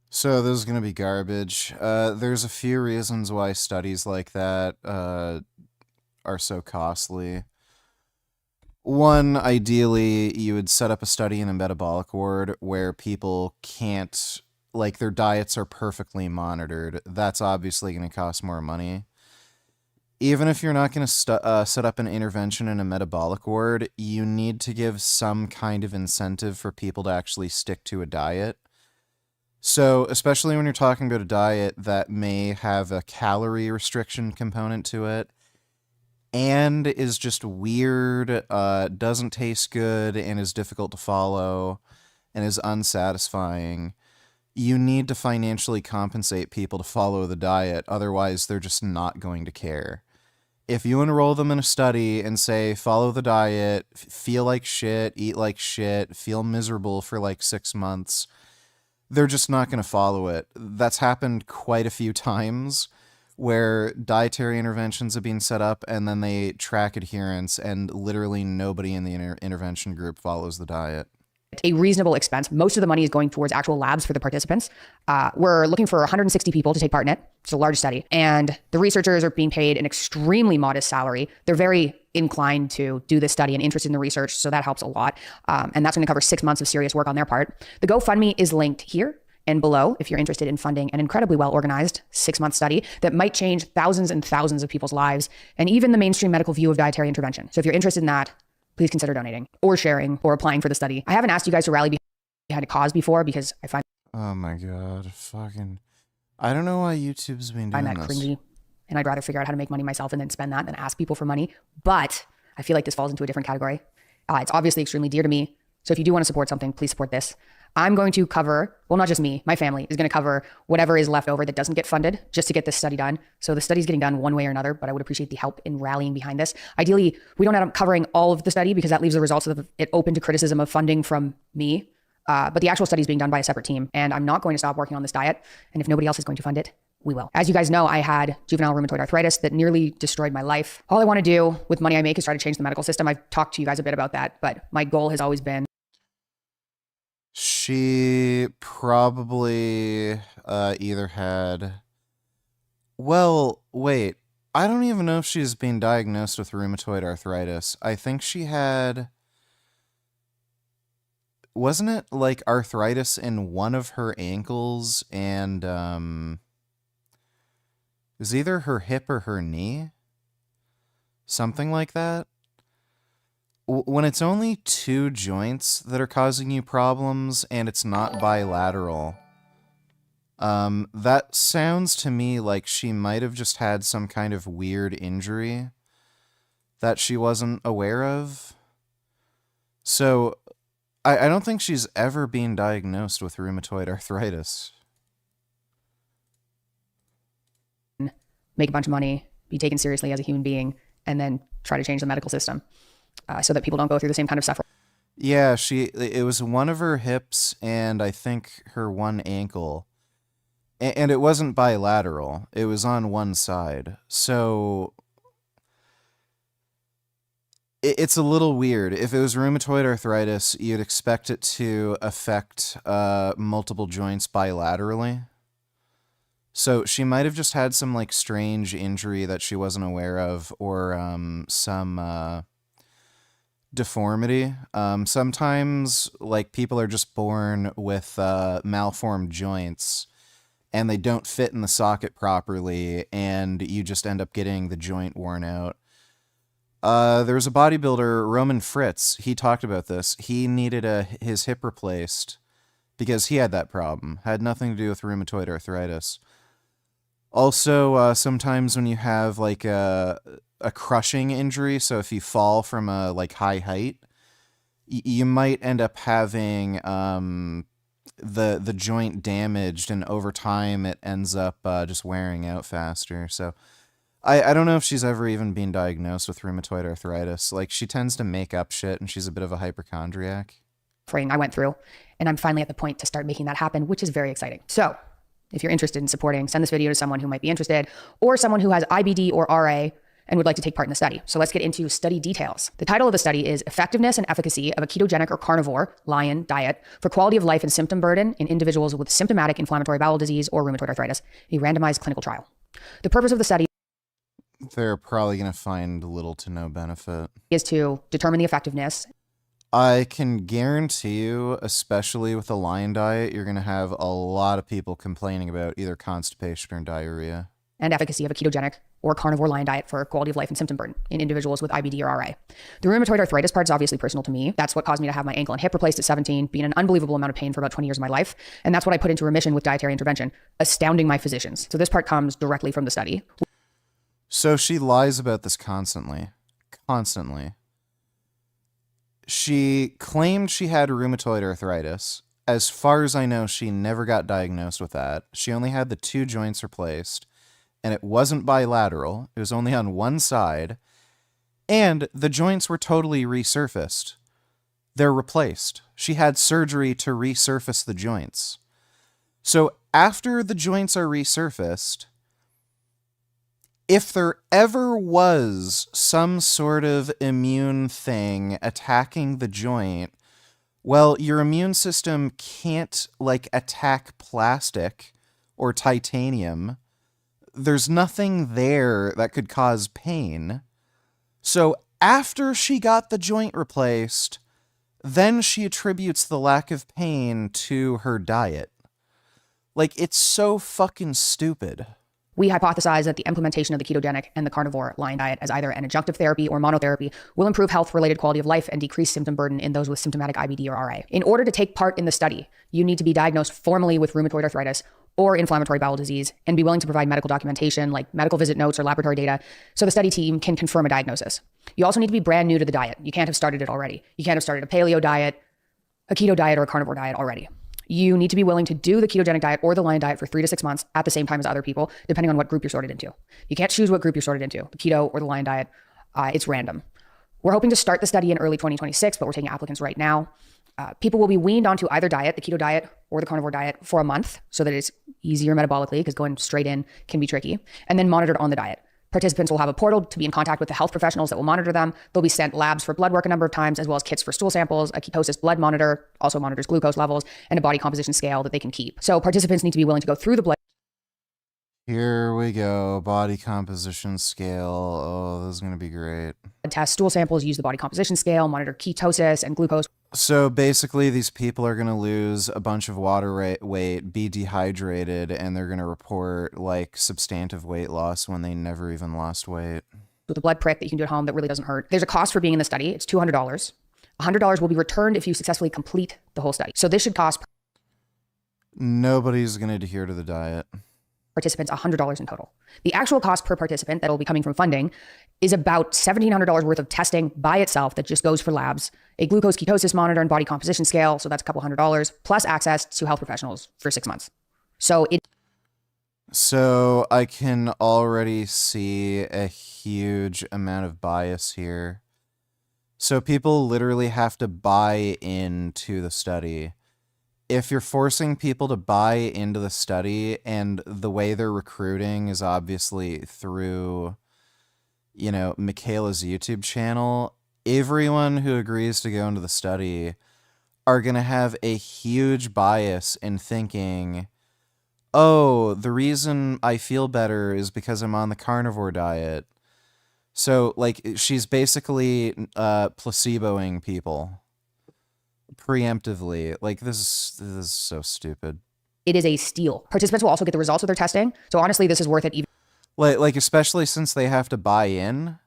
[SPEAKER 4] So this is going to be garbage. There's a few reasons why studies like that are so costly. One, ideally, you would set up a study in a metabolic ward where people can't, like, their diets are perfectly monitored. That's obviously going to cost more money. Even if you're not going to set up an intervention in a metabolic ward, you need to give some kind of incentive for people to actually stick to a diet. So, especially when you're talking about a diet that may have a calorie restriction component to it, and is just weird, doesn't taste good, and is difficult to follow, and is unsatisfying, you need to financially compensate people to follow the diet, otherwise they're just not going to care. If you enroll them in a study and say, follow the diet, feel like shit, eat like shit, feel miserable for like 6 months, they're just not going to follow it. That's happened quite a few times where dietary interventions have been set up and then they track adherence and literally nobody in the intervention group follows the diet.
[SPEAKER 10] A reasonable expense. Most of the money is going towards actual labs for the participants. We're looking for 160 people to take part in it. It's a large study. And the researchers are being paid an extremely modest salary. They're very inclined to do this study and interested in the research, so that helps a lot. And that's going to cover 6 months of serious work on their part. The GoFundMe is linked here and below if you're interested in funding an incredibly well-organized 6-month study that might change thousands and thousands of people's lives and even the mainstream medical view of dietary intervention. So if you're interested in that, please consider donating or sharing or applying for the study. I haven't asked you guys to rally behind a cause before because I find...
[SPEAKER 4] Oh my god, fucking... I don't know why YouTube's been doing
[SPEAKER 10] that
[SPEAKER 4] this.
[SPEAKER 10] cringy, and I'd rather figure out how to make money myself and then spend that than ask people for money. But I feel like this falls into a different category. It's obviously extremely dear to me. So if you do want to support something, please support this. I'm going to cover, well, not just me, my family is going to cover whatever is left over that doesn't get funded just to get this study done. So the study's getting done one way or another, but I would appreciate the help in rallying behind this. Ideally, we don't end up covering all of the study because that leaves the results of it open to criticism of funding from me. But the actual study is being done by a separate team, and I'm not going to stop working on this diet. And if nobody else is going to fund it, we will. As you guys know, I had juvenile rheumatoid arthritis that nearly destroyed my life. All I want to do with money I make is try to change the medical system. I've talked to you guys a bit about that, but my goal has always been...
[SPEAKER 4] She probably either had... Well, wait. I don't even know if she's been diagnosed with rheumatoid arthritis. I think she had... Wasn't it like arthritis in one of her ankles and it was either her hip or her knee? Something like that? When it's only 2 joints that are causing you problems and it's not bilateral, that sounds to me like she might have just had some kind of weird injury that she wasn't aware of. So, I don't think she's ever been diagnosed with rheumatoid arthritis.
[SPEAKER 10] Make a bunch of money, be taken seriously as a human being, and then try to change the medical system so that people don't go through the same kind of suffering.
[SPEAKER 4] Yeah, it was one of her hips and I think her one ankle. And it wasn't bilateral. It was on one side. So it's a little weird. If it was rheumatoid arthritis, you'd expect it to affect multiple joints bilaterally. So she might have just had some like strange injury that she wasn't aware of, or some deformity. Sometimes like people are just born with malformed joints and they don't fit in the socket properly, and you just end up getting the joint worn out. There was a bodybuilder, Roman Fritz. He talked about this. He needed his hip replaced because he had that problem. Had nothing to do with rheumatoid arthritis. Also, sometimes when you have like a crushing injury, so if you fall from a like high height, you might end up having the joint damaged, and over time it ends up just wearing out faster. So I don't know if she's ever even been diagnosed with rheumatoid arthritis. Like, she tends to make up shit, and she's a bit of a hypochondriac.
[SPEAKER 10] I went through, and I'm finally at the point to start making that happen, which is very exciting. So if you're interested in supporting, send this video to someone who might be interested, or someone who has IBD or RA and would like to take part in the study. So let's get into study details. The title of the study is Effectiveness and Efficacy of a Ketogenic or Carnivore Lion Diet for Quality of Life and Symptom Burden in Individuals with Symptomatic Inflammatory Bowel Disease or Rheumatoid Arthritis, a randomized clinical trial. The purpose of the study
[SPEAKER 4] They're probably going to find little to no benefit.
[SPEAKER 10] Is to determine the effectiveness.
[SPEAKER 4] I can guarantee you, especially with the lion diet, you're going to have a lot of people complaining about either constipation or diarrhea.
[SPEAKER 10] And efficacy of a ketogenic or carnivore lion diet for quality of life and symptom burden in individuals with IBD or RA. The rheumatoid arthritis part is obviously personal to me. That's what caused me to have my ankle and hip replaced at 17, be in an unbelievable amount of pain for about 20 years of my life. And that's what I put into remission with dietary intervention, astounding my physicians. So this part comes directly from the study.
[SPEAKER 4] So she lies about this constantly. Constantly. She claimed she had rheumatoid arthritis. As far as I know, she never got diagnosed with that. She only had the 2 joints replaced, and it wasn't bilateral. It was only on one side, and the joints were totally resurfaced. They're replaced. She had surgery to resurface the joints. So after the joints are resurfaced, if there ever was some sort of immune thing attacking the joint, well, your immune system can't, like, attack plastic or titanium. There's nothing there that could cause pain. So after she got the joint replaced, then she attributes the lack of pain to her diet. Like, it's so fucking stupid.
[SPEAKER 10] We hypothesize that the implementation of the ketogenic and the carnivore lion diet as either an adjunctive therapy or monotherapy will improve health-related quality of life and decrease symptom burden in those with symptomatic IBD or RA. In order to take part in the study, you need to be diagnosed formally with rheumatoid arthritis or inflammatory bowel disease and be willing to provide medical documentation like medical visit notes or laboratory data so the study team can confirm a diagnosis. You also need to be brand new to the diet. You can't have started it already. You can't have started a paleo diet, a keto diet, or a carnivore diet already. You need to be willing to do the ketogenic diet or the lion diet for 3 to 6 months at the same time as other people, depending on what group you're sorted into. You can't choose what group you're sorted into, the keto or the lion diet. It's random. We're hoping to start the study in early 2026, but we're taking applicants right now. People will be weaned onto either diet, the keto diet or the carnivore diet, for a month so that it's easier metabolically, because going straight in can be tricky, and then monitored on the diet. Participants will have a portal to be in contact with the health professionals that will monitor them. They'll be sent labs for blood work a number of times, as well as kits for stool samples, a ketosis blood monitor, also monitors glucose levels, and a body composition scale that they can keep. So participants need to be willing to go through the blood.
[SPEAKER 4] Here we go. Body composition scale. Oh, this is going to be great.
[SPEAKER 10] Test stool samples, use the body composition scale, monitor ketosis and glucose.
[SPEAKER 4] So basically, these people are going to lose a bunch of water weight, be dehydrated, and they're going to report, like, substantive weight loss when they never even lost weight.
[SPEAKER 10] With a blood prick that you can do at home that really doesn't hurt. There's a cost for being in the study. It's $200. $100 will be returned if you successfully complete the whole study. So this should cost
[SPEAKER 4] Nobody's going to adhere to the diet.
[SPEAKER 10] Participants $100 in total. The actual cost per participant that will be coming from funding is about $1,700 worth of testing by itself that just goes for labs, a glucose ketosis monitor and body composition scale, so that's a couple $100, plus access to health professionals for 6 months.
[SPEAKER 4] So I can already see a huge amount of bias here. So people literally have to buy into the study. If you're forcing people to buy into the study, and the way they're recruiting is obviously through, you know, Mikhaila's YouTube channel, everyone who agrees to go into the study are going to have a huge bias in thinking, oh, the reason I feel better is because I'm on the carnivore diet. So, like, she's basically placeboing people preemptively. Like, this is so stupid.
[SPEAKER 10] It is a steal. Participants will also get the results of their testing. So honestly, this is worth it. Even
[SPEAKER 4] like especially since they have to buy in,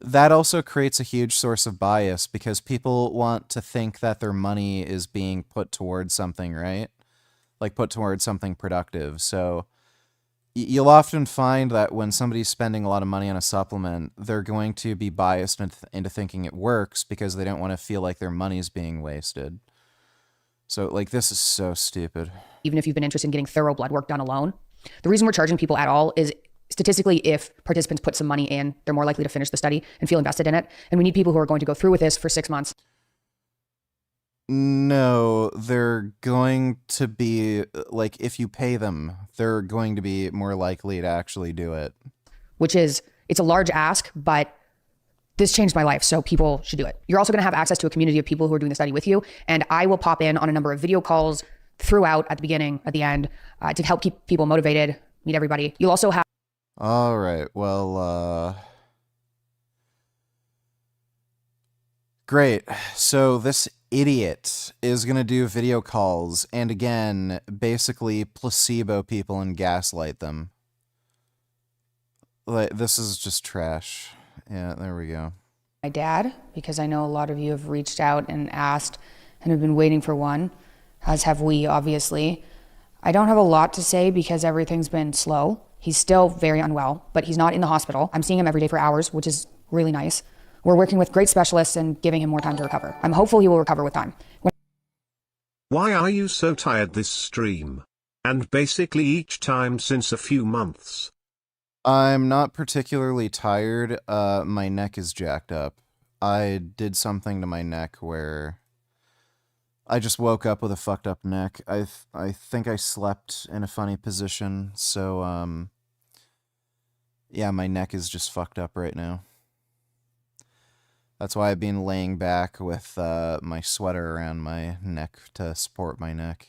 [SPEAKER 4] that also creates a huge source of bias because people want to think that their money is being put towards something, right? Like put towards something productive. So you'll often find that when somebody's spending a lot of money on a supplement, they're going to be biased into thinking it works because they don't want to feel like their money's being wasted. So, like, this is so stupid.
[SPEAKER 10] Even if you've been interested in getting thorough blood work done alone, the reason we're charging people at all is Statistically, if participants put some money in, they're more likely to finish the study and feel invested in it. And we need people who are going to go through with this for 6 months.
[SPEAKER 4] No, they're going to be, like, if you pay them, they're going to be more likely to actually do it.
[SPEAKER 10] Which is, it's a large ask, but this changed my life, so people should do it. You're also going to have access to a community of people who are doing the study with you, and I will pop in on a number of video calls throughout, at the beginning, at the end, to help keep people motivated, meet everybody. You'll also have...
[SPEAKER 4] All right, well, great. So this idiot is going to do video calls and, again, basically placebo people and gaslight them. Like, this is just trash. Yeah, there we go.
[SPEAKER 10] My dad, because I know a lot of you have reached out and asked and have been waiting for one, as have we, obviously. I don't have a lot to say because everything's been slow. He's still very unwell, but he's not in the hospital. I'm seeing him every day for hours, which is really nice. We're working with great specialists and giving him more time to recover. I'm hopeful he will recover with time.
[SPEAKER 1] Why are you so tired this stream? And basically each time since a few months.
[SPEAKER 4] I'm not particularly tired. My neck is jacked up. I did something to my neck where I just woke up with a fucked up neck. I think I slept in a funny position, so yeah, my neck is just fucked up right now. That's why I've been laying back with my sweater around my neck to support my neck.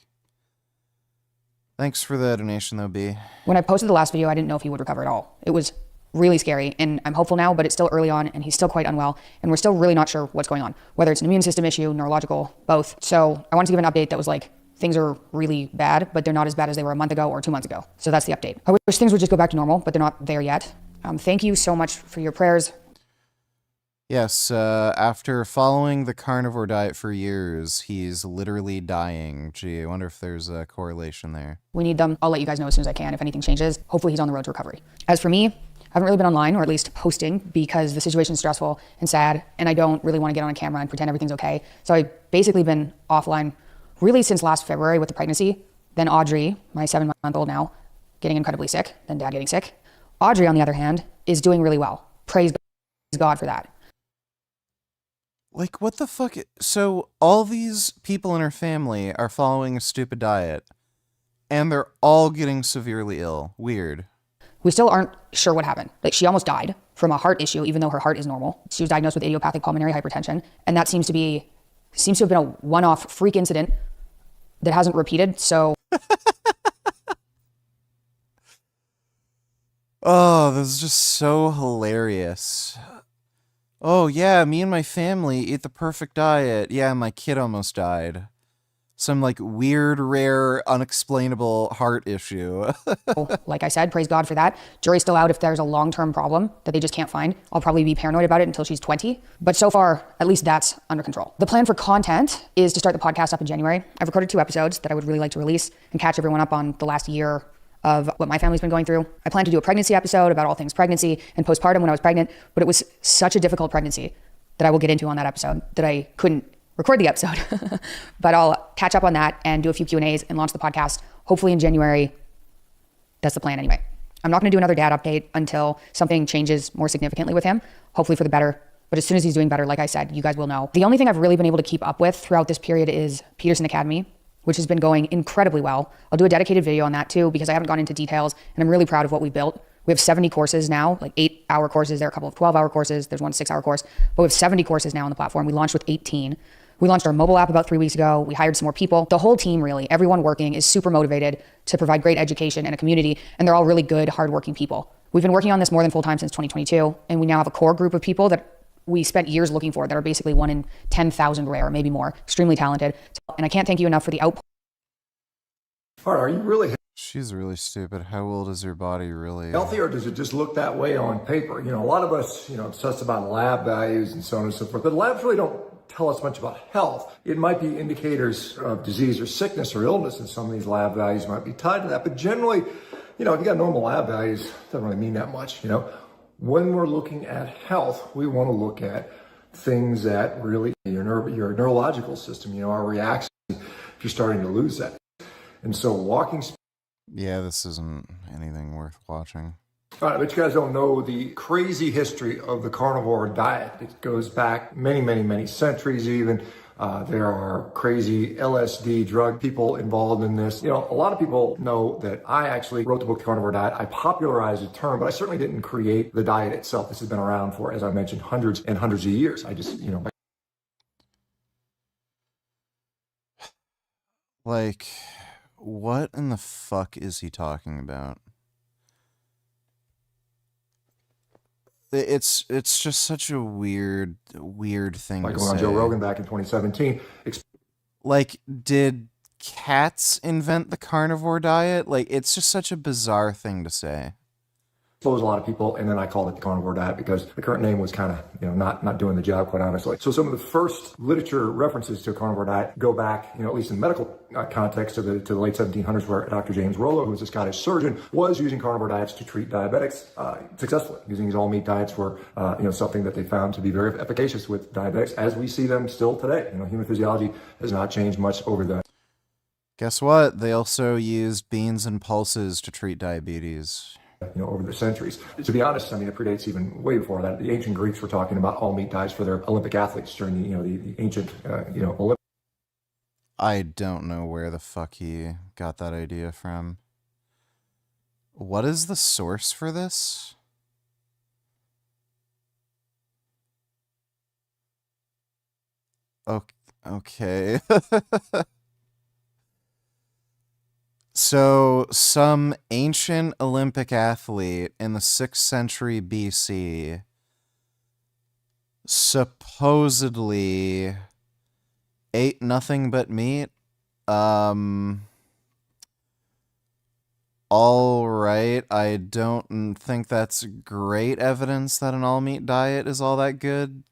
[SPEAKER 4] Thanks for the donation, though, B.
[SPEAKER 10] When I posted the last video, I didn't know if he would recover at all. It was really scary, and I'm hopeful now, but it's still early on, and he's still quite unwell, and we're still really not sure what's going on, whether it's an immune system issue, neurological, both. So I wanted to give an update that was like, things are really bad, but they're not as bad as they were a month ago or 2 months ago. So that's the update. I wish things would just go back to normal, but they're not there yet. Thank you so much for your prayers.
[SPEAKER 4] Yes, after following the carnivore diet for years, he's literally dying. Gee, I wonder if there's a correlation there.
[SPEAKER 10] We need them. I'll let you guys know as soon as I can if anything changes. Hopefully he's on the road to recovery. As for me, I haven't really been online, or at least posting, because the situation's stressful and sad, and I don't really want to get on a camera and pretend everything's okay. So I've basically been offline really since last February with the pregnancy. Then Audrey, my 7-month-old now, getting incredibly sick. Then Dad getting sick. Audrey, on the other hand, is doing really well. Praise God for that.
[SPEAKER 4] Like, what the fuck? So, all these people in her family are following a stupid diet, and they're all getting severely ill. Weird.
[SPEAKER 10] We still aren't sure what happened. Like, she almost died from a heart issue, even though her heart is normal. She was diagnosed with idiopathic pulmonary hypertension, and that seems to have been a one-off freak incident that hasn't repeated, so...
[SPEAKER 4] Oh, this is just so hilarious. Oh, yeah, me and my family eat the perfect diet. Yeah, my kid almost died. Some, like, weird, rare, unexplainable heart issue.
[SPEAKER 10] Like I said, praise God for that. Jury's still out if there's a long-term problem that they just can't find. I'll probably be paranoid about it until she's 20. But so far, at least that's under control. The plan for content is to start the podcast up in January. I've recorded 2 episodes that I would really like to release and catch everyone up on the last year of what my family's been going through. I plan to do a pregnancy episode about all things pregnancy and postpartum when I was pregnant, but it was such a difficult pregnancy that I will get into on that episode that I couldn't record the episode. But I'll catch up on that and do a few Q&As and launch the podcast hopefully in January. That's the plan anyway. I'm not going to do another dad update until something changes more significantly with him, hopefully for the better. But as soon as he's doing better, like I said, you guys will know. The only thing I've really been able to keep up with throughout this period is Peterson Academy, which has been going incredibly well. I'll do a dedicated video on that too, because I haven't gone into details, and I'm really proud of what we built. We have 70 courses now, like 8-hour courses. There are a couple of 12-hour courses. There's one 6-hour course, but we have 70 courses now on the platform. We launched with 18. We launched our mobile app about 3 weeks ago. We hired some more people. The whole team, really, everyone working is super motivated to provide great education and a community, and they're all really good, hardworking people. We've been working on this more than full-time since 2022, and we now have a core group of people that we spent years looking for that are basically 1 in 10,000 rare, maybe more, extremely talented. And I can't thank you enough for the output.
[SPEAKER 20] Are you really
[SPEAKER 4] She's really stupid. How old is your body really?
[SPEAKER 20] healthy, or does it just look that way on paper? You know, a lot of us, obsess about lab values and so on and so forth, but labs really don't tell us much about health. It might be indicators of disease or sickness or illness, and some of these lab values might be tied to that. But generally, if you got normal lab values, it doesn't really mean that much. When we're looking at health, we want to look at things that really your neurological system, our reaction if you're starting to lose that. And so walking speed.
[SPEAKER 4] Yeah, this isn't anything worth watching.
[SPEAKER 20] All right, but you guys don't know the crazy history of the carnivore diet. It goes back many, many, many centuries even. There are crazy LSD drug people involved in this. You know, a lot of people know that I actually wrote the book, The Carnivore Diet. I popularized the term, but I certainly didn't create the diet itself. This has been around for, as I mentioned, hundreds and hundreds of years. I just, you know.
[SPEAKER 4] Like, what in the fuck is he talking about? It's just such a weird thing
[SPEAKER 20] Like
[SPEAKER 4] to
[SPEAKER 20] going on
[SPEAKER 4] say.
[SPEAKER 20] Joe Rogan back in 2017.
[SPEAKER 4] Like, did cats invent the carnivore diet? Like, it's just such a bizarre thing to say.
[SPEAKER 20] Exposed a lot of people, and then I called it the carnivore diet because the current name was kind of, you know, not doing the job, quite honestly. So some of the first literature references to a carnivore diet go back, you know, at least in medical context to the late 1700s, where Dr. James Rollo, who was a Scottish surgeon, was using carnivore diets to treat diabetics successfully. Using these all-meat diets were, you know, something that they found to be very efficacious with diabetics, as we see them still today. You know, human physiology has not changed much over the.
[SPEAKER 4] Guess what? They also used beans and pulses to treat diabetes.
[SPEAKER 20] You know, over the centuries. To be honest, I mean, it predates even way before that. The ancient Greeks were talking about all meat diets for their Olympic athletes during the, you know, the ancient, you know, Olympics.
[SPEAKER 4] I don't know where the fuck he got that idea from. What is the source for this? Okay. So, some ancient Olympic athlete in the 6th century BC supposedly ate nothing but meat. All right. I don't think that's great evidence that an all-meat diet is all that good.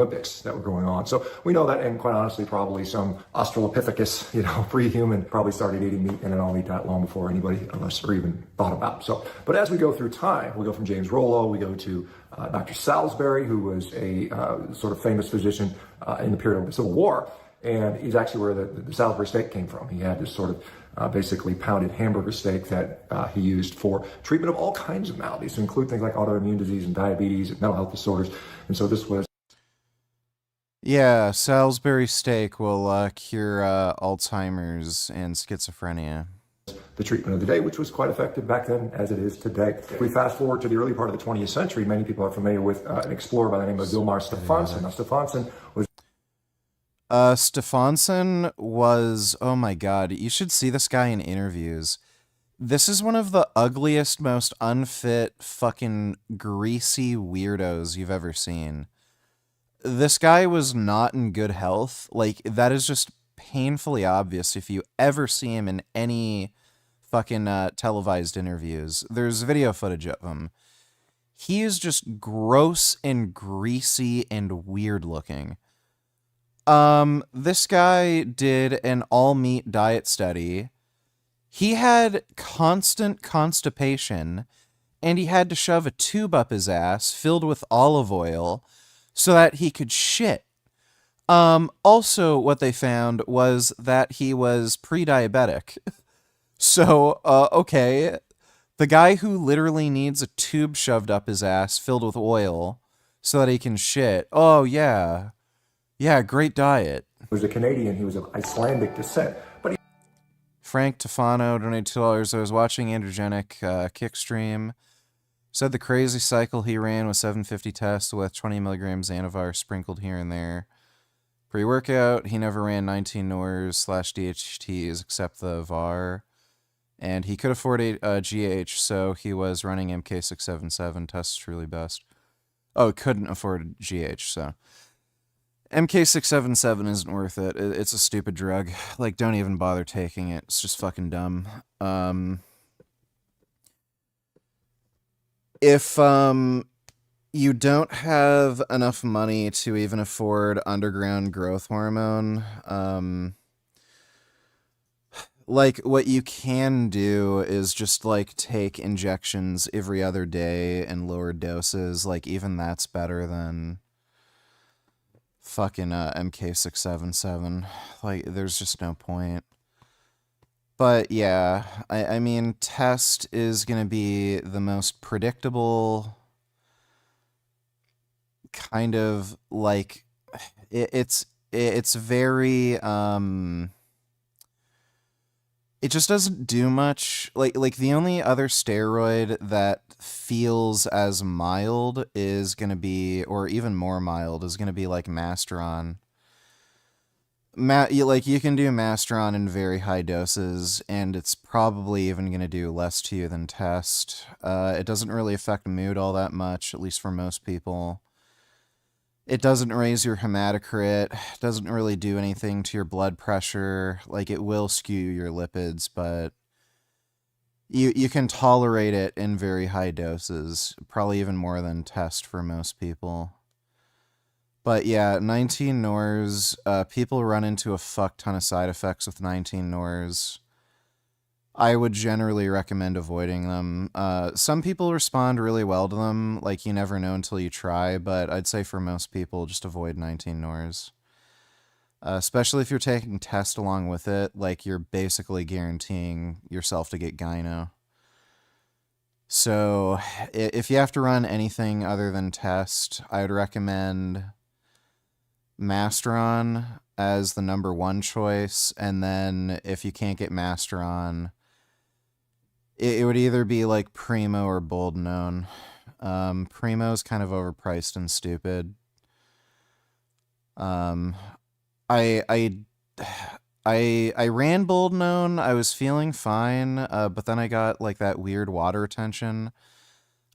[SPEAKER 20] Olympics that were going on. So we know that, and quite honestly, probably some Australopithecus, you know, pre-human, probably started eating meat in an all-meat diet long before anybody else or even thought about. So, but as we go through time, we go from James Rollo, we go to Dr. Salisbury, who was a sort of famous physician in the period of the Civil War, and he's actually where the Salisbury steak came from. He had this sort of basically pounded hamburger steak that he used for treatment of all kinds of maladies, to include things like autoimmune disease and diabetes and mental health disorders. And so this was.
[SPEAKER 4] Yeah, Salisbury steak will cure Alzheimer's and schizophrenia.
[SPEAKER 20] The treatment of the day, which was quite effective back then as it is today. If we fast forward to the early part of the 20th century, many people are familiar with an explorer by the name of Vilmar Stefansson. Now, Stefansson was...
[SPEAKER 4] Stefansson was, oh my god, you should see this guy in interviews. This is one of the ugliest, most unfit, fucking greasy weirdos you've ever seen. This guy was not in good health. Like, that is just painfully obvious if you ever see him in any fucking televised interviews. There's video footage of him. He is just gross and greasy and weird looking. This guy did an all-meat diet study. He had constant constipation, and he had to shove a tube up his ass filled with olive oil so that he could shit. Also, what they found was that he was pre-diabetic. So, okay, the guy who literally needs a tube shoved up his ass filled with oil so that he can shit. Oh, yeah. Yeah, great diet.
[SPEAKER 20] He was a Canadian. He was of Icelandic descent. But
[SPEAKER 4] Frank Tufano donated $2. I was watching Androgenic kick stream. Said the crazy cycle he ran was 750 tests with 20 milligrams Anavar sprinkled here and there. Pre-workout, he never ran 19 NORs/DHTs except the VAR. And he could afford a GH, so he was running MK677. Tests truly best. Oh, couldn't afford a GH, so. MK677 isn't worth it. It's a stupid drug. Like, don't even bother taking it. It's just fucking dumb. If you don't have enough money to even afford underground growth hormone, like, what you can do is just, like, take injections every other day in lower doses. Like, even that's better than fucking MK677. Like, there's just no point. But yeah, I mean, test is going to be the most predictable kind of like it's very it just doesn't do much. Like the only other steroid that feels as mild is going to be, or even more mild, is going to be like Masteron. You can do Masteron in very high doses, and it's probably even going to do less to you than test. It doesn't really affect mood all that much, at least for most people. It doesn't raise your hematocrit, doesn't really do anything to your blood pressure. Like, it will skew your lipids, but you can tolerate it in very high doses, probably even more than test for most people. But yeah, 19 Nors, people run into a fuck ton of side effects with 19 Nors. I would generally recommend avoiding them. Some people respond really well to them, like you never know until you try, but I'd say for most people, just avoid 19 Nors. Especially if you're taking test along with it, like you're basically guaranteeing yourself to get gyno. So if you have to run anything other than test, I would recommend Masteron as the number one choice, and then if you can't get Masteron, it would either be like Primo or Boldenone. Primo's kind of overpriced and stupid. I ran Boldenone. I was feeling fine, but then I got like that weird water retention.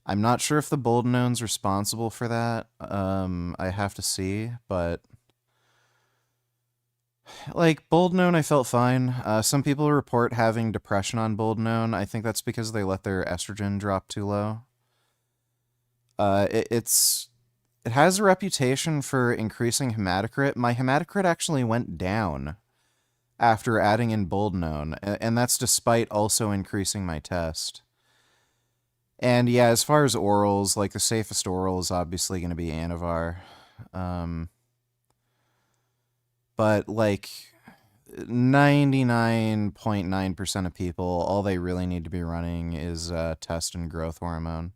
[SPEAKER 4] I'm not sure if the Boldenone's responsible for that. I have to see, but like, Boldenone, I felt fine. Some people report having depression on Boldenone. I think that's because they let their estrogen drop too low. It has a reputation for increasing hematocrit. My hematocrit actually went down after adding in Boldenone, and that's despite also increasing my test. And yeah, as far as orals, like the safest oral is obviously going to be Anavar. But like 99.9% of people, all they really need to be running is test and growth hormone.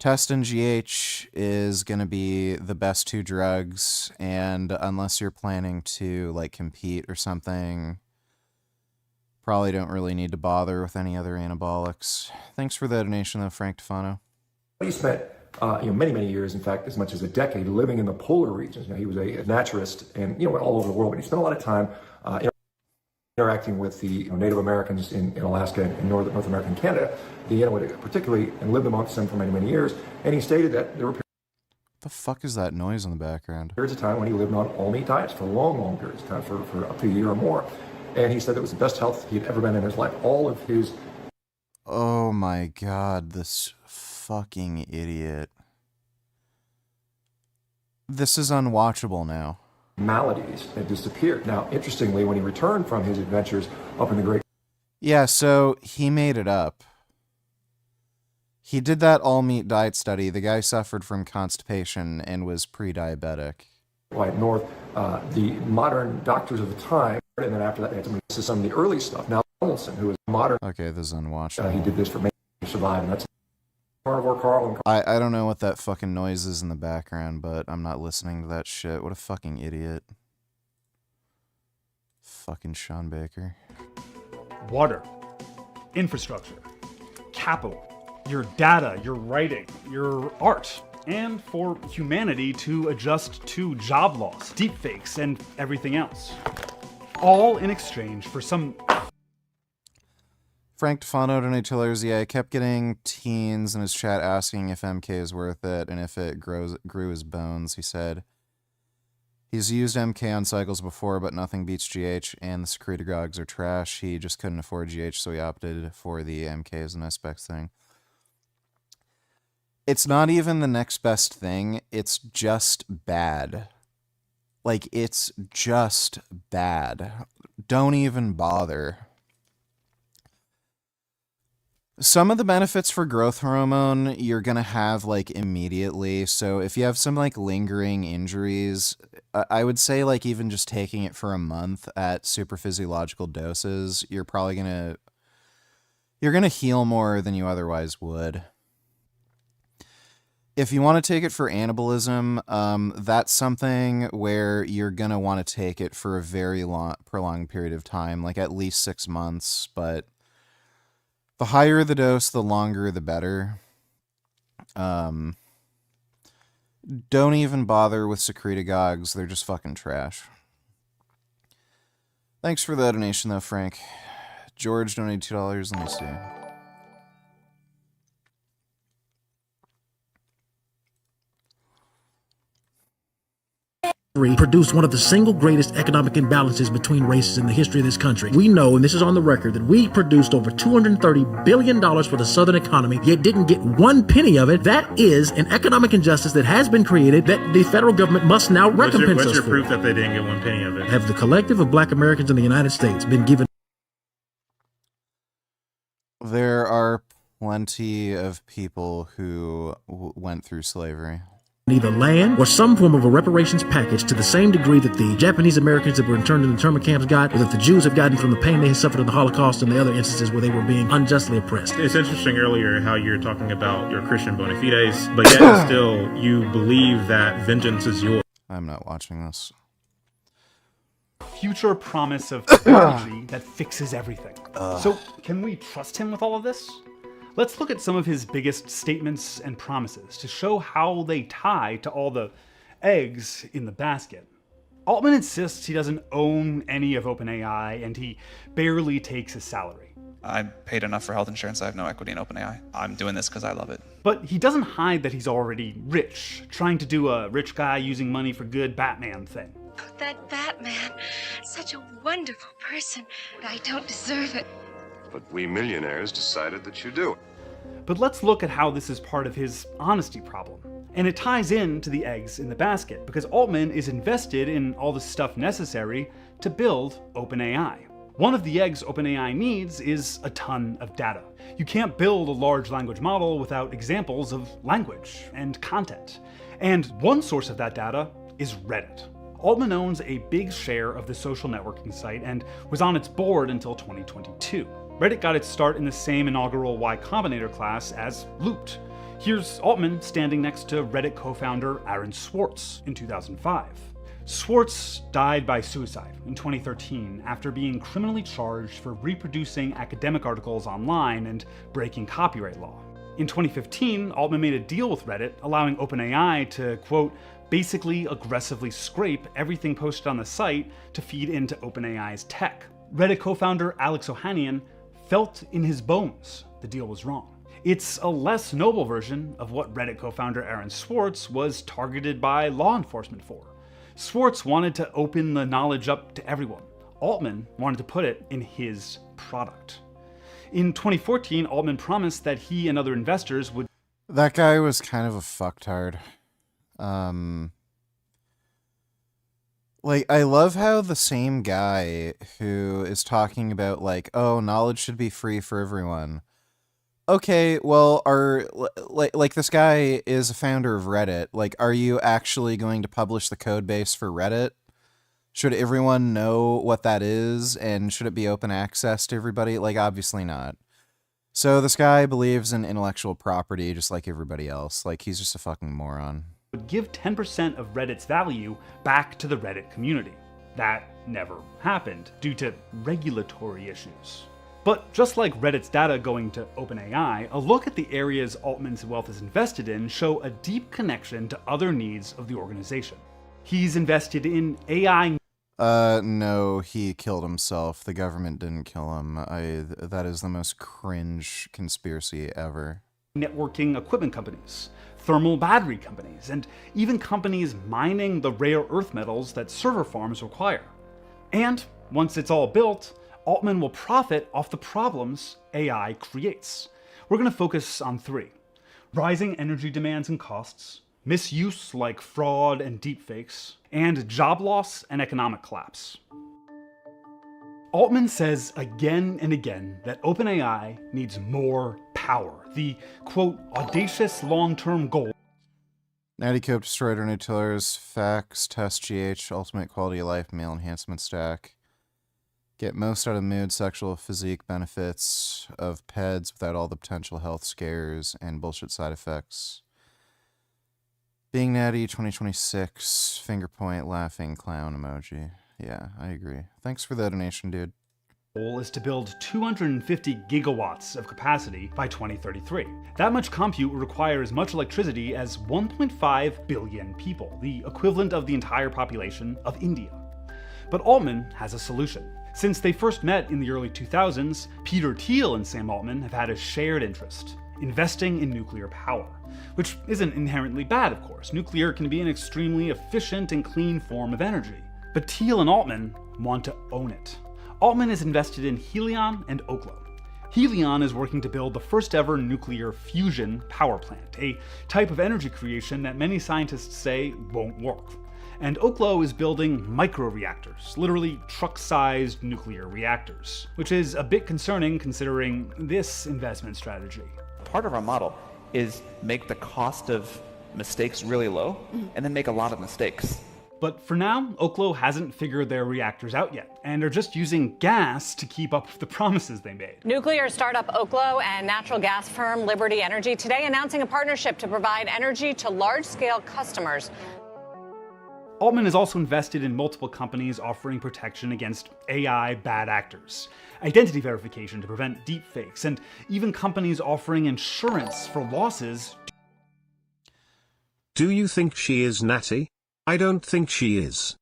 [SPEAKER 4] Test and GH is going to be the best two drugs, and unless you're planning to like compete or something, probably don't really need to bother with any other anabolics. Thanks for the donation though, Frank Tufano.
[SPEAKER 20] He spent many years, in fact, as much as a decade, living in the polar regions. He was a naturist and went all over the world, but he spent a lot of time interacting with the Native Americans in Alaska and North America and Canada, the Inuit particularly, and lived amongst them for many years. And he stated that there were
[SPEAKER 4] the fuck is that noise in the background?
[SPEAKER 20] periods of time when he lived on all meat diets for long periods of time, for up to a year or more. And he said it was the best health he'd ever been in his life. All of his...
[SPEAKER 4] Oh my god, this fucking idiot. This is unwatchable now.
[SPEAKER 20] maladies had disappeared. Now, interestingly, when he returned from his adventures up in the Great...
[SPEAKER 4] Yeah, so he made it up. He did that all-meat diet study. The guy suffered from constipation and was pre-diabetic.
[SPEAKER 20] Right north, the modern doctors of the time, and then after that, they had some of the early stuff. Now, Donaldson, who is modern...
[SPEAKER 4] Okay, this is unwatchable.
[SPEAKER 20] He did this for many years to survive, and that's... Carnivore Carl and...
[SPEAKER 4] I don't know what that fucking noise is in the background, but I'm not listening to that shit. What a fucking idiot. Fucking Sean Baker.
[SPEAKER 5] Water, infrastructure, capital, your data, your writing, your art, and for humanity to adjust to job loss, deepfakes, and everything else. All in exchange for some...
[SPEAKER 4] Frank Tufano donated, yeah, I kept getting teens in his chat asking if MK is worth it and if it grew his bones. He said he's used MK on cycles before, but nothing beats GH, and the secretagogues are trash. He just couldn't afford GH, so he opted for the MK as the next best thing. It's not even the next best thing. It's just bad. Like, it's just bad. Don't even bother. Some of the benefits for growth hormone you're going to have like immediately. So if you have some like lingering injuries, I would say like even just taking it for a month at super physiological doses, you're probably going to heal more than you otherwise would. If you want to take it for anabolism, that's something where you're going to want to take it for a very prolonged period of time, like at least 6 months, but the higher the dose, the longer the better. Don't even bother with secretagogues. They're just fucking trash. Thanks for the donation, though, Frank. George donated $2. Let me see.
[SPEAKER 6] Produced one of the single greatest economic imbalances between races in the history of this country. We know, and this is on the record, that we produced over $230 billion for the Southern economy, yet didn't get 1 penny of it. That is an economic injustice that has been created that the federal government must now recompense us for.
[SPEAKER 8] What's your proof that they didn't get 1 penny of it?
[SPEAKER 6] Have the collective of black Americans in the United States been given?
[SPEAKER 4] There are plenty of people who went through slavery.
[SPEAKER 6] Either land or some form of a reparations package to the same degree that the Japanese Americans that were interned in the internment camps got, or that the Jews have gotten from the pain they suffered in the Holocaust and the other instances where they were being unjustly oppressed.
[SPEAKER 8] It's interesting earlier how you're talking about your Christian bona fides, but yet still you believe that vengeance is yours.
[SPEAKER 4] I'm not watching this.
[SPEAKER 5] Future promise of technology that fixes everything. So can we trust him with all of this? Let's look at some of his biggest statements and promises to show how they tie to all the eggs in the basket. Altman insists he doesn't own any of OpenAI and he barely takes his salary.
[SPEAKER 16] I paid enough for health insurance. I have no equity in OpenAI. I'm doing this because I love it.
[SPEAKER 5] But he doesn't hide that he's already rich, trying to do a rich guy using money for good Batman thing.
[SPEAKER 17] That Batman, such a wonderful person, but I don't deserve it.
[SPEAKER 18] But we millionaires decided that you do.
[SPEAKER 5] But let's look at how this is part of his honesty problem. And it ties in to the eggs in the basket, because Altman is invested in all the stuff necessary to build OpenAI. One of the eggs OpenAI needs is a ton of data. You can't build a large language model without examples of language and content. And one source of that data is Reddit. Altman owns a big share of the social networking site and was on its board until 2022. Reddit got its start in the same inaugural Y Combinator class as Looped. Here's Altman standing next to Reddit co-founder Aaron Swartz in 2005. Swartz died by suicide in 2013 after being criminally charged for reproducing academic articles online and breaking copyright law. In 2015, Altman made a deal with Reddit, allowing OpenAI to, quote, basically aggressively scrape everything posted on the site to feed into OpenAI's tech. Reddit co-founder Alex Ohanian felt in his bones the deal was wrong. It's a less noble version of what Reddit co-founder Aaron Swartz was targeted by law enforcement for. Swartz wanted to open the knowledge up to everyone. Altman wanted to put it in his product. In 2014, Altman promised that he and other investors would...
[SPEAKER 4] That guy was kind of a fucktard. Like, I love how the same guy who is talking about, like, oh, knowledge should be free for everyone. Okay, well, like this guy is a founder of Reddit. Like, are you actually going to publish the code base for Reddit? Should everyone know what that is? And should it be open access to everybody? Like, obviously not. So this guy believes in intellectual property just like everybody else. Like, he's just a fucking moron.
[SPEAKER 5] Would give 10% of Reddit's value back to the Reddit community. That never happened due to regulatory issues. But just like Reddit's data going to OpenAI, a look at the areas Altman's wealth is invested in show a deep connection to other needs of the organization. He's invested in AI.
[SPEAKER 4] No, he killed himself. The government didn't kill him. That is the most cringe conspiracy ever.
[SPEAKER 5] Networking equipment companies, thermal battery companies, and even companies mining the rare earth metals that server farms require. And once it's all built, Altman will profit off the problems AI creates. We're going to focus on three: rising energy demands and costs, misuse like fraud and deepfakes, and job loss and economic collapse. Altman says again and again that OpenAI needs more power, the, quote, audacious long-term goal.
[SPEAKER 4] Natty Cope destroyed her new tillers, Fax, Test GH, Ultimate Quality of Life, Meal Enhancement Stack. Get most out of mood, sexual, physique benefits of PEDs without all the potential health scares and bullshit side effects. Being Natty 2026, finger point, laughing clown emoji. Yeah, I agree. Thanks for the donation, dude.
[SPEAKER 5] Goal is to build 250 gigawatts of capacity by 2033. That much compute will require as much electricity as 1.5 billion people, the equivalent of the entire population of India. But Altman has a solution. Since they first met in the early 2000s, Peter Thiel and Sam Altman have had a shared interest: investing in nuclear power. Which isn't inherently bad, of course. Nuclear can be an extremely efficient and clean form of energy. But Thiel and Altman want to own it. Altman is invested in Helion and Oklo. Helion is working to build the first ever nuclear fusion power plant, a type of energy creation that many scientists say won't work. And Oklo is building microreactors, literally truck-sized nuclear reactors, which is a bit concerning considering this investment strategy.
[SPEAKER 13] Part of our model is make the cost of mistakes really low, and then make a lot of mistakes.
[SPEAKER 5] But for now, Oklo hasn't figured their reactors out yet, and are just using gas to keep up with the promises they made.
[SPEAKER 7] Nuclear startup Oklo and natural gas firm Liberty Energy today announcing a partnership to provide energy to large-scale customers.
[SPEAKER 5] Altman is also invested in multiple companies offering protection against AI bad actors, identity verification to prevent deepfakes, and even companies offering insurance for losses.
[SPEAKER 1] Do you think she is Natty? I don't think she is.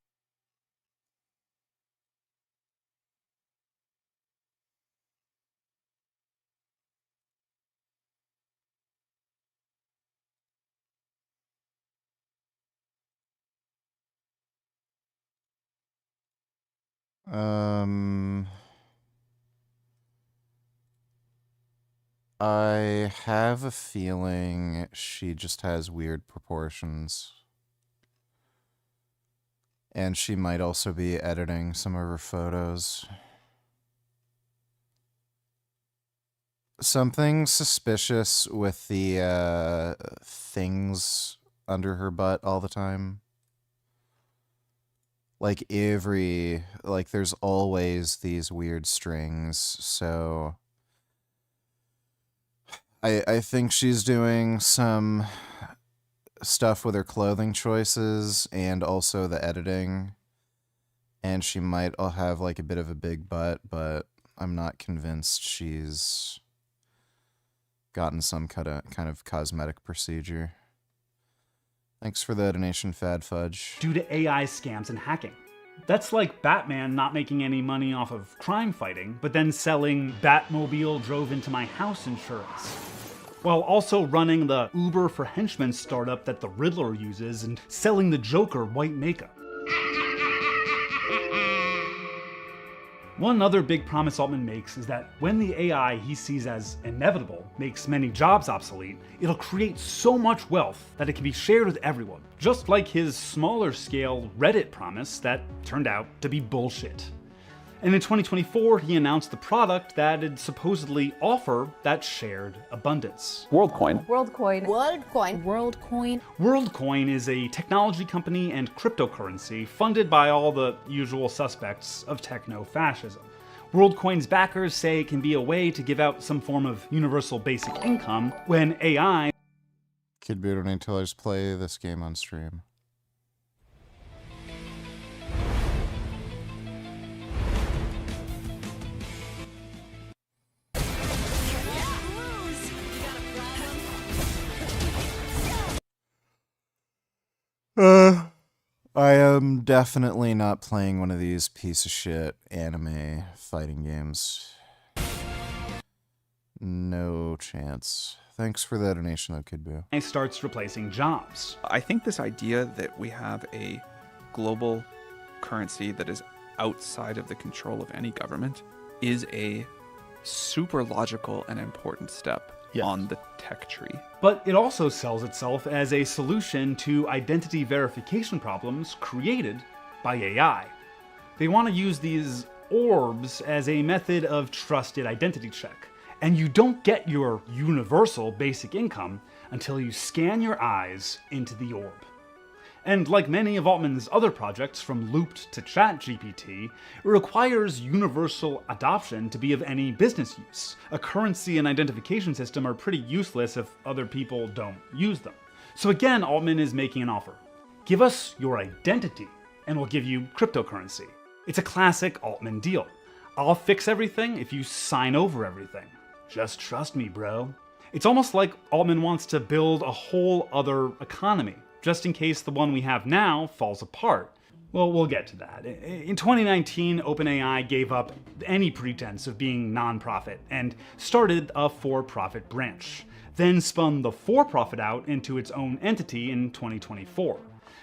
[SPEAKER 4] I have a feeling she just has weird proportions. And she might also be editing some of her photos. Something suspicious with the things under her butt all the time. Like there's always these weird strings, so I think she's doing some stuff with her clothing choices and also the editing, and she might have like a bit of a big butt, but I'm not convinced she's gotten some kind of cosmetic procedure. Thanks for the donation, Fad Fudge.
[SPEAKER 5] Due to AI scams and hacking. That's like Batman not making any money off of crime fighting, but then selling Batmobile drove into my house insurance, while also running the Uber for Henchmen startup that the Riddler uses and selling the Joker white makeup. One other big promise Altman makes is that when the AI he sees as inevitable makes many jobs obsolete, it'll create so much wealth that it can be shared with everyone, just like his smaller scale Reddit promise that turned out to be bullshit. And in 2024, he announced the product that'd supposedly offer that shared abundance.
[SPEAKER 13] WorldCoin.
[SPEAKER 9] WorldCoin. WorldCoin. WorldCoin.
[SPEAKER 5] WorldCoin is a technology company and cryptocurrency funded by all the usual suspects of techno-fascism. WorldCoin's backers say it can be a way to give out some form of universal basic income when AI...
[SPEAKER 4] Kid Boot and Tellers play this game on stream. I am definitely not playing one of these piece of shit anime fighting games. No chance. Thanks for that donation though, Kid Boo.
[SPEAKER 5] ...and starts replacing jobs.
[SPEAKER 16] I think this idea that we have a global currency that is outside of the control of any government is a super logical and important step on the tech tree.
[SPEAKER 5] But it also sells itself as a solution to identity verification problems created by AI. They want to use these orbs as a method of trusted identity check, And you don't get your universal basic income until you scan your eyes into the orb. And like many of Altman's other projects, from Looped to ChatGPT, it requires universal adoption to be of any business use. A currency and identification system are pretty useless if other people don't use them. So again, Altman is making an offer. Give us your identity, and we'll give you cryptocurrency. It's a classic Altman deal. I'll fix everything if you sign over everything. Just trust me, bro. It's almost like Altman wants to build a whole other economy, just in case the one we have now falls apart. Well, we'll get to that. In 2019, OpenAI gave up any pretense of being nonprofit and started a for-profit branch, then spun the for-profit out into its own entity in 2024.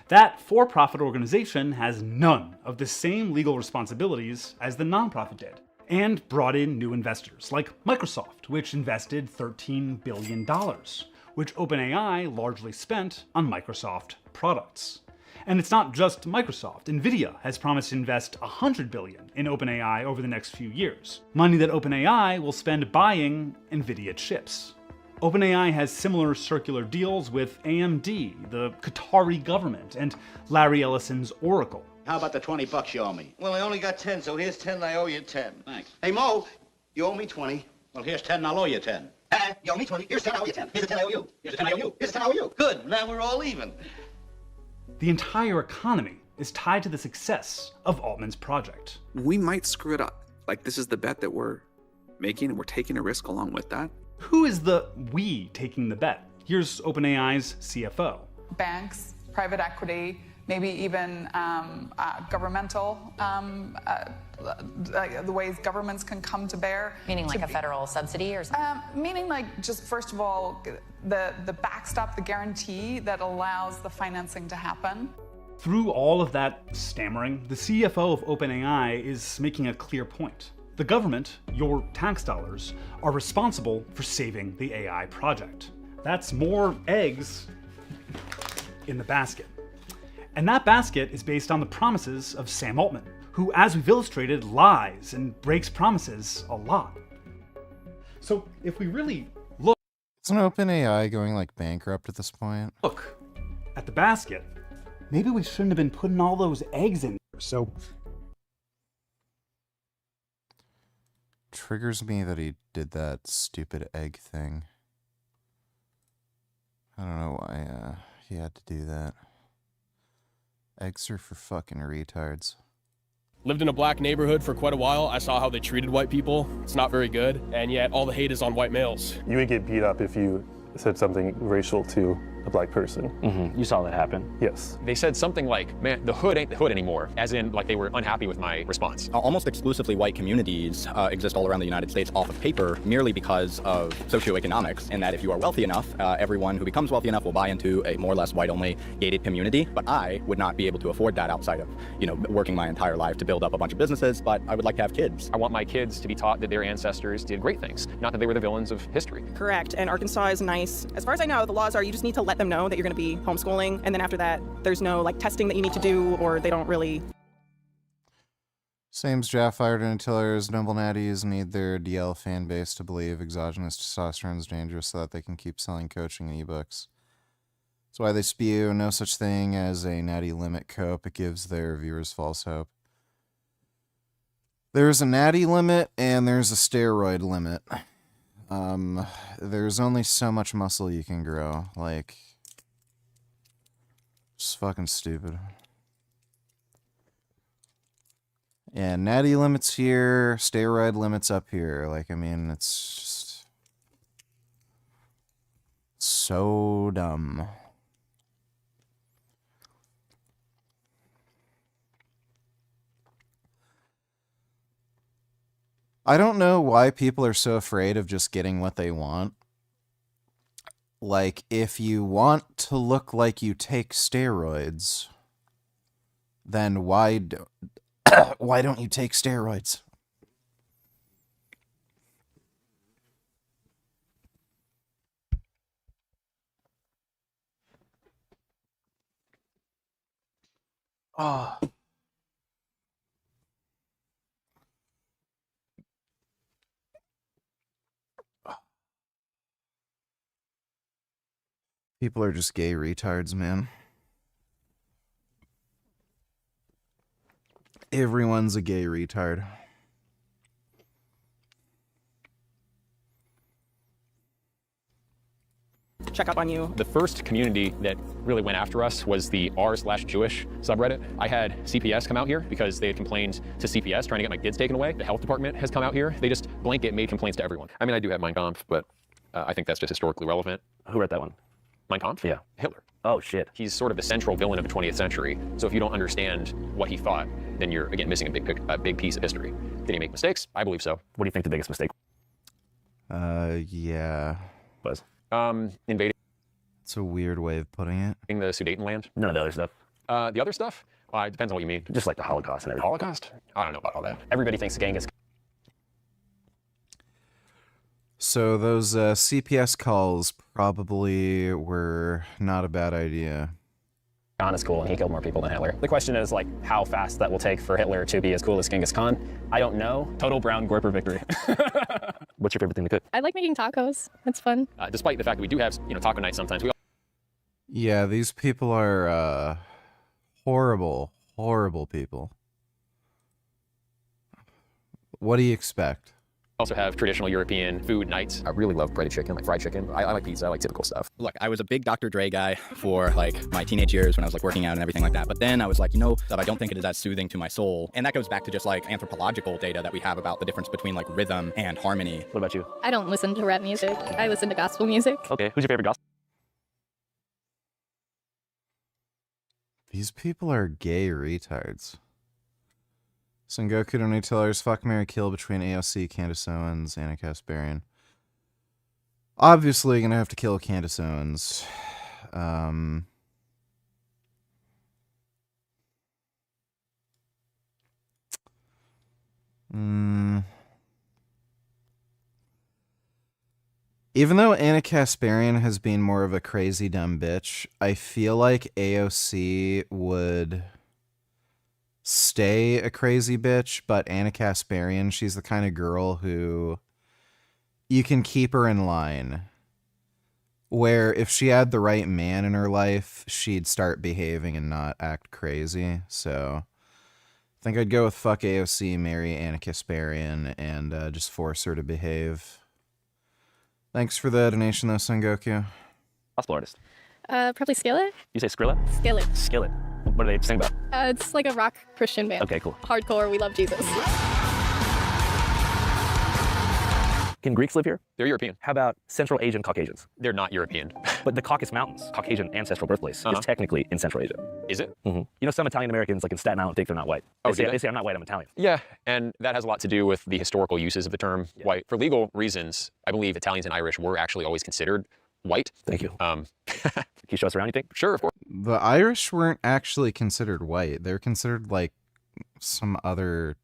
[SPEAKER 5] That for-profit organization has none of the same legal responsibilities as the nonprofit did, and brought in new investors, like Microsoft, which invested $13 billion, which OpenAI largely spent on Microsoft products. And it's not just Microsoft. Nvidia has promised to invest $100 billion in OpenAI over the next few years, money that OpenAI will spend buying Nvidia chips. OpenAI has similar circular deals with AMD, the Qatari government, and Larry Ellison's Oracle.
[SPEAKER 11] How about the $20 you owe me?
[SPEAKER 12] Well, I only got 10, so here's 10 and I owe you 10.
[SPEAKER 11] Thanks.
[SPEAKER 12] Hey, Mo, you owe me 20.
[SPEAKER 11] Well, here's 10 and I'll owe you 10.
[SPEAKER 12] You owe me 20. Here's 10, I owe you 10. Here's the 10 I owe you. Here's the 10 I owe you. Here's the 10 I owe you. Good, now we're all even.
[SPEAKER 5] The entire economy is tied to the success of Altman's project.
[SPEAKER 16] We might screw it up. Like, this is the bet that we're making, and we're taking a risk along with that.
[SPEAKER 5] Who is the we taking the bet? Here's OpenAI's CFO.
[SPEAKER 19] Banks, private equity, maybe even governmental, the ways governments can come to bear.
[SPEAKER 9] Meaning like a federal subsidy or something?
[SPEAKER 19] Meaning like just first of all, the backstop, the guarantee that allows the financing to happen.
[SPEAKER 5] Through all of that stammering, the CFO of OpenAI is making a clear point. The government, your tax dollars, are responsible for saving the AI project. That's more eggs in the basket. And that basket is based on the promises of Sam Altman, who, as we've illustrated, lies and breaks promises a lot. So if we really look...
[SPEAKER 4] Isn't OpenAI going like bankrupt at this point?
[SPEAKER 5] Look at the basket, maybe we shouldn't have been putting all those eggs in there, so...
[SPEAKER 4] Triggers me that he did that stupid egg thing. I don't know why he had to do that. Eggs are for fucking retards.
[SPEAKER 21] Lived in a black neighborhood for quite a while. I saw how they treated white people. It's not very good, and yet all the hate is on white males.
[SPEAKER 22] You would get beat up if you said something racial to a black person.
[SPEAKER 26] Mm-hmm. You saw that happen?
[SPEAKER 22] Yes.
[SPEAKER 26] They said something like, man, the hood ain't the hood anymore, as in like they were unhappy with my response.
[SPEAKER 27] Almost exclusively white communities exist all around the United States off of paper merely because of socioeconomics, and that if you are wealthy enough, everyone who becomes wealthy enough will buy into a more or less white-only gated community. But I would not be able to afford that outside of, working my entire life to build up a bunch of businesses, but I would like to have kids.
[SPEAKER 26] I want my kids to be taught that their ancestors did great things, not that they were the villains of history.
[SPEAKER 28] Correct, and Arkansas is nice. As far as I know, the laws are you just need to let them know that you're going to be homeschooling, and then after that there's no testing that you need to do, or they don't really.
[SPEAKER 4] Same's draft-fired tillers, noble natties need their DL fan base to believe exogenous testosterone is dangerous so that they can keep selling coaching and ebooks. That's why they spew no such thing as a natty limit cope. It gives their viewers false hope. There's a natty limit and there's a steroid limit. There's only so much muscle you can grow. Just fucking stupid. Yeah, natty limits here, steroid limits up here. It's just so dumb. I don't know why people are so afraid of just getting what they want. If you want to look like you take steroids, then why don't you take steroids? Oh. People are just gay retards, man. Everyone's a gay retard.
[SPEAKER 28] Check up on you.
[SPEAKER 26] The first community that really went after us was the r/Jewish subreddit. I had CPS come out here because they had complained to CPS trying to get my kids taken away. The health department has come out here. They just blanket made complaints to everyone. I mean, I do have Mein Kampf, but I think that's just historically relevant.
[SPEAKER 2] Who wrote that one?
[SPEAKER 26] Mein Kampf?
[SPEAKER 2] Yeah.
[SPEAKER 26] Hitler.
[SPEAKER 2] Oh, shit.
[SPEAKER 26] He's sort of the central villain of the 20th century. So if you don't understand what he thought, then you're, again, missing a big piece of history. Did he make mistakes? I believe so.
[SPEAKER 2] What do you think the biggest mistake
[SPEAKER 4] Yeah.
[SPEAKER 2] was?
[SPEAKER 26] Invading
[SPEAKER 4] It's a weird way of putting it.
[SPEAKER 26] the Sudetenland.
[SPEAKER 2] None of the other stuff.
[SPEAKER 26] The other stuff? It depends on what you mean.
[SPEAKER 2] Just like the Holocaust and everything.
[SPEAKER 26] Holocaust? I don't know about all that. Everybody thinks Genghis.
[SPEAKER 4] So those CPS calls probably were not a bad idea.
[SPEAKER 3] Khan is cool and he killed more people than Hitler. The question is like how fast that will take for Hitler to be as cool as Genghis Khan. I don't know. Total brown Gorper victory.
[SPEAKER 2] What's your favorite thing to cook?
[SPEAKER 10] I like making tacos. That's fun.
[SPEAKER 26] Despite the fact that we do have, taco nights sometimes, we
[SPEAKER 4] Yeah, these people are horrible, horrible people. What do you expect?
[SPEAKER 26] also have traditional European food nights. I really love breaded chicken, like fried chicken. I like pizza, I like typical stuff.
[SPEAKER 27] Look, I was a big Dr. Dre guy for like my teenage years when I was like working out and everything like that. But then I was like, I don't think it is as soothing to my soul. And that goes back to just like anthropological data that we have about the difference between like rhythm and harmony.
[SPEAKER 2] What about you?
[SPEAKER 10] I don't listen to rap music. I listen to gospel music.
[SPEAKER 2] Okay, who's your favorite gospel?
[SPEAKER 4] These people are gay retards. Sengoku donate tellers, fuck, marry, kill between AOC, Candace Owens, Anna Kasparian. Obviously gonna have to kill Candace Owens. Even though Anna Kasparian has been more of a crazy dumb bitch, I feel like AOC would stay a crazy bitch, but Anna Kasparian, she's the kind of girl who you can keep her in line. Where if she had the right man in her life, she'd start behaving and not act crazy. So I think I'd go with fuck AOC, marry Anna Kasparian, and just force her to behave. Thanks for the donation, though, Sengoku.
[SPEAKER 2] Gospel artist.
[SPEAKER 10] Probably Skillet.
[SPEAKER 2] You say Skrilla?
[SPEAKER 10] Skillet.
[SPEAKER 2] Skillet. What do they sing about?
[SPEAKER 10] It's like a rock Christian band.
[SPEAKER 2] Okay, cool.
[SPEAKER 10] Hardcore, we love Jesus.
[SPEAKER 2] Can Greeks live here?
[SPEAKER 26] They're European.
[SPEAKER 2] How about Central Asian Caucasians?
[SPEAKER 26] They're not European.
[SPEAKER 2] But the Caucasus Mountains, Caucasian ancestral birthplace, is technically in Central Asia.
[SPEAKER 26] Is it?
[SPEAKER 2] Mm-hmm. You know, some Italian Americans, like in Staten Island, think they're not white. They say, I'm not white, I'm Italian.
[SPEAKER 26] Yeah, and that has a lot to do with the historical uses of the term white. For legal reasons, I believe Italians and Irish were actually always considered white.
[SPEAKER 2] Thank you. Can you show us around, you think?
[SPEAKER 26] Sure, of course.
[SPEAKER 4] The Irish weren't actually considered white. They're considered like some other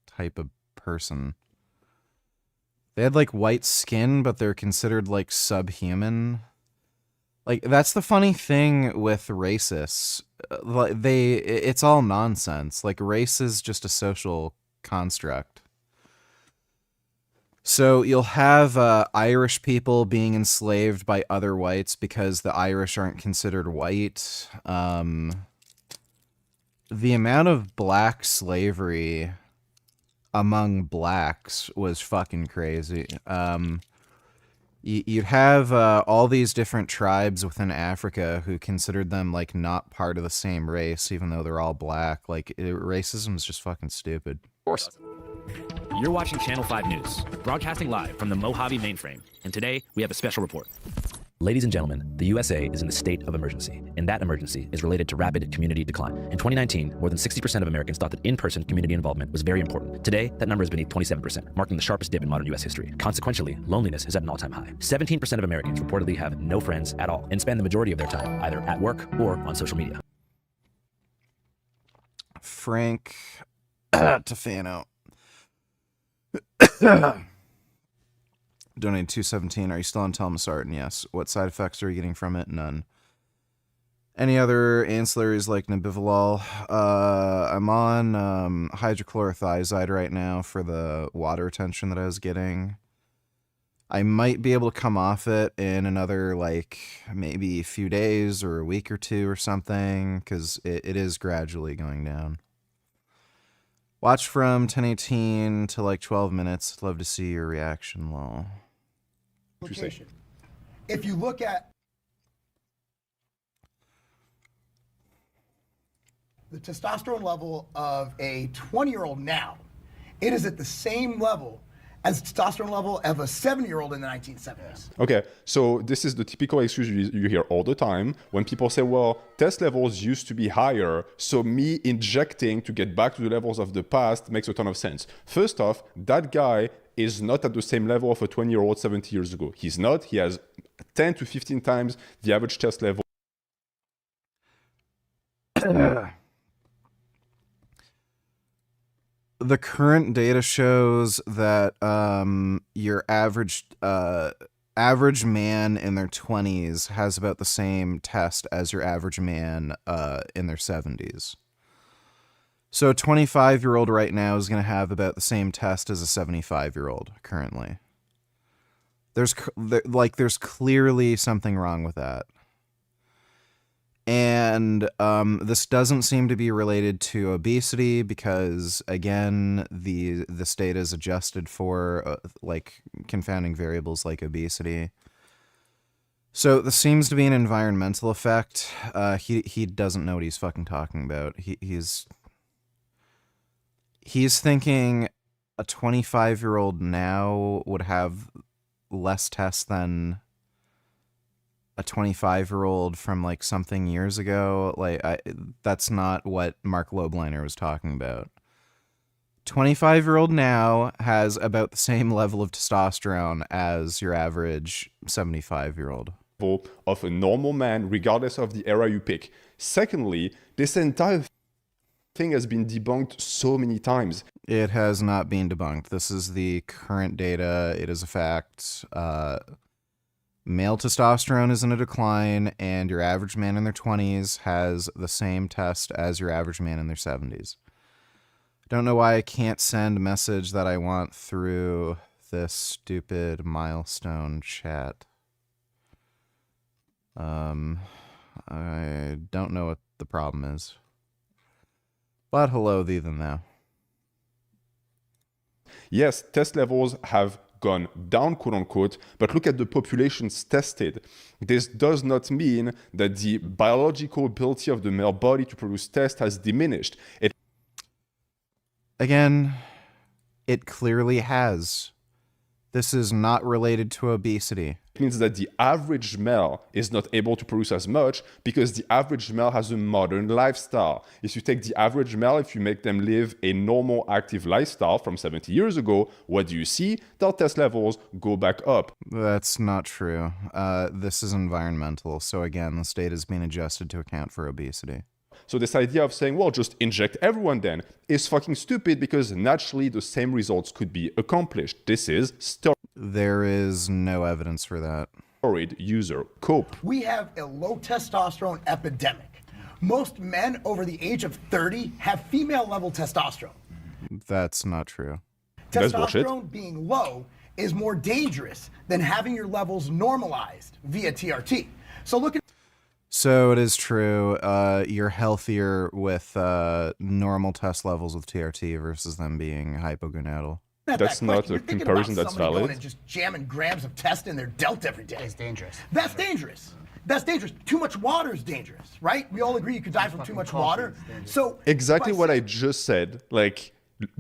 [SPEAKER 4] type of person. They had like white skin, but they're considered like subhuman. Like that's the funny thing with racists. It's all nonsense. Like race is just a social construct. So you'll have Irish people being enslaved by other whites because the Irish aren't considered white. The amount of black slavery among blacks was fucking crazy. You'd have all these different tribes within Africa who considered them like not part of the same race, even though they're all black. Like racism is just fucking stupid.
[SPEAKER 26] Of course.
[SPEAKER 14] You're watching Channel 5 News, broadcasting live from the Mojave mainframe. And today, we have a special report. Ladies and gentlemen, the USA is in a state of emergency, and that emergency is related to rapid community decline. In 2019, more than 60% of Americans thought that in-person community involvement was very important. Today, that number is beneath 27%, marking the sharpest dip in modern US history. Consequentially, loneliness is at an all-time high. 17% of Americans reportedly have no friends at all and spend the majority of their time either at work or on social media.
[SPEAKER 4] Frank Tufano. Donated $2.17. Are you still on telmisartan? Yes. What side effects are you getting from it? None. Any other ancillaries like nebivolol? I'm on hydrochlorothiazide right now for the water retention that I was getting. I might be able to come off it in another, like, maybe a few days or a week or two or something, because it is gradually going down. Watch from 1018 to like 12 minutes. Love to see your reaction, lol.
[SPEAKER 6] If you look at the testosterone level of a 20-year-old now, it is at the same level as the testosterone level of a 7-year-old in the 1970s.
[SPEAKER 8] Okay, so this is the typical excuse you hear all the time when people say, well, test levels used to be higher, so me injecting to get back to the levels of the past makes a ton of sense. First off, that guy is not at the same level of a 20-year-old 70 years ago. He's not. He has 10 to 15 times the average test level.
[SPEAKER 4] The current data shows that your average man in their 20s has about the same test as your average man in their 70s. So a 25-year-old right now is going to have about the same test as a 75-year-old currently. There's clearly something wrong with that. And this doesn't seem to be related to obesity because, again, this data is adjusted for like confounding variables like obesity. So this seems to be an environmental effect. He doesn't know what he's fucking talking about. He's thinking a 25-year-old now would have less tests than a 25-year-old from like something years ago. Like that's not what Mark Lobliner was talking about. 25-year-old now has about the same level of testosterone as your average 75-year-old.
[SPEAKER 8] Of a normal man, regardless of the era you pick. Secondly, this entire thing has been debunked so many times.
[SPEAKER 4] It has not been debunked. This is the current data. It is a fact. Male testosterone is in a decline, and your average man in their 20s has the same test as your average man in their 70s. Don't know why I can't send a message that I want through this stupid milestone chat. I don't know what the problem is. But hello thee then thou.
[SPEAKER 8] Yes, test levels have gone down, quote unquote, but look at the populations tested. This does not mean that the biological ability of the male body to produce tests has diminished.
[SPEAKER 4] Again, it clearly has. This is not related to obesity.
[SPEAKER 8] It means that the average male is not able to produce as much because the average male has a modern lifestyle. If you take the average male, if you make them live a normal active lifestyle from 70 years ago, what do you see? Their test levels go back up.
[SPEAKER 4] That's not true. This is environmental. So again, this data is being adjusted to account for obesity.
[SPEAKER 8] So this idea of saying, well, just inject everyone then is fucking stupid because naturally the same results could be accomplished. This is
[SPEAKER 4] There is no evidence for that.
[SPEAKER 8] Steroid user cope.
[SPEAKER 6] We have a low testosterone epidemic. Most men over the age of 30 have female level testosterone.
[SPEAKER 4] That's not true.
[SPEAKER 6] Testosterone being low is more dangerous than having your levels normalized via TRT. So look at
[SPEAKER 4] So it is true. You're healthier with normal test levels with TRT versus them being hypogonadal.
[SPEAKER 8] That's not a comparison that's valid.
[SPEAKER 6] Going and just jamming grams of test in their delt every day. It's dangerous. That's dangerous. That's dangerous. Too much water is dangerous, right? We all agree you could die from too much water. So
[SPEAKER 8] exactly what I just said. Like,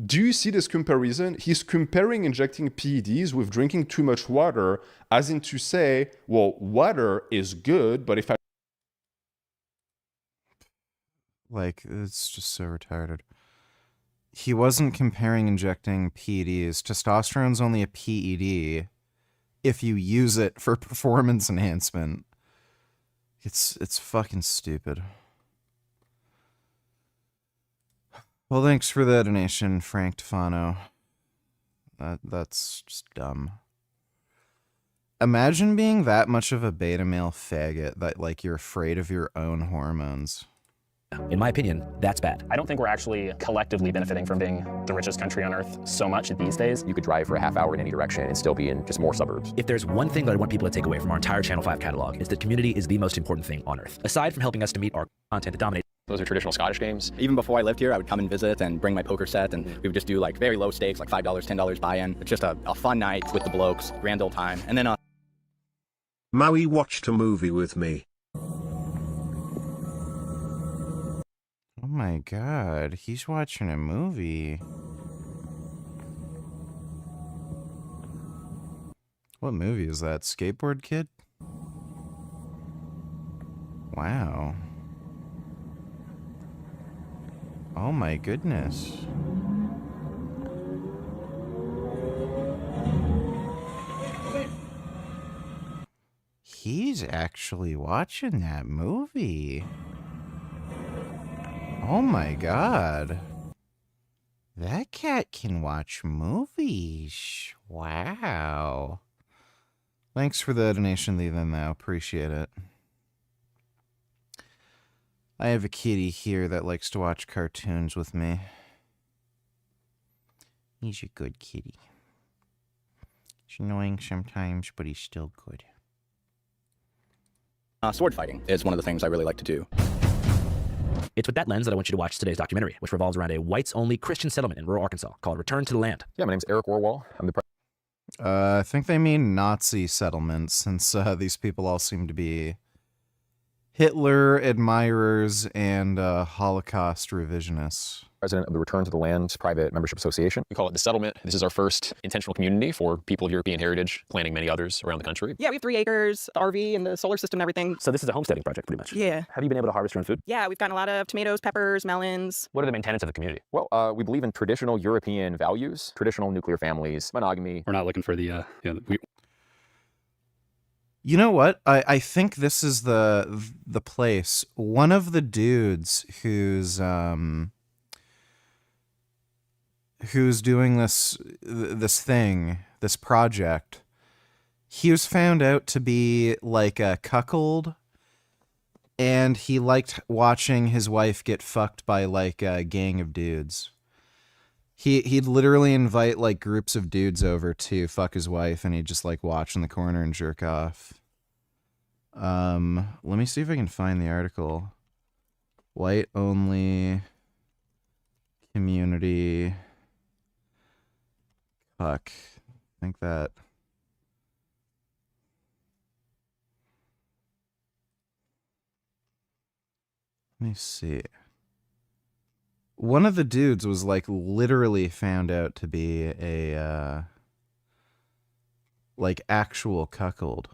[SPEAKER 8] do you see this comparison? He's comparing injecting PEDs with drinking too much water, as in to say, well, water is good, but if I
[SPEAKER 4] it's just so retarded. He wasn't comparing injecting PEDs. Testosterone's only a PED if you use it for performance enhancement. It's fucking stupid. Well, thanks for the donation, Frank Tufano. That's just dumb. Imagine being that much of a beta male faggot that, like, you're afraid of your own hormones.
[SPEAKER 14] In my opinion, that's bad.
[SPEAKER 3] I don't think we're actually collectively benefiting from being the richest country on earth so much these days.
[SPEAKER 27] You could drive for a half hour in any direction and still be in just more suburbs.
[SPEAKER 14] If there's one thing that I want people to take away from our entire Channel 5 catalog, is that community is the most important thing on earth. Aside from helping us to meet our content to dominate.
[SPEAKER 26] Those are traditional Scottish games.
[SPEAKER 27] Even before I lived here, I would come and visit and bring my poker set, and we would just do like very low stakes, like $5, $10 buy-in. It's just a fun night with the blokes, grand old time. And then
[SPEAKER 1] Maui watched a movie with me.
[SPEAKER 4] Oh my god, he's watching a movie. What movie is that? Skateboard Kid? Wow. Oh my goodness. He's actually watching that movie. Oh my god. That cat can watch movies. Wow. Thanks for the donation, Leland, though. Appreciate it. I have a kitty here that likes to watch cartoons with me. He's a good kitty. He's annoying sometimes, but he's still good.
[SPEAKER 27] sword fighting is one of the things I really like to do.
[SPEAKER 14] It's with that lens that I want you to watch today's documentary, which revolves around a whites-only Christian settlement in rural Arkansas called Return to the Land.
[SPEAKER 26] Yeah, my name's Eric Orwell. I'm the
[SPEAKER 4] I think they mean Nazi settlements, since these people all seem to be Hitler admirers and Holocaust revisionists.
[SPEAKER 26] president of the Return to the Land Private Membership Association. We call it The Settlement. This is our first intentional community for people of European heritage, planning many others around the country.
[SPEAKER 28] Yeah, we have 3 acres, the RV and the solar system and everything.
[SPEAKER 14] So this is a homesteading project, pretty much.
[SPEAKER 28] Yeah.
[SPEAKER 14] Have you been able to harvest your own food?
[SPEAKER 28] Yeah, we've gotten a lot of tomatoes, peppers, melons.
[SPEAKER 14] What are the main tenets of the community?
[SPEAKER 26] Well, we believe in traditional European values, traditional nuclear families, monogamy.
[SPEAKER 7] We're not looking for the,
[SPEAKER 4] You know what? I think this is the place. One of the dudes who's doing this thing, this project, he was found out to be like a cuckold, and he liked watching his wife get fucked by like a gang of dudes. He'd literally invite like groups of dudes over to fuck his wife, and he'd just like watch in the corner and jerk off. Let me see if I can find the article. White only community. Fuck. I think that. Let me see. One of the dudes was like literally found out to be a like actual cuckold.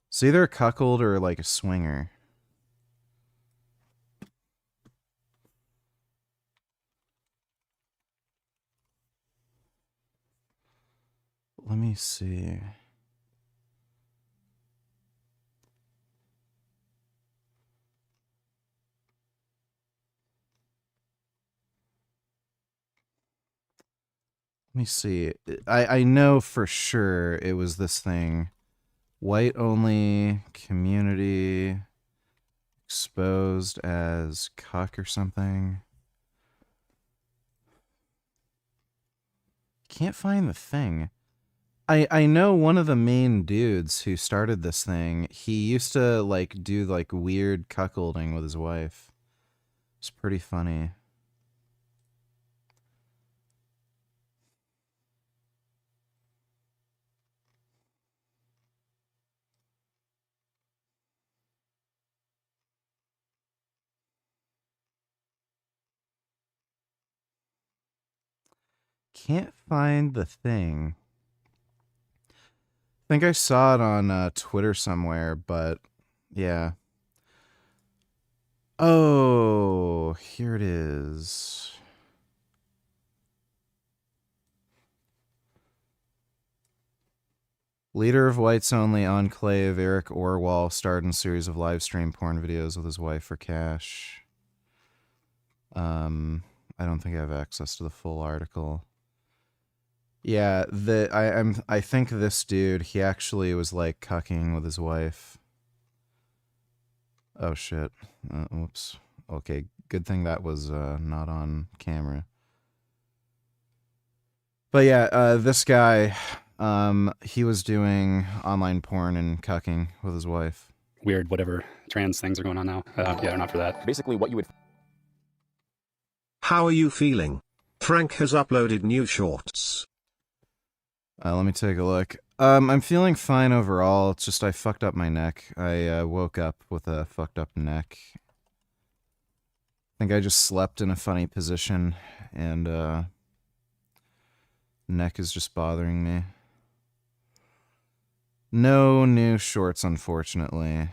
[SPEAKER 4] It's either a cuckold or like a swinger. Let me see. Let me see. I know for sure it was this thing. White only community exposed as cuck or something. Can't find the thing. I know one of the main dudes who started this thing. He used to like do like weird cuckolding with his wife. It's pretty funny. Can't find the thing. I think I saw it on Twitter somewhere, but yeah. Oh, here it is. Leader of Whites Only Enclave, Eric Orwell, starred in a series of live stream porn videos with his wife for cash. I don't think I have access to the full article. Yeah, I think this dude, he actually was like cucking with his wife. Oh shit. Whoops. Okay, good thing that was not on camera. But yeah, this guy, he was doing online porn and cucking with his wife.
[SPEAKER 7] Weird, whatever trans things are going on now. Yeah, I'm not for that.
[SPEAKER 26] Basically, what you would.
[SPEAKER 1] How are you feeling? Frank has uploaded new shorts.
[SPEAKER 4] Let me take a look. I'm feeling fine overall. It's just I fucked up my neck. I woke up with a fucked up neck. I think I just slept in a funny position, and neck is just bothering me. No new shorts, unfortunately.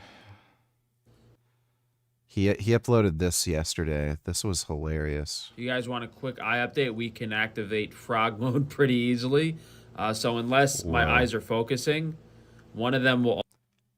[SPEAKER 4] He uploaded this yesterday. This was hilarious.
[SPEAKER 15] If you guys want a quick eye update, we can activate frog mode pretty easily. So unless my eyes are focusing, one of them will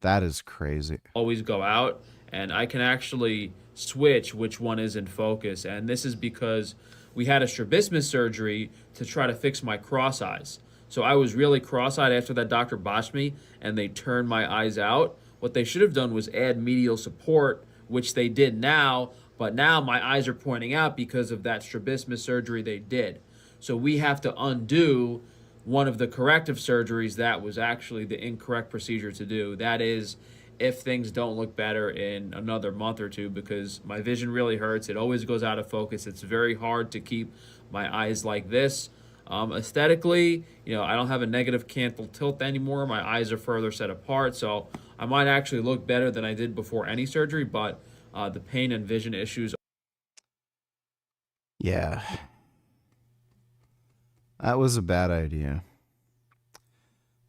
[SPEAKER 4] That is crazy.
[SPEAKER 15] always go out, and I can actually switch which one is in focus. And this is because we had a strabismus surgery to try to fix my cross eyes. So I was really cross-eyed after that doctor botched me, and they turned my eyes out. What they should have done was add medial support, which they did now, but now my eyes are pointing out because of that strabismus surgery they did. So we have to undo one of the corrective surgeries that was actually the incorrect procedure to do. That is, if things don't look better in another month or two, because my vision really hurts. It always goes out of focus. It's very hard to keep my eyes like this. Aesthetically, I don't have a negative canthal tilt anymore. My eyes are further set apart, so I might actually look better than I did before any surgery, but the pain and vision issues.
[SPEAKER 4] Yeah. That was a bad idea.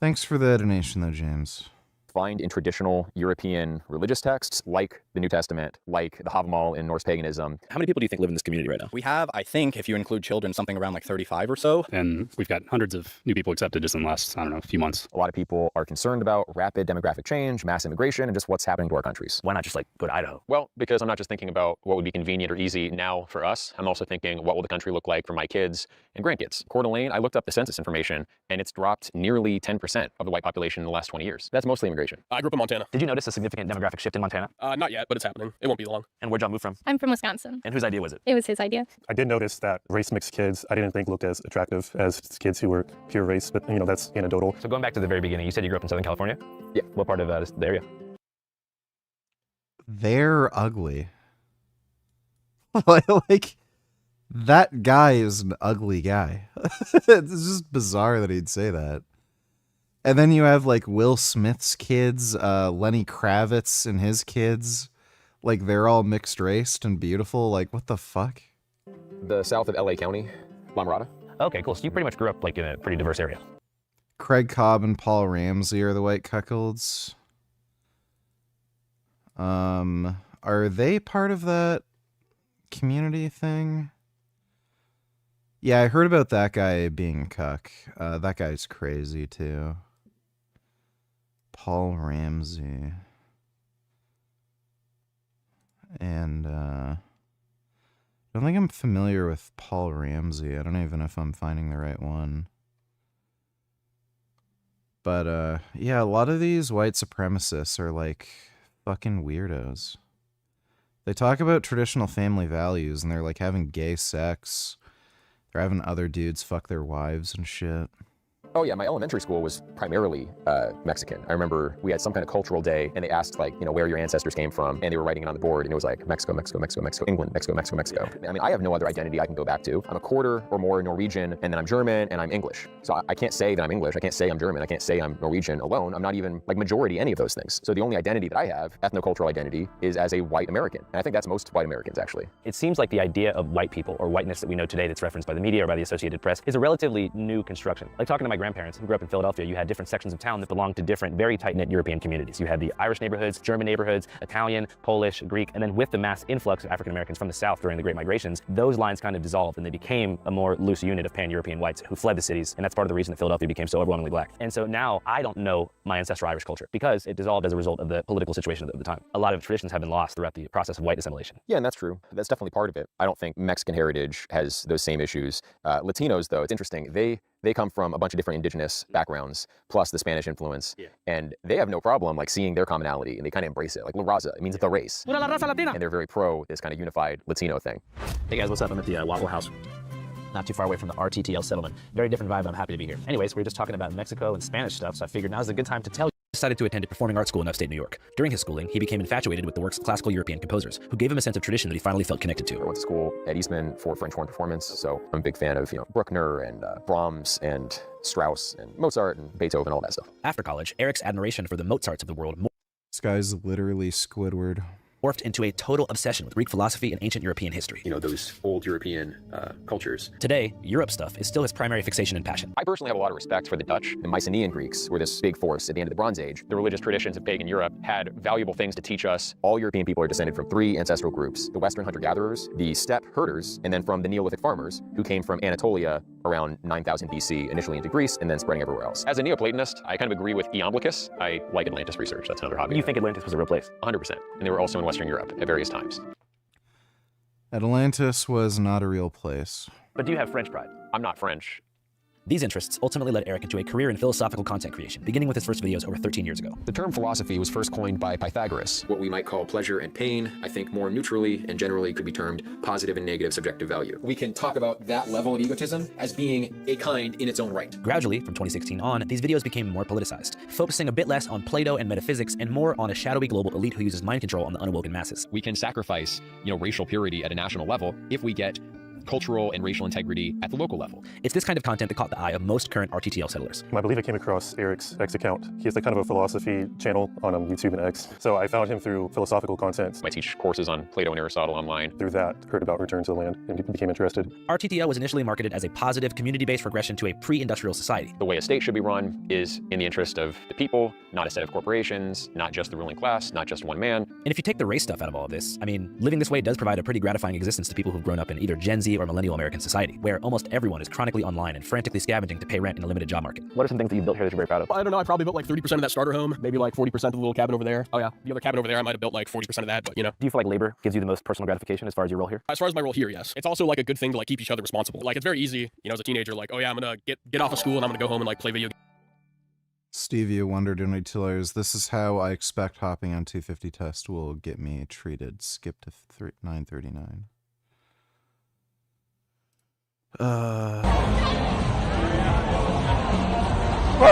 [SPEAKER 4] Thanks for the donation, though, James.
[SPEAKER 26] Find in traditional European religious texts, like the New Testament, like the Havamal in Norse paganism.
[SPEAKER 14] How many people do you think live in this community right now?
[SPEAKER 27] We have, I think, if you include children, something around like 35 or so.
[SPEAKER 7] And we've got hundreds of new people accepted just in the last, few months.
[SPEAKER 26] A lot of people are concerned about rapid demographic change, mass immigration, and just what's happening to our countries.
[SPEAKER 2] Why not just go to Idaho?
[SPEAKER 26] Well, because I'm not just thinking about what would be convenient or easy now for us. I'm also thinking, what will the country look like for my kids and grandkids? Coeur d'Alene, I looked up the census information, and it's dropped nearly 10% of the white population in the last 20 years. That's mostly immigration.
[SPEAKER 21] I grew up in Montana.
[SPEAKER 2] Did you notice a significant demographic shift in Montana?
[SPEAKER 21] Not yet, but it's happening. It won't be long.
[SPEAKER 2] And where'd y'all move from?
[SPEAKER 10] I'm from Wisconsin.
[SPEAKER 2] And whose idea was it?
[SPEAKER 10] It was his idea.
[SPEAKER 22] I did notice that race-mixed kids I didn't think looked as attractive as kids who were pure race, but that's anecdotal.
[SPEAKER 2] So going back to the very beginning, you said you grew up in Southern California?
[SPEAKER 26] Yeah.
[SPEAKER 2] What part of the area?
[SPEAKER 4] They're ugly. Like, that guy is an ugly guy. It's just bizarre that he'd say that. And then you have, like, Will Smith's kids, Lenny Kravitz and his kids. Like, they're all mixed-raced and beautiful. Like, what the fuck?
[SPEAKER 26] The south of LA County, La Mirada.
[SPEAKER 2] Okay, cool. So you pretty much grew up, in a pretty diverse area.
[SPEAKER 4] Craig Cobb and Paul Ramsey are the white cuckolds. Are they part of that community thing? Yeah, I heard about that guy being a cuck. That guy's crazy, too. Paul Ramsey. And, I don't think I'm familiar with Paul Ramsey. I don't even know if I'm finding the right one. But, yeah, a lot of these white supremacists are, like, fucking weirdos. They talk about traditional family values, and they're, like, having gay sex. They're having other dudes fuck their wives and shit.
[SPEAKER 26] Oh yeah, my elementary school was primarily Mexican. I remember we had some kind of cultural day, and they asked where your ancestors came from, and they were writing it on the board, and it was like Mexico, Mexico, Mexico, Mexico, England, Mexico, Mexico, Mexico. I mean, I have no other identity I can go back to. I'm a quarter or more Norwegian, and then I'm German, and I'm English. So I can't say that I'm English. I can't say I'm German. I can't say I'm Norwegian alone. I'm not even majority any of those things. So the only identity that I have, ethnocultural identity, is as a white American. And I think that's most white Americans, actually.
[SPEAKER 2] It seems like the idea of white people or whiteness that we know today that's referenced by the media or by the Associated Press is a relatively new construction. Like talking to my grandparents who grew up in Philadelphia, you had different sections of town that belonged to different, very tight-knit European communities. You had the Irish neighborhoods, German neighborhoods, Italian, Polish, Greek, and then with the mass influx of African Americans from the South during the Great Migrations, those lines kind of dissolved and they became a more loose unit of pan-European whites who fled the cities, and that's part of the reason that Philadelphia became so overwhelmingly black. And so now I don't know my ancestral Irish culture because it dissolved as a result of the political situation at the time. A lot of traditions have been lost throughout the process of white assimilation.
[SPEAKER 26] Yeah, and that's true. That's definitely part of it. I don't think Mexican heritage has those same issues. Latinos, though, it's interesting. They
[SPEAKER 2] They come from a bunch of different indigenous backgrounds, plus the Spanish influence, and they have no problem like seeing their commonality, and they kind of embrace it. Like La Raza, it means the race, and they're very pro this kind of unified Latino thing.
[SPEAKER 14] Hey guys, what's up? I'm at the Waffle House. Not too far away from the RTTL settlement. Very different vibe, I'm happy to be here. Anyways, we were just talking about Mexico and Spanish stuff, so I figured now's a good time to tell you. Decided to attend a performing arts school in upstate New York. During his schooling, he became infatuated with the works of classical European composers, who gave him a sense of tradition that he finally felt connected to.
[SPEAKER 2] I went to school at Eastman for French horn performance, so I'm a big fan of, Bruckner and Brahms and Strauss and Mozart and Beethoven, all that stuff.
[SPEAKER 14] After college, Eric's admiration for the Mozarts of the world
[SPEAKER 4] This guy's literally Squidward.
[SPEAKER 14] Morphed into a total obsession with Greek philosophy and ancient European history.
[SPEAKER 2] Those old European cultures.
[SPEAKER 14] Today, Europe stuff is still his primary fixation and passion.
[SPEAKER 2] I personally have a lot of respect for the Dutch. The Mycenaean Greeks were this big force at the end of the Bronze Age. The religious traditions of pagan Europe had valuable things to teach us. All European people are descended from 3 ancestral groups: the Western hunter-gatherers, the steppe herders, and then from the Neolithic farmers, who came from Anatolia around 9000 BC, initially into Greece, and then spreading everywhere else. As a Neoplatonist, I kind of agree with Iamblichus. I like Atlantis research. That's another hobby.
[SPEAKER 14] You think Atlantis was a real place?
[SPEAKER 2] 100%. And they were also in Western Europe at various times.
[SPEAKER 4] Atlantis was not a real place.
[SPEAKER 14] But do you have French pride?
[SPEAKER 2] I'm not French.
[SPEAKER 14] These interests ultimately led Eric into a career in philosophical content creation, beginning with his first videos over 13 years ago.
[SPEAKER 2] The term philosophy was first coined by Pythagoras. What we might call pleasure and pain, I think more neutrally and generally could be termed positive and negative subjective value. We can talk about that level of egotism as being a kind in its own right.
[SPEAKER 14] Gradually, from 2016 on, these videos became more politicized, focusing a bit less on Plato and metaphysics and more on a shadowy global elite who uses mind control on the unawoken masses.
[SPEAKER 2] We can sacrifice, racial purity at a national level if we get cultural and racial integrity at the local level.
[SPEAKER 14] It's this kind of content that caught the eye of most current RTTL settlers.
[SPEAKER 22] I believe I came across Eric's X account. He has kind of a philosophy channel on YouTube and X. So I found him through philosophical content.
[SPEAKER 2] I teach courses on Plato and Aristotle online.
[SPEAKER 22] Through that, heard about Return to the Land and became interested.
[SPEAKER 14] RTTL was initially marketed as a positive, community-based regression to a pre-industrial society.
[SPEAKER 2] The way a state should be run is in the interest of the people, not a set of corporations, not just the ruling class, not just one man.
[SPEAKER 14] And if you take the race stuff out of all of this, living this way does provide a pretty gratifying existence to people who've grown up in either Gen Z or millennial American society, where almost everyone is chronically online and frantically scavenging to pay rent in a limited job market.
[SPEAKER 2] What are some things that you built here that you're very proud of?
[SPEAKER 21] I don't know, I probably built like 30% of that starter home, maybe like 40% of the little cabin over there. Oh yeah, the other cabin over there, I might have built like 40% of that, but
[SPEAKER 2] Do you feel like labor gives you the most personal gratification as far as your role here?
[SPEAKER 21] As far as my role here, yes. It's also like a good thing to like keep each other responsible. Like it's very easy, as a teenager, like, oh yeah, I'm gonna get off of school and I'm gonna go home and like play video games.
[SPEAKER 4] Stevie Wonder donate $2. This is how I expect hopping on 250 test will get me treated. Skip to 939.
[SPEAKER 11] Wait,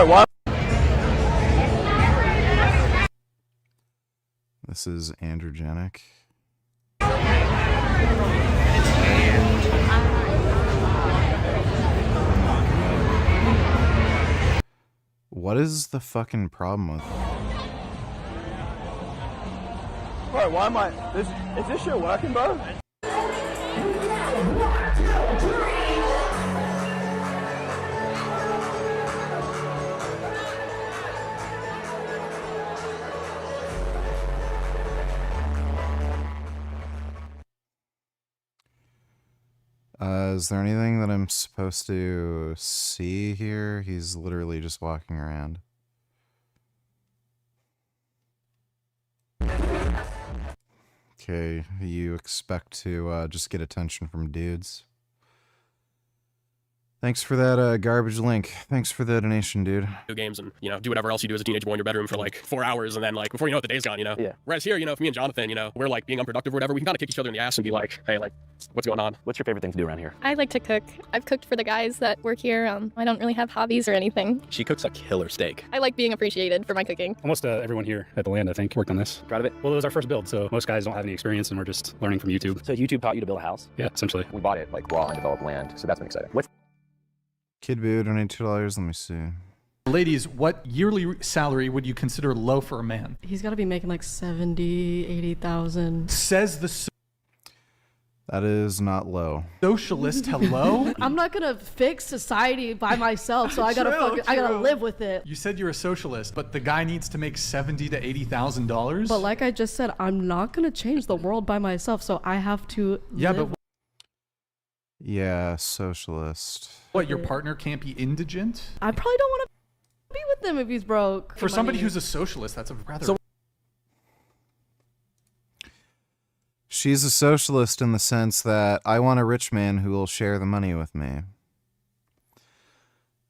[SPEAKER 11] what?
[SPEAKER 4] This is androgenic. What is the fucking problem with it?
[SPEAKER 11] Wait, why am I? Is this shit working, bro?
[SPEAKER 4] Is there anything that I'm supposed to see here? He's literally just walking around. Okay, you expect to just get attention from dudes. Thanks for that garbage link. Thanks for the donation, dude.
[SPEAKER 21] Games and, do whatever else you do as a teenage boy in your bedroom for like 4 hours and then like before you know it, the day's gone,
[SPEAKER 2] Yeah.
[SPEAKER 21] Whereas here, if me and Jonathan, we're like being unproductive or whatever, we can kind of kick each other in the ass and be like, hey, like, what's going on?
[SPEAKER 2] What's your favorite thing to do around here?
[SPEAKER 10] I like to cook. I've cooked for the guys that work here. I don't really have hobbies or anything.
[SPEAKER 27] She cooks a killer steak.
[SPEAKER 10] I like being appreciated for my cooking.
[SPEAKER 7] Almost everyone here at the land, I think, worked on this.
[SPEAKER 2] Proud of it?
[SPEAKER 7] Well, it was our first build, so most guys don't have any experience and we're just learning from YouTube.
[SPEAKER 2] So YouTube taught you to build a house?
[SPEAKER 7] Yeah, essentially.
[SPEAKER 2] We bought it like raw undeveloped land, so that's been exciting.
[SPEAKER 4] Kid Boo, donate $2. Let me see.
[SPEAKER 5] Ladies, what yearly salary would you consider low for a man?
[SPEAKER 13] He's got to be making like 70, 80,000.
[SPEAKER 5] Says the
[SPEAKER 4] That is not low.
[SPEAKER 5] Socialist, hello?
[SPEAKER 13] I'm not gonna fix society by myself, so I gotta live with it.
[SPEAKER 5] You said you're a socialist, but the guy needs to make $70,000 to $80,000.
[SPEAKER 13] But like I just said, I'm not gonna change the world by myself, so I have to.
[SPEAKER 4] Yeah, socialist.
[SPEAKER 5] What, your partner can't be indigent?
[SPEAKER 13] I probably don't want to be with him if he's broke.
[SPEAKER 5] For somebody who's a socialist, that's a rather.
[SPEAKER 4] She's a socialist in the sense that I want a rich man who will share the money with me.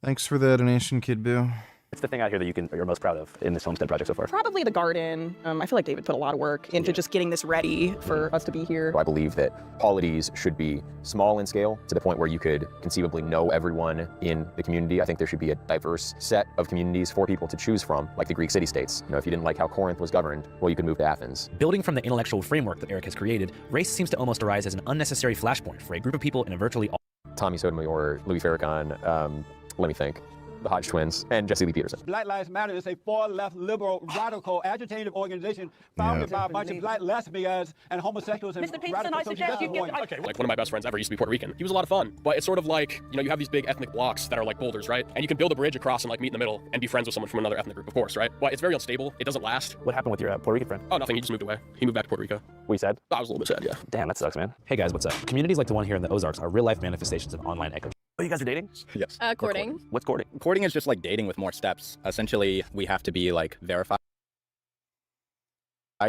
[SPEAKER 4] Thanks for the donation, Kid Boo.
[SPEAKER 2] What's the thing out here that you're most proud of in this homestead project so far?
[SPEAKER 28] Probably the garden. I feel like David put a lot of work into just getting this ready for us to be here.
[SPEAKER 2] I believe that polities should be small in scale to the point where you could conceivably know everyone in the community. I think there should be a diverse set of communities for people to choose from, like the Greek city-states. You know, if you didn't like how Corinth was governed, well, you could move to Athens.
[SPEAKER 14] Building from the intellectual framework that Eric has created, race seems to almost arise as an unnecessary flashpoint for a group of people in a virtually
[SPEAKER 2] Tommy Sotomayor, Louis Farrakhan, let me think. The Hodge twins, and Jesse Lee Peterson.
[SPEAKER 11] Black Lives Matter is a far-left, liberal, radical, agitative organization founded by a bunch of black lesbians and homosexuals and
[SPEAKER 3] Mr. Peterson, I suggest you give...
[SPEAKER 21] Okay, like one of my best friends ever used to be Puerto Rican. He was a lot of fun, but it's sort of like, you know, you have these big ethnic blocks that are like boulders, right? And you can build a bridge across and like meet in the middle and be friends with someone from another ethnic group, of course, right? But it's very unstable. It doesn't last.
[SPEAKER 2] What happened with your Puerto Rican friend?
[SPEAKER 21] Oh, nothing. He just moved away. He moved back to Puerto Rico.
[SPEAKER 2] We said?
[SPEAKER 21] I was a little bit sad, yeah.
[SPEAKER 2] Damn, that sucks, man.
[SPEAKER 14] Hey guys, what's up? Communities like the one here in the Ozarks are real-life manifestations of online echo.
[SPEAKER 2] Oh, you guys are dating?
[SPEAKER 27] Yes.
[SPEAKER 10] Courting.
[SPEAKER 2] What's courting?
[SPEAKER 27] Courting is just like dating with more steps. Essentially, we have to be like verified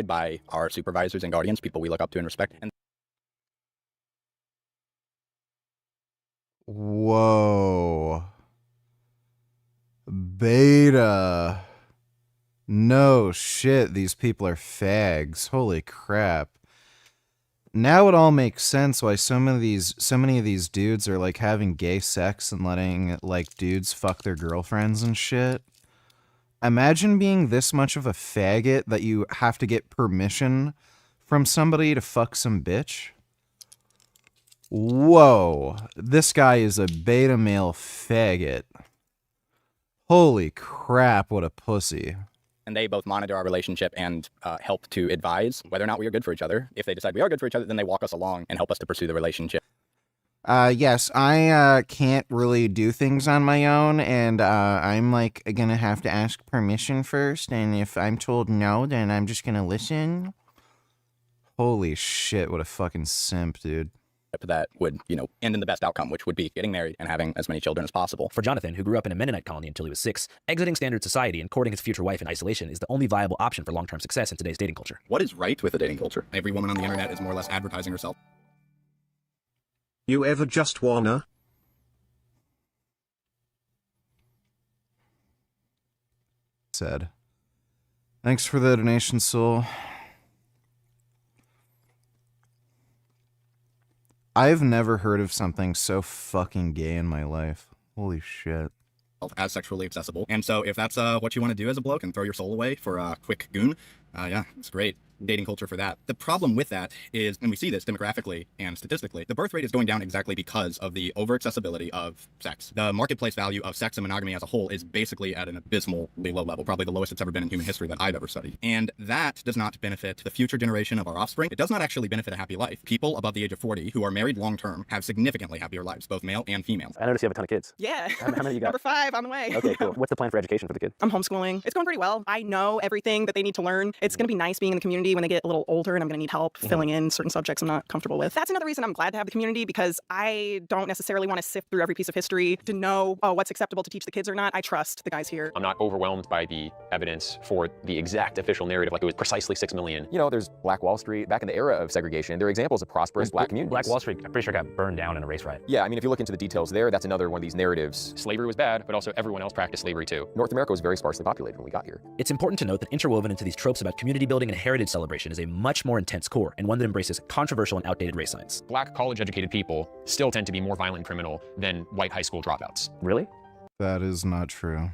[SPEAKER 27] by our supervisors and guardians, people we look up to and respect. And
[SPEAKER 4] whoa. Beta. No shit, these people are fags. Holy crap. Now it all makes sense why so many of these dudes are like having gay sex and letting like dudes fuck their girlfriends and shit. Imagine being this much of a faggot that you have to get permission from somebody to fuck some bitch. Whoa, this guy is a beta male faggot. Holy crap, what a pussy.
[SPEAKER 27] And they both monitor our relationship and help to advise whether or not we are good for each other. If they decide we are good for each other, then they walk us along and help us to pursue the relationship.
[SPEAKER 4] Yes, I can't really do things on my own, and I'm like gonna have to ask permission first, and if I'm told no, then I'm just gonna listen. Holy shit, what a fucking simp, dude.
[SPEAKER 27] That would, you know, end in the best outcome, which would be getting married and having as many children as possible.
[SPEAKER 14] For Jonathan, who grew up in a Mennonite colony until he was 6, exiting standard society and courting his future wife in isolation is the only viable option for long-term success in today's dating culture.
[SPEAKER 27] What is right with the dating culture? Every woman on the internet is more or less advertising herself.
[SPEAKER 1] You ever just wanna?
[SPEAKER 4] Said. Thanks for the donation, Soul. I've never heard of something so fucking gay in my life. Holy shit.
[SPEAKER 27] As sexually accessible. And so if that's what you want to do as a bloke and throw your soul away for a quick goon, yeah, it's great. Dating culture for that. The problem with that is, and we see this demographically and statistically, the birth rate is going down exactly because of the over-accessibility of sex. The marketplace value of sex and monogamy as a whole is basically at an abysmally low level, probably the lowest it's ever been in human history that I've ever studied. And that does not benefit the future generation of our offspring. It does not actually benefit a happy life. People above the age of 40 who are married long-term have significantly happier lives, both male and female.
[SPEAKER 2] I noticed you have a ton of kids.
[SPEAKER 28] Yeah.
[SPEAKER 2] How many you got?
[SPEAKER 28] Number 5 on the way.
[SPEAKER 2] Okay, cool. What's the plan for education for the kids?
[SPEAKER 28] I'm homeschooling. It's going pretty well. I know everything that they need to learn. It's going to be nice being in the community when they get a little older, and I'm going to need help filling in certain subjects I'm not comfortable with. That's another reason I'm glad to have the community, because I don't necessarily want to sift through every piece of history to know what's acceptable to teach the kids or not. I trust the guys here.
[SPEAKER 26] I'm not overwhelmed by the evidence for the exact official narrative, like it was precisely 6 million.
[SPEAKER 2] You know, there's Black Wall Street. Back in the era of segregation, there are examples of prosperous black communities.
[SPEAKER 14] Black Wall Street, I'm pretty sure, got burned down in a race riot.
[SPEAKER 2] Yeah, I mean, if you look into the details there, that's another one of these narratives.
[SPEAKER 26] Slavery was bad, but also everyone else practiced slavery too.
[SPEAKER 2] North America was very sparsely populated when we got here.
[SPEAKER 14] It's important to note that interwoven into these tropes about community building and heritage celebration is a much more intense core, and one that embraces controversial and outdated race science.
[SPEAKER 26] Black college-educated people still tend to be more violent and criminal than white high school dropouts.
[SPEAKER 2] Really?
[SPEAKER 4] That is not true.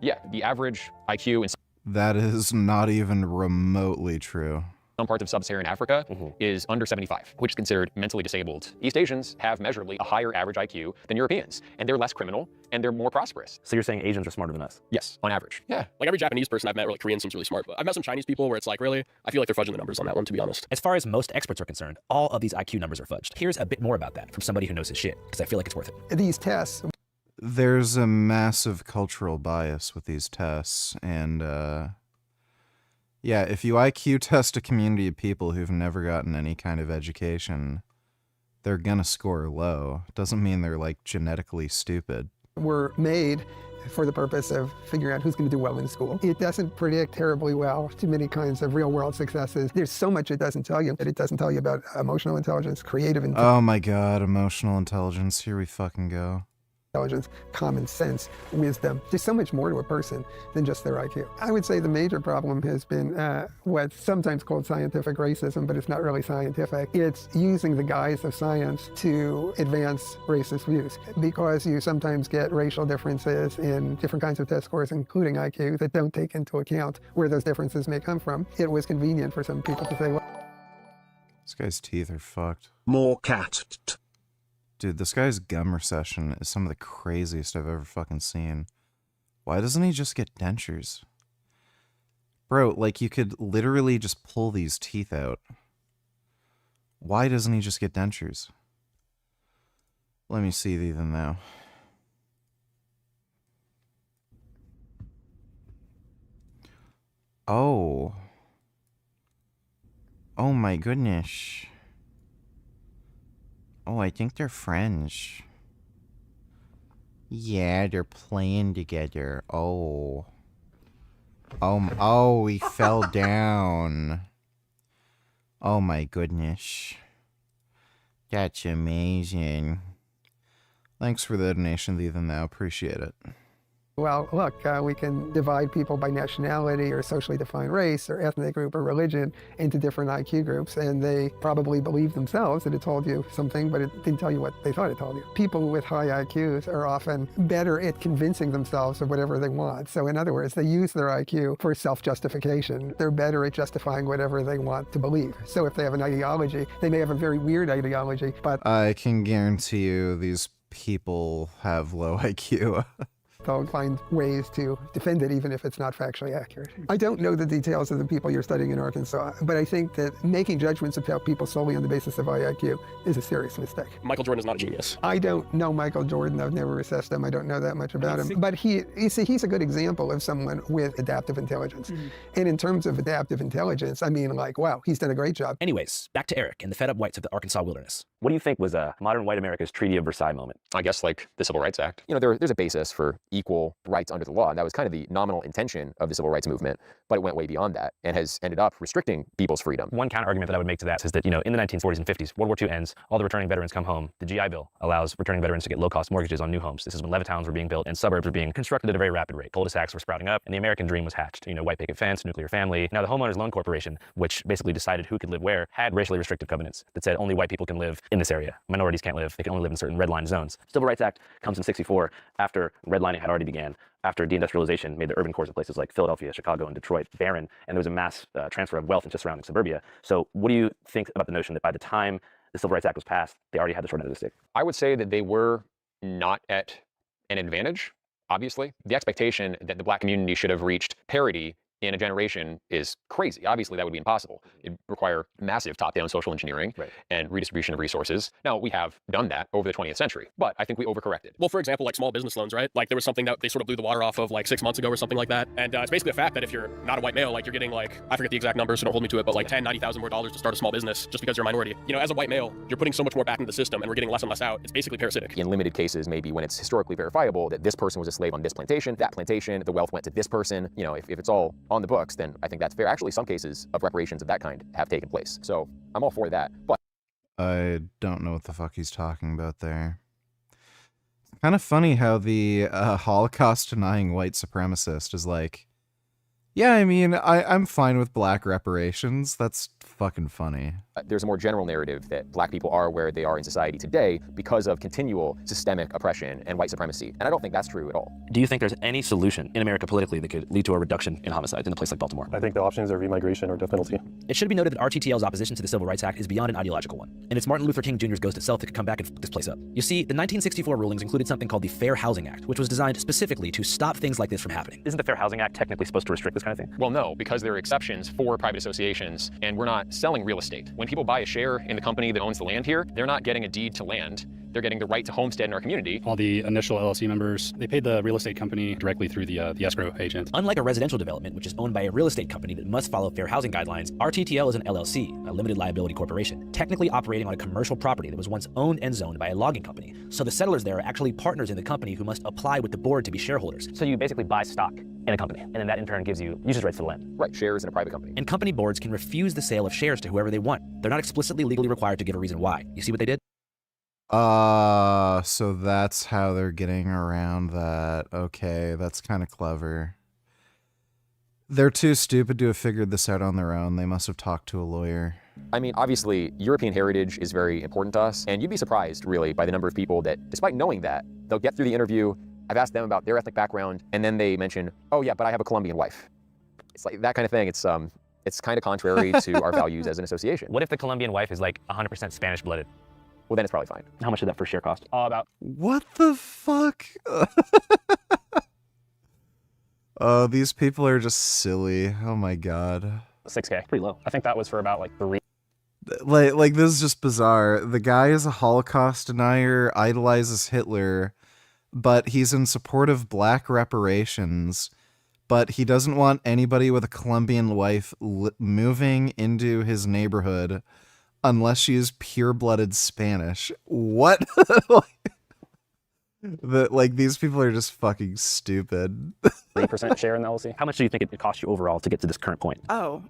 [SPEAKER 26] Yeah, the average IQ in
[SPEAKER 4] that is not even remotely true.
[SPEAKER 26] some parts of sub-Saharan Africa is under 75, which is considered mentally disabled. East Asians have measurably a higher average IQ than Europeans, and they're less criminal, and they're more prosperous.
[SPEAKER 2] So you're saying Asians are smarter than us?
[SPEAKER 26] Yes, on average.
[SPEAKER 21] Yeah. Like every Japanese person I've met, or like Korean seems really smart, but I've met some Chinese people where it's like, really? I feel like they're fudging the numbers on that one, to be honest.
[SPEAKER 14] As far as most experts are concerned, all of these IQ numbers are fudged. Here's a bit more about that from somebody who knows his shit, because I feel like it's worth it.
[SPEAKER 6] These tests.
[SPEAKER 4] There's a massive cultural bias with these tests, and yeah, if you IQ test a community of people who've never gotten any kind of education, they're gonna score low. Doesn't mean they're like genetically stupid.
[SPEAKER 12] We're made for the purpose of figuring out who's going to do well in school. It doesn't predict terribly well to many kinds of real-world successes. There's so much it doesn't tell you. It doesn't tell you about emotional intelligence, creative intelligence.
[SPEAKER 4] Oh my god, emotional intelligence. Here we fucking go.
[SPEAKER 12] intelligence, common sense, wisdom. There's so much more to a person than just their IQ. I would say the major problem has been what's sometimes called scientific racism, but it's not really scientific. It's using the guise of science to advance racist views, because you sometimes get racial differences in different kinds of test scores, including IQ, that don't take into account where those differences may come from. It was convenient for some people to say, well,
[SPEAKER 4] This guy's teeth are fucked.
[SPEAKER 1] More cat.
[SPEAKER 4] Dude, this guy's gum recession is some of the craziest I've ever fucking seen. Why doesn't he just get dentures? Bro, like, you could literally just pull these teeth out. Why doesn't he just get dentures? Let me see these now. Oh. Oh my goodness. Oh, I think they're friends. Yeah, they're playing together. Oh. Oh, he fell down. Oh my goodness. That's amazing. Thanks for the donation, Ethan, now. Appreciate it.
[SPEAKER 12] well, look, we can divide people by nationality or socially defined race or ethnic group or religion into different IQ groups, and they probably believe themselves that it told you something, but it didn't tell you what they thought it told you. People with high IQs are often better at convincing themselves of whatever they want. So in other words, they use their IQ for self-justification. They're better at justifying whatever they want to believe. So if they have an ideology, they may have a very weird ideology, but
[SPEAKER 4] I can guarantee you these people have low IQ.
[SPEAKER 12] they'll find ways to defend it even if it's not factually accurate. I don't know the details of the people you're studying in Arkansas, but I think that making judgments about people solely on the basis of IQ is a serious mistake.
[SPEAKER 21] Michael Jordan is not a genius.
[SPEAKER 12] I don't know Michael Jordan. I've never assessed him. I don't know that much about him. But you see, he's a good example of someone with adaptive intelligence. And in terms of adaptive intelligence, I mean, like, wow, he's done a great job.
[SPEAKER 14] Anyways, back to Eric and the fed up whites of the Arkansas wilderness.
[SPEAKER 2] What do you think was modern white America's Treaty of Versailles moment?
[SPEAKER 26] I guess like the Civil Rights Act. You know, there's a basis for equal rights under the law. And that was kind of the nominal intention of the Civil Rights Movement, but it went way beyond that and has ended up restricting people's freedom.
[SPEAKER 2] One counter argument that I would make to that is that, you know, in the 1940s and 50s, World War II ends, all the returning veterans come home. The GI Bill allows returning veterans to get low-cost mortgages on new homes. This is when Levittowns were being built and suburbs were being constructed at a very rapid rate. Cul-de-sacs were sprouting up and the American dream was hatched. You know, white picket fence, nuclear family. Now the Homeowners Loan Corporation, which basically decided who could live where, had racially restrictive covenants that said only white people can live in this area. Minorities can't live. They can only live in certain red line zones. Civil Rights Act comes in 64 after redlining had already began, after deindustrialization made the urban cores of places like Philadelphia, Chicago, and Detroit barren, and there was a mass transfer of wealth into surrounding suburbia. So what do you think about the notion that by the time the Civil Rights Act was passed, they already had the short end of the stick?
[SPEAKER 26] I would say that they were not at an advantage, obviously. The expectation that the black community should have reached parity in a generation is crazy. Obviously, that would be impossible. It'd require massive top-down social engineering and redistribution of resources. Now, we have done that over the 20th century, but I think we overcorrected.
[SPEAKER 21] Well, for example, like small business loans, right? Like there was something that they sort of blew the water off of like 6 months ago or something like that. And it's basically a fact that if you're not a white male, like you're getting like, I forget the exact numbers, so don't hold me to it, but like $90,000 more to start a small business just because you're a minority. You know, as a white male, you're putting so much more back into the system and we're getting less and less out. It's basically parasitic.
[SPEAKER 26] In limited cases, maybe when it's historically verifiable that this person was a slave on this plantation, that plantation, the wealth went to this person. You know, if it's all on the books, then I think that's fair. Actually, some cases of reparations of that kind have taken place. So I'm all for that, but
[SPEAKER 4] I don't know what the fuck he's talking about there. It's kind of funny how the Holocaust-denying white supremacist is like, yeah, I mean, I'm fine with black reparations. That's fucking funny.
[SPEAKER 26] There's a more general narrative that black people are where they are in society today because of continual systemic oppression and white supremacy. And I don't think that's true at all.
[SPEAKER 2] Do you think there's any solution in America politically that could lead to a reduction in homicides in a place like Baltimore?
[SPEAKER 22] I think the options are remigration or death penalty.
[SPEAKER 14] It should be noted that RTTL's opposition to the Civil Rights Act is beyond an ideological one, and it's Martin Luther King Jr.'s ghost itself that could come back and fuck this place up. You see, the 1964 rulings included something called the Fair Housing Act, which was designed specifically to stop things like this from happening.
[SPEAKER 2] Isn't the Fair Housing Act technically supposed to restrict this kind of thing?
[SPEAKER 26] Well, no, because there are exceptions for private associations, and we're not selling real estate. When people buy a share in the company that owns the land here, they're not getting a deed to land. They're getting the right to homestead in our community.
[SPEAKER 7] All the initial LLC members, they paid the real estate company directly through the escrow agent.
[SPEAKER 14] Unlike a residential development, which is owned by a real estate company that must follow fair housing guidelines, RTTL is an LLC, a limited liability corporation, technically operating on a commercial property that was once owned and zoned by a logging company. So the settlers there are actually partners in the company who must apply with the board to be shareholders.
[SPEAKER 2] So you basically buy stock in a company, and then that in turn gives you usage rights to the land.
[SPEAKER 26] Right, shares in a private company.
[SPEAKER 14] And company boards can refuse the sale of shares to whoever they want. They're not explicitly legally required to give a reason why. You see what they did?
[SPEAKER 4] So that's how they're getting around that. Okay, that's kind of clever. They're too stupid to have figured this out on their own. They must have talked to a lawyer.
[SPEAKER 2] I mean, obviously, European heritage is very important to us, and you'd be surprised, really, by the number of people that, despite knowing that, they'll get through the interview, I've asked them about their ethnic background, and then they mention, oh yeah, but I have a Colombian wife. It's like that kind of thing. It's kind of contrary to our values as an association.
[SPEAKER 3] What if the Colombian wife is like 100% Spanish-blooded?
[SPEAKER 2] Well, then it's probably fine.
[SPEAKER 3] How much did that first share cost?
[SPEAKER 7] About.
[SPEAKER 4] What the fuck? Oh, these people are just silly. Oh my god.
[SPEAKER 3] $6K, pretty low. I think that was for about like 3.
[SPEAKER 4] Like this is just bizarre. The guy is a Holocaust denier, idolizes Hitler, but he's in support of black reparations, but he doesn't want anybody with a Colombian wife moving into his neighborhood unless she is pure-blooded Spanish. What? Like these people are just fucking stupid.
[SPEAKER 3] 3% share in the LLC. How much do you think it cost you overall to get to this current point?
[SPEAKER 28] Oh,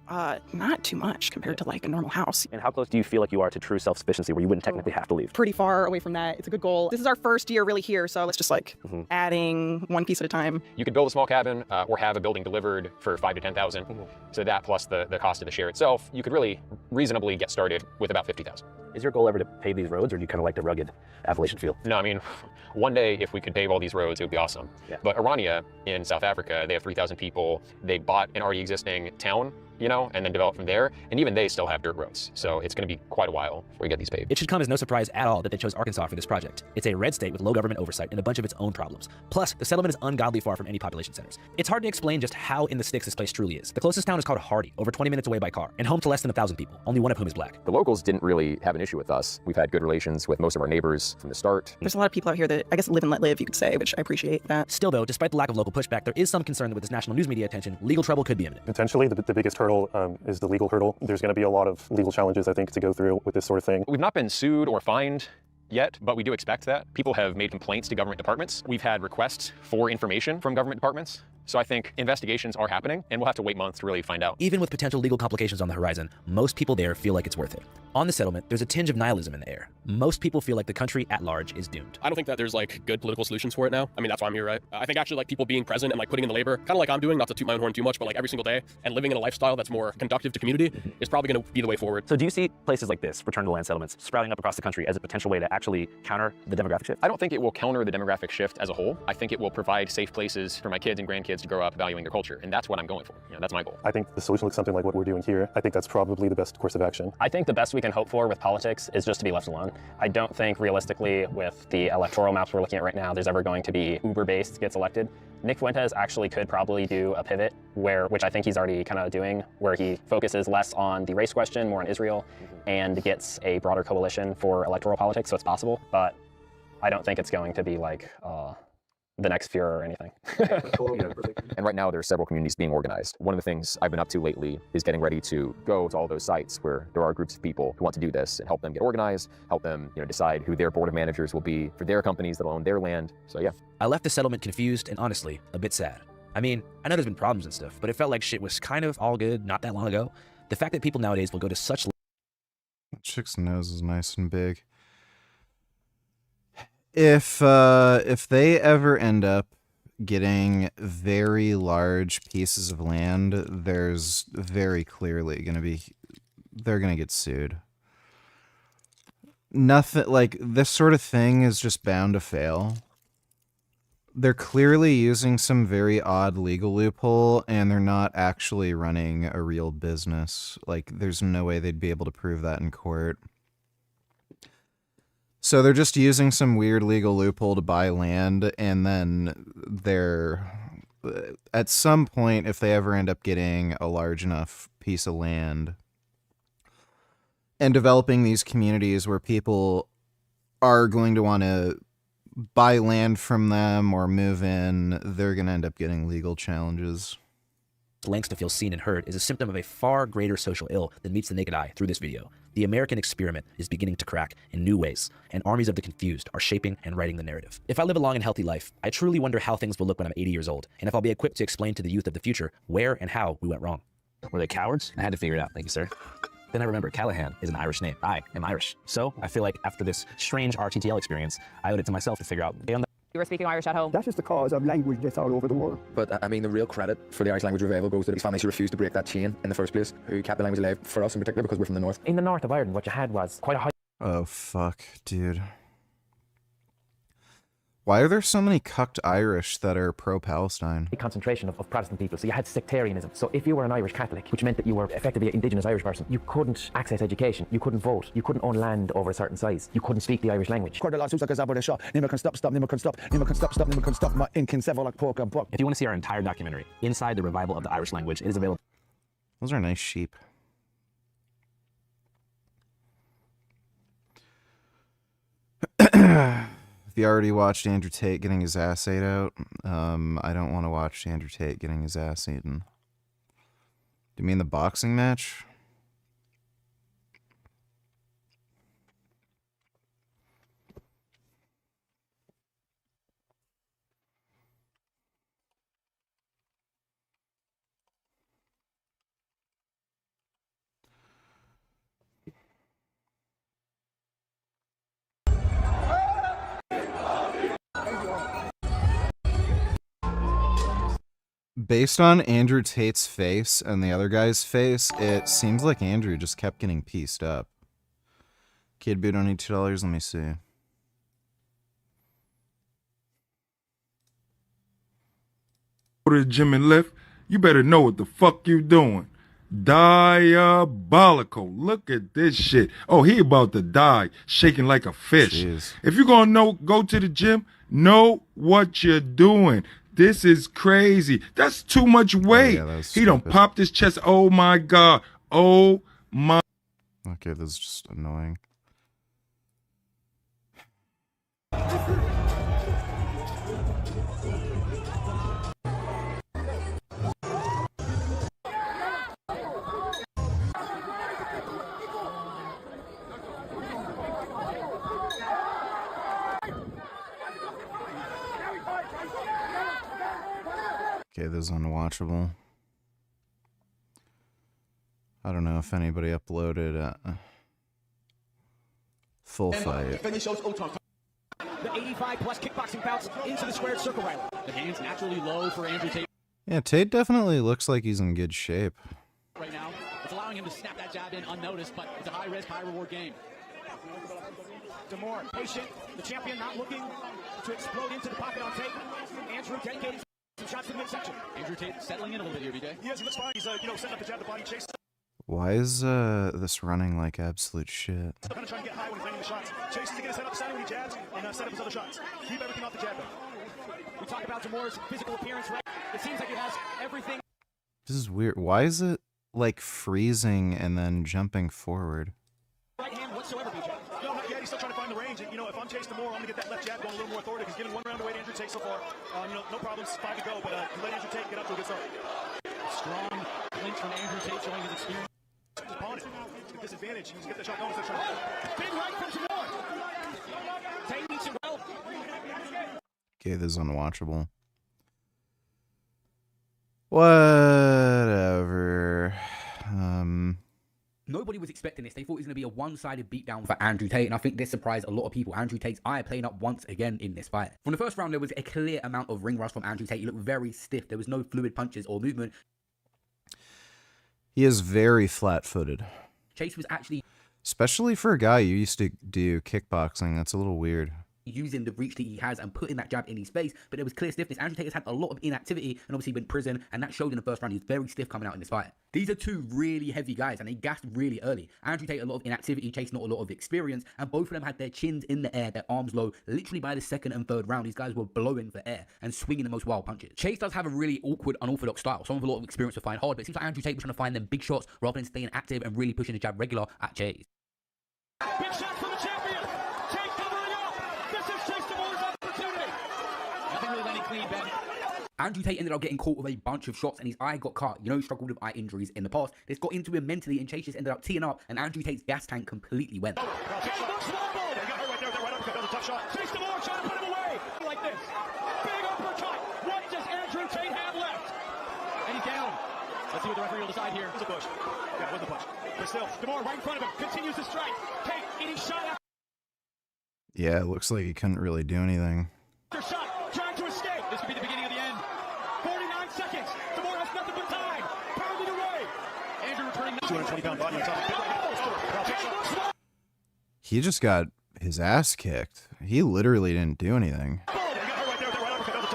[SPEAKER 28] not too much compared to like a normal house.
[SPEAKER 3] And how close do you feel like you are to true self-sufficiency where you wouldn't technically have to leave?
[SPEAKER 28] Pretty far away from that. It's a good goal. This is our first year really here, so let's just like adding one piece at a time.
[SPEAKER 2] You could build a small cabin or have a building delivered for $5,000 to $10,000. So that plus the cost of the share itself, you could really reasonably get started with about $50,000.
[SPEAKER 3] Is your goal ever to pave these roads, or do you kind of like the rugged Appalachian feel?
[SPEAKER 2] No, I mean, one day if we could pave all these roads, it would be awesome.
[SPEAKER 3] Yeah.
[SPEAKER 2] But Orania in South Africa, they have 3,000 people. They bought an already existing town, and then developed from there. And even they still have dirt roads. So it's going to be quite a while before we get these paved.
[SPEAKER 14] It should come as no surprise at all that they chose Arkansas for this project. It's a red state with low government oversight and a bunch of its own problems. Plus, the settlement is ungodly far from any population centers. It's hard to explain just how in the sticks this place truly is. The closest town is called Hardy, over 20 minutes away by car, and home to less than 1,000 people, only one of whom is black.
[SPEAKER 2] The locals didn't really have an issue with us. We've had good relations with most of our neighbors from the start.
[SPEAKER 28] There's a lot of people out here that I guess live and let live, you could say, which I appreciate that.
[SPEAKER 14] Still though, despite the lack of local pushback, there is some concern that with this national news media attention, legal trouble could be imminent.
[SPEAKER 22] Potentially, the biggest hurdle is the legal hurdle. There's going to be a lot of legal challenges, I think, to go through with this sort of thing.
[SPEAKER 2] We've not been sued or fined yet, but we do expect that. People have made complaints to government departments. We've had requests for information from government departments. So I think investigations are happening, and we'll have to wait months to really find out.
[SPEAKER 14] Even with potential legal complications on the horizon, most people there feel like it's worth it. On the settlement, there's a tinge of nihilism in the air. Most people feel like the country at large is doomed.
[SPEAKER 21] I don't think that there's like good political solutions for it now. I mean, that's why I'm here, right? I think actually like people being present and like putting in the labor, kind of like I'm doing, not to toot my own horn too much, but like every single day, and living in a lifestyle that's more conductive to community is probably going to be the way forward.
[SPEAKER 3] So do you see places like this, return to land settlements, sprouting up across the country as a potential way to actually counter the demographic shift?
[SPEAKER 2] I don't think it will counter the demographic shift as a whole. I think it will provide safe places for my kids and grandkids to grow up valuing their culture, and that's what I'm going for. That's my goal.
[SPEAKER 22] I think the solution looks something like what we're doing here. I think that's probably the best course of action.
[SPEAKER 3] I think the best we can hope for with politics is just to be left alone. I don't think realistically with the electoral maps we're looking at right now, there's ever going to be Uber-based gets elected. Nick Fuentes actually could probably do a pivot which I think he's already kind of doing, where he focuses less on the race question, more on Israel, and gets a broader coalition for electoral politics, so it's possible, but I don't think it's going to be like the next Fuhrer or anything.
[SPEAKER 2] And right now there are several communities being organized. One of the things I've been up to lately is getting ready to go to all those sites where there are groups of people who want to do this and help them get organized, help them decide who their board of managers will be for their companies that own their land. So yeah.
[SPEAKER 14] I left the settlement confused and honestly a bit sad. I mean, I know there's been problems and stuff, but it felt like shit was kind of all good not that long ago. The fact that people nowadays will go to such...
[SPEAKER 4] That chick's nose is nice and big. If they ever end up getting very large pieces of land, there's very clearly they're gonna get sued. Nothing like this sort of thing is just bound to fail. They're clearly using some very odd legal loophole, and they're not actually running a real business. Like, there's no way they'd be able to prove that in court. So they're just using some weird legal loophole to buy land, and then at some point, if they ever end up getting a large enough piece of land and developing these communities where people are going to want to buy land from them or move in, they're going to end up getting legal challenges.
[SPEAKER 14] lengths to feel seen and heard is a symptom of a far greater social ill than meets the naked eye through this video. The American experiment is beginning to crack in new ways, and armies of the confused are shaping and writing the narrative. If I live a long and healthy life, I truly wonder how things will look when I'm 80 years old, and if I'll be equipped to explain to the youth of the future where and how we went wrong.
[SPEAKER 9] Were they cowards? I had to figure it out. Thank you, sir.
[SPEAKER 14] Then I remember Callahan is an Irish name. I am Irish. So I feel like after this strange RTTL experience, I owed it to myself to figure out.
[SPEAKER 9] You were speaking Irish at home?
[SPEAKER 16] That's just the cause of language deaths all over the world.
[SPEAKER 17] But I mean, the real credit for the Irish language revival goes to these families who refused to break that chain in the first place, who kept the language alive for us in particular because we're from the north.
[SPEAKER 2] In the north of Ireland, what you had was quite a high...
[SPEAKER 4] Oh, fuck, dude. Why are there so many cucked Irish that are pro-Palestine?
[SPEAKER 2] A concentration of Protestant people. So you had sectarianism. So if you were an Irish Catholic, which meant that you were effectively an indigenous Irish person, you couldn't access education, you couldn't vote, you couldn't own land over a certain size, you couldn't speak the Irish language.
[SPEAKER 17] If you want
[SPEAKER 14] to see our entire documentary, Inside the Revival of the Irish Language, it is available.
[SPEAKER 4] Those are nice sheep. If you already watched Andrew Tate getting his ass ate out, I don't want to watch Andrew Tate getting his ass eaten. Do you mean the boxing match? Based on Andrew Tate's face and the other guy's face, it seems like Andrew just kept getting pieced up. Kid boot only $2, let me see.
[SPEAKER 18] Go to the gym and lift, you better know what the fuck you doing. Diabolical. Look at this shit. Oh, he about to die, shaking like a fish.
[SPEAKER 4] Jeez.
[SPEAKER 18] If you're gonna go to the gym, know what you're doing. This is crazy. That's too much weight.
[SPEAKER 4] Oh, yeah,
[SPEAKER 18] he done popped his chest. Oh my God. Oh my.
[SPEAKER 4] Okay, this is just annoying. Okay, this is unwatchable. I don't know if anybody uploaded full fight.
[SPEAKER 20] The 85 plus kickboxing bouts into the squared circle right. The hands naturally low for Andrew Tate.
[SPEAKER 4] Yeah, Tate definitely looks like he's in good shape.
[SPEAKER 20] Right now, it's allowing him to snap that jab in unnoticed, but it's a high risk, high reward game. Demore, patient, the champion not looking to explode into the pocket on Tate. Andrew dedicated some shots to the midsection. Andrew Tate settling in a little bit here, BJ. He looks fine. He's setting up the jab, the body chase.
[SPEAKER 4] Why is this running like absolute shit?
[SPEAKER 20] Kind of trying to get high when he's landing the shots. Chase is going to set up the side when he jabs and set up his other shots. Keep everything off the jab, though. We talk about Demore's physical appearance, right? It seems like he has everything.
[SPEAKER 4] This is weird. Why is it like freezing and then jumping forward?
[SPEAKER 20] Right hand whatsoever, BJ. No, not yet. He's still trying to find the range. And, if I'm Chase Demore, I'm going to get that left jab going a little more authoritative. He's giving one round away to Andrew Tate so far. No problems. 5 to go, but let Andrew Tate get up to a good start. Strong clinch from Andrew Tate showing his experience. Opponent. Disadvantage. He's get the shot going. Big right from Demore. Tate meets him well.
[SPEAKER 4] Okay, this is unwatchable. Whatever.
[SPEAKER 23] Nobody was expecting this. They thought it was going to be a one-sided beatdown for Andrew Tate, and I think this surprised a lot of people. Andrew Tate's eye playing up once again in this fight. From the first round, there was a clear amount of ring rust from Andrew Tate. He looked very stiff. There was no fluid punches or movement.
[SPEAKER 4] He is very flat-footed.
[SPEAKER 23] Chase was actually...
[SPEAKER 4] Especially for a guy who used to do kickboxing, that's a little weird.
[SPEAKER 23] Using the reach that he has and putting that jab in his face, but there was clear stiffness. Andrew Tate has had a lot of inactivity and obviously been in prison, and that showed in the first round. He was very stiff coming out in this fight. These are two really heavy guys, and they gassed really early. Andrew Tate, a lot of inactivity, Chase not a lot of experience, and both of them had their chins in the air, their arms low. Literally by the second and third round, these guys were blowing for air and swinging the most wild punches. Chase does have a really awkward, unorthodox style. Someone with a lot of experience will find hard, but it seems like Andrew Tate was trying to find them big shots rather than staying active and really pushing the jab regular at Chase.
[SPEAKER 20] Big shot from the champion. Chase covering up. This is Chase Demore's opportunity. Nothing really landing clean, Ben.
[SPEAKER 23] Andrew Tate ended up getting caught with a bunch of shots and his eye got cut. You know, he struggled with eye injuries in the past. This got into him mentally, and Chase just ended up teeing up, and Andrew Tate's gas tank completely went.
[SPEAKER 20] Chase looks wobbled. They got her right there, right up. That was a tough shot. Chase Demore trying to put him away. Like this. Big uppercut. What does Andrew Tate have left? And he's down. Let's see what the referee will decide here. It's a push. Yeah, with the punch. But still, DeMore right in front of him, continues to strike. Tate eating shot after
[SPEAKER 4] Yeah, it looks like he couldn't really do anything.
[SPEAKER 20] shot, trying to escape. This could be the beginning of the end. 49 seconds. DeMore has nothing but time. Pounded away. Andrew returning 220-pound body on top of
[SPEAKER 4] He just got his ass kicked. He literally didn't do anything.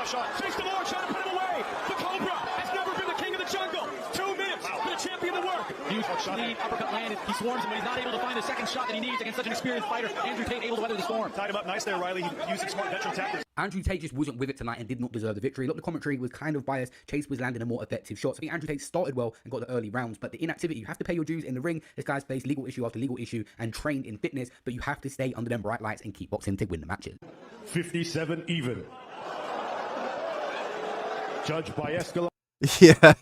[SPEAKER 20] tough shot. Chase DeMore trying to put him away. The Cobra has never been the king of the jungle. 2 minutes for the champion to work.
[SPEAKER 5] Huge lead, uppercut landed. He swarms him, but he's not able to find the second shot that he needs against such an experienced fighter. Andrew Tate able to weather the storm.
[SPEAKER 20] Tied him up nice there, Riley. Using smart veteran tactics.
[SPEAKER 23] Andrew Tate just wasn't with it tonight and did not deserve the victory. Look, the commentary was kind of biased. Chase was landing a more effective shots. I think Andrew Tate started well and got the early rounds, but the inactivity, you have to pay your dues in the ring. This guy's faced legal issue after legal issue and trained in fitness, but you have to stay under them bright lights and keep boxing to win the matches.
[SPEAKER 20] 57 even. Judged by Escalade.
[SPEAKER 4] Yeah.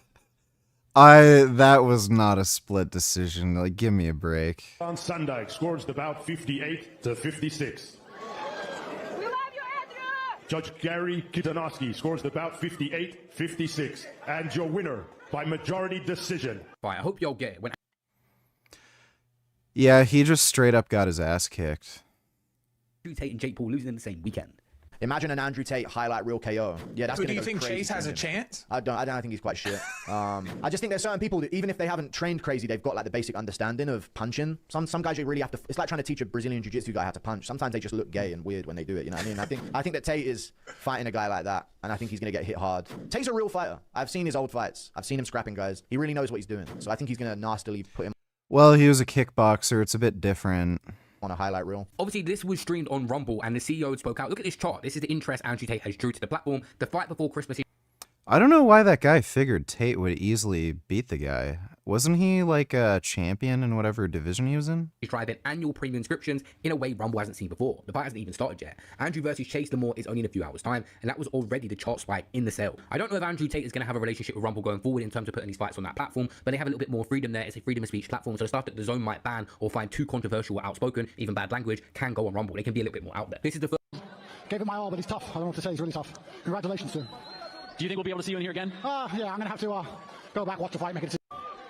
[SPEAKER 4] That was not a split decision. Like, give me a break.
[SPEAKER 20] On Sunday, scores the bout 58 to 56. Judge Gary Kitanowski scores the bout 58-56. And your winner by majority decision.
[SPEAKER 23] Right, I hope y'all get it. When
[SPEAKER 4] Yeah, he just straight up got his ass kicked.
[SPEAKER 23] Andrew Tate and Jake Paul losing in the same weekend.
[SPEAKER 8] Imagine an Andrew Tate highlight reel KO. Yeah, that's.
[SPEAKER 9] So do you think Chase has a chance?
[SPEAKER 8] I don't think he's quite shit. I just think there's certain people that even if they haven't trained crazy, they've got like the basic understanding of punching. Some guys you really have to. It's like trying to teach a Brazilian jiu-jitsu guy how to punch. Sometimes they just look gay and weird when they do it. You know what I mean? I think that Tate is fighting a guy like that, and I think he's gonna get hit hard. Tate's a real fighter. I've seen his old fights. I've seen him scrapping guys. He really knows what he's doing. So I think he's gonna nastily put him.
[SPEAKER 4] Well, he was a kickboxer. It's a bit different.
[SPEAKER 8] On a highlight reel.
[SPEAKER 23] Obviously, this was streamed on Rumble, and the CEO spoke out. Look at this chart. This is the interest Andrew Tate has drew to the platform. The fight before Christmas.
[SPEAKER 4] I don't know why that guy figured Tate would easily beat the guy. Wasn't he like a champion in whatever division he was in?
[SPEAKER 23] He's driving annual premium inscriptions in a way Rumble hasn't seen before. The fight hasn't even started yet. Andrew versus Chase DeMore is only in a few hours' time, and that was already the chart spike in the sale. I don't know if Andrew Tate is going to have a relationship with Rumble going forward in terms of putting these fights on that platform, but they have a little bit more freedom there. It's a freedom of speech platform, so the stuff that the zone might ban or find too controversial or outspoken, even bad language, can go on Rumble. They can be a little bit more out there. This is the first.
[SPEAKER 9] Gave him my all, but he's tough. I don't know what to say. He's really tough. Congratulations to him.
[SPEAKER 5] Do you think we'll be able to see you in here again?
[SPEAKER 9] Yeah, I'm going to have to go back, watch the fight, make a decision.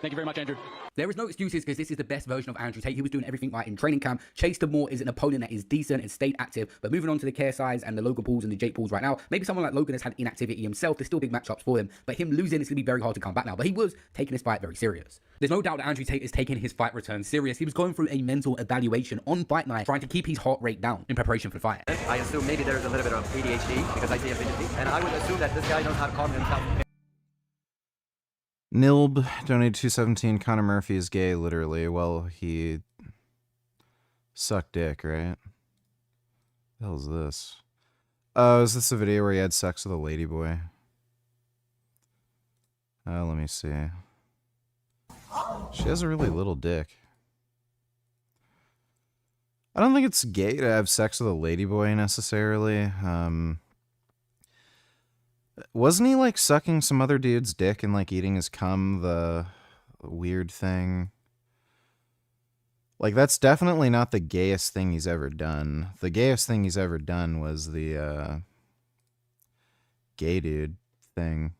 [SPEAKER 5] Thank you very much, Andrew.
[SPEAKER 23] There is no excuses because this is the best version of Andrew Tate. He was doing everything right in training camp. Chase DeMore is an opponent that is decent and stayed active. But moving on to the KSIs and the Logan Pauls and the Jake Pauls right now, maybe someone like Logan has had inactivity himself. There's still big matchups for him. But him losing is going to be very hard to come back now. But he was taking his fight very serious. There's no doubt that Andrew Tate is taking his fight return serious. He was going through a mental evaluation on fight night, trying to keep his heart rate down in preparation for the fight.
[SPEAKER 13] I assume maybe there's a little bit of ADHD because I see affinity. And I would assume that this guy knows how to calm himself.
[SPEAKER 4] Nilb donated 217. Connor Murphy is gay, literally. Well, he sucked dick, right? What the hell is this? Oh, is this a video where he had sex with a ladyboy? Let me see. She has a really little dick. I don't think it's gay to have sex with a ladyboy necessarily. Wasn't he like sucking some other dude's dick and like eating his cum, the weird thing? Like, that's definitely not the gayest thing he's ever done. The gayest thing he's ever done was the gay dude thing.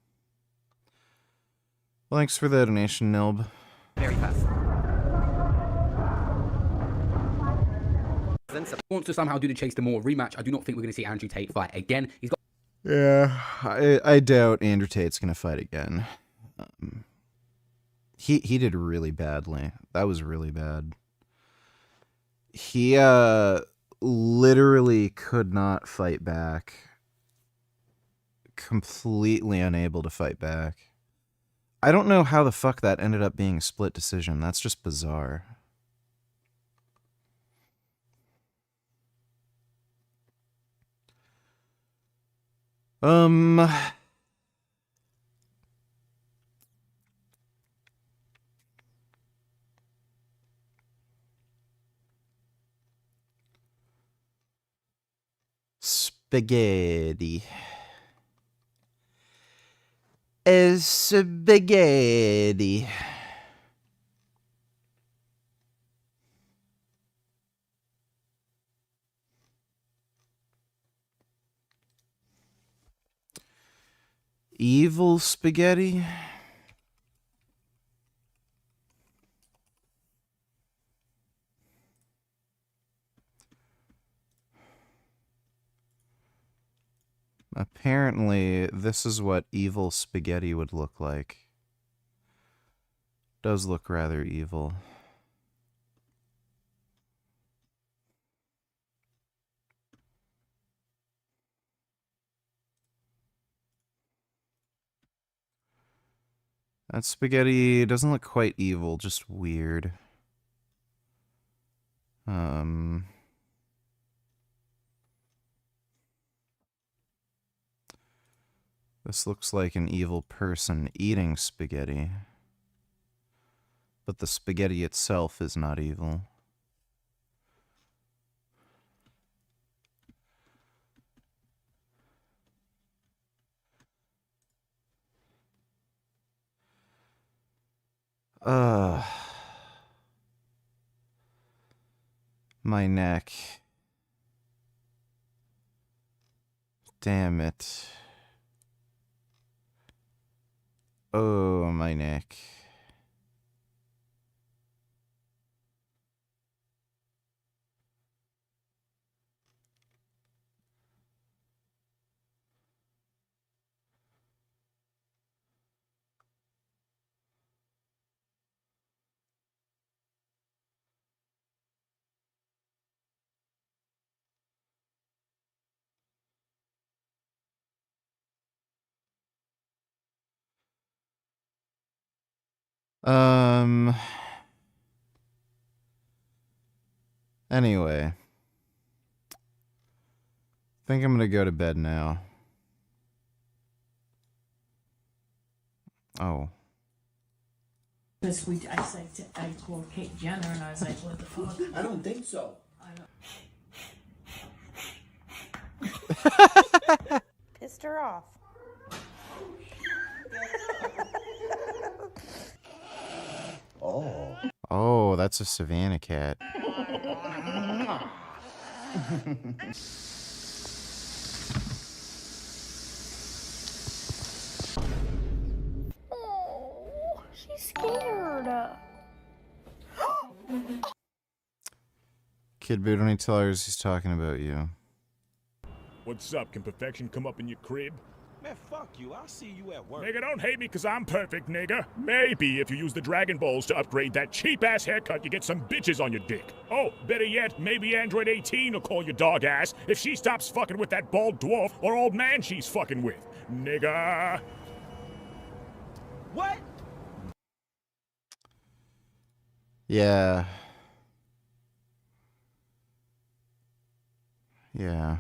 [SPEAKER 4] Well, thanks for the donation, Nilb.
[SPEAKER 13] Very fast.
[SPEAKER 23] Wants to somehow do the Chase DeMore rematch. I do not think we're going to see Andrew Tate fight again. He's got.
[SPEAKER 4] Yeah, I doubt Andrew Tate's gonna fight again. He did really badly. That was really bad. He literally could not fight back. Completely unable to fight back. I don't know how the fuck that ended up being a split decision. That's just bizarre. Spaghetti. Spaghetti. Evil spaghetti? Apparently, this is what evil spaghetti would look like. Does look rather evil. That spaghetti doesn't look quite evil, just weird. This looks like an evil person eating spaghetti. But the spaghetti itself is not evil. My neck. Damn it. Oh, my neck. Anyway. I think I'm gonna go to bed now. Oh.
[SPEAKER 6] This week I called Kate Jenner and I was like, what the fuck?
[SPEAKER 10] I don't think so.
[SPEAKER 11] Pissed her off.
[SPEAKER 10] Oh.
[SPEAKER 4] Oh, that's a Savannah cat.
[SPEAKER 11] Oh, she's scared.
[SPEAKER 4] Kid Boo, don't you tell her he's talking about you.
[SPEAKER 15] What's up? Can perfection come up in your crib?
[SPEAKER 19] Man, fuck you. I'll see you at work.
[SPEAKER 15] Nigga, don't hate me because I'm perfect, nigga. Maybe if you use the Dragon Balls to upgrade that cheap-ass haircut, you get some bitches on your dick. Oh, better yet, maybe Android 18 will call your dog ass if she stops fucking with that bald dwarf or old man she's fucking with. Nigga.
[SPEAKER 19] What?
[SPEAKER 4] Yeah. Yeah.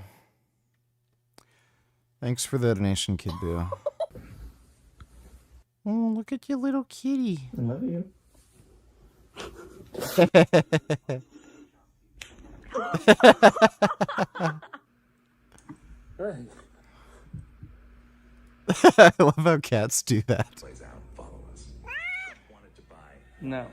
[SPEAKER 4] Thanks for the donation, Kid Boo. Oh, look at your little kitty.
[SPEAKER 10] I love you.
[SPEAKER 4] I love how cats do that.
[SPEAKER 10] No.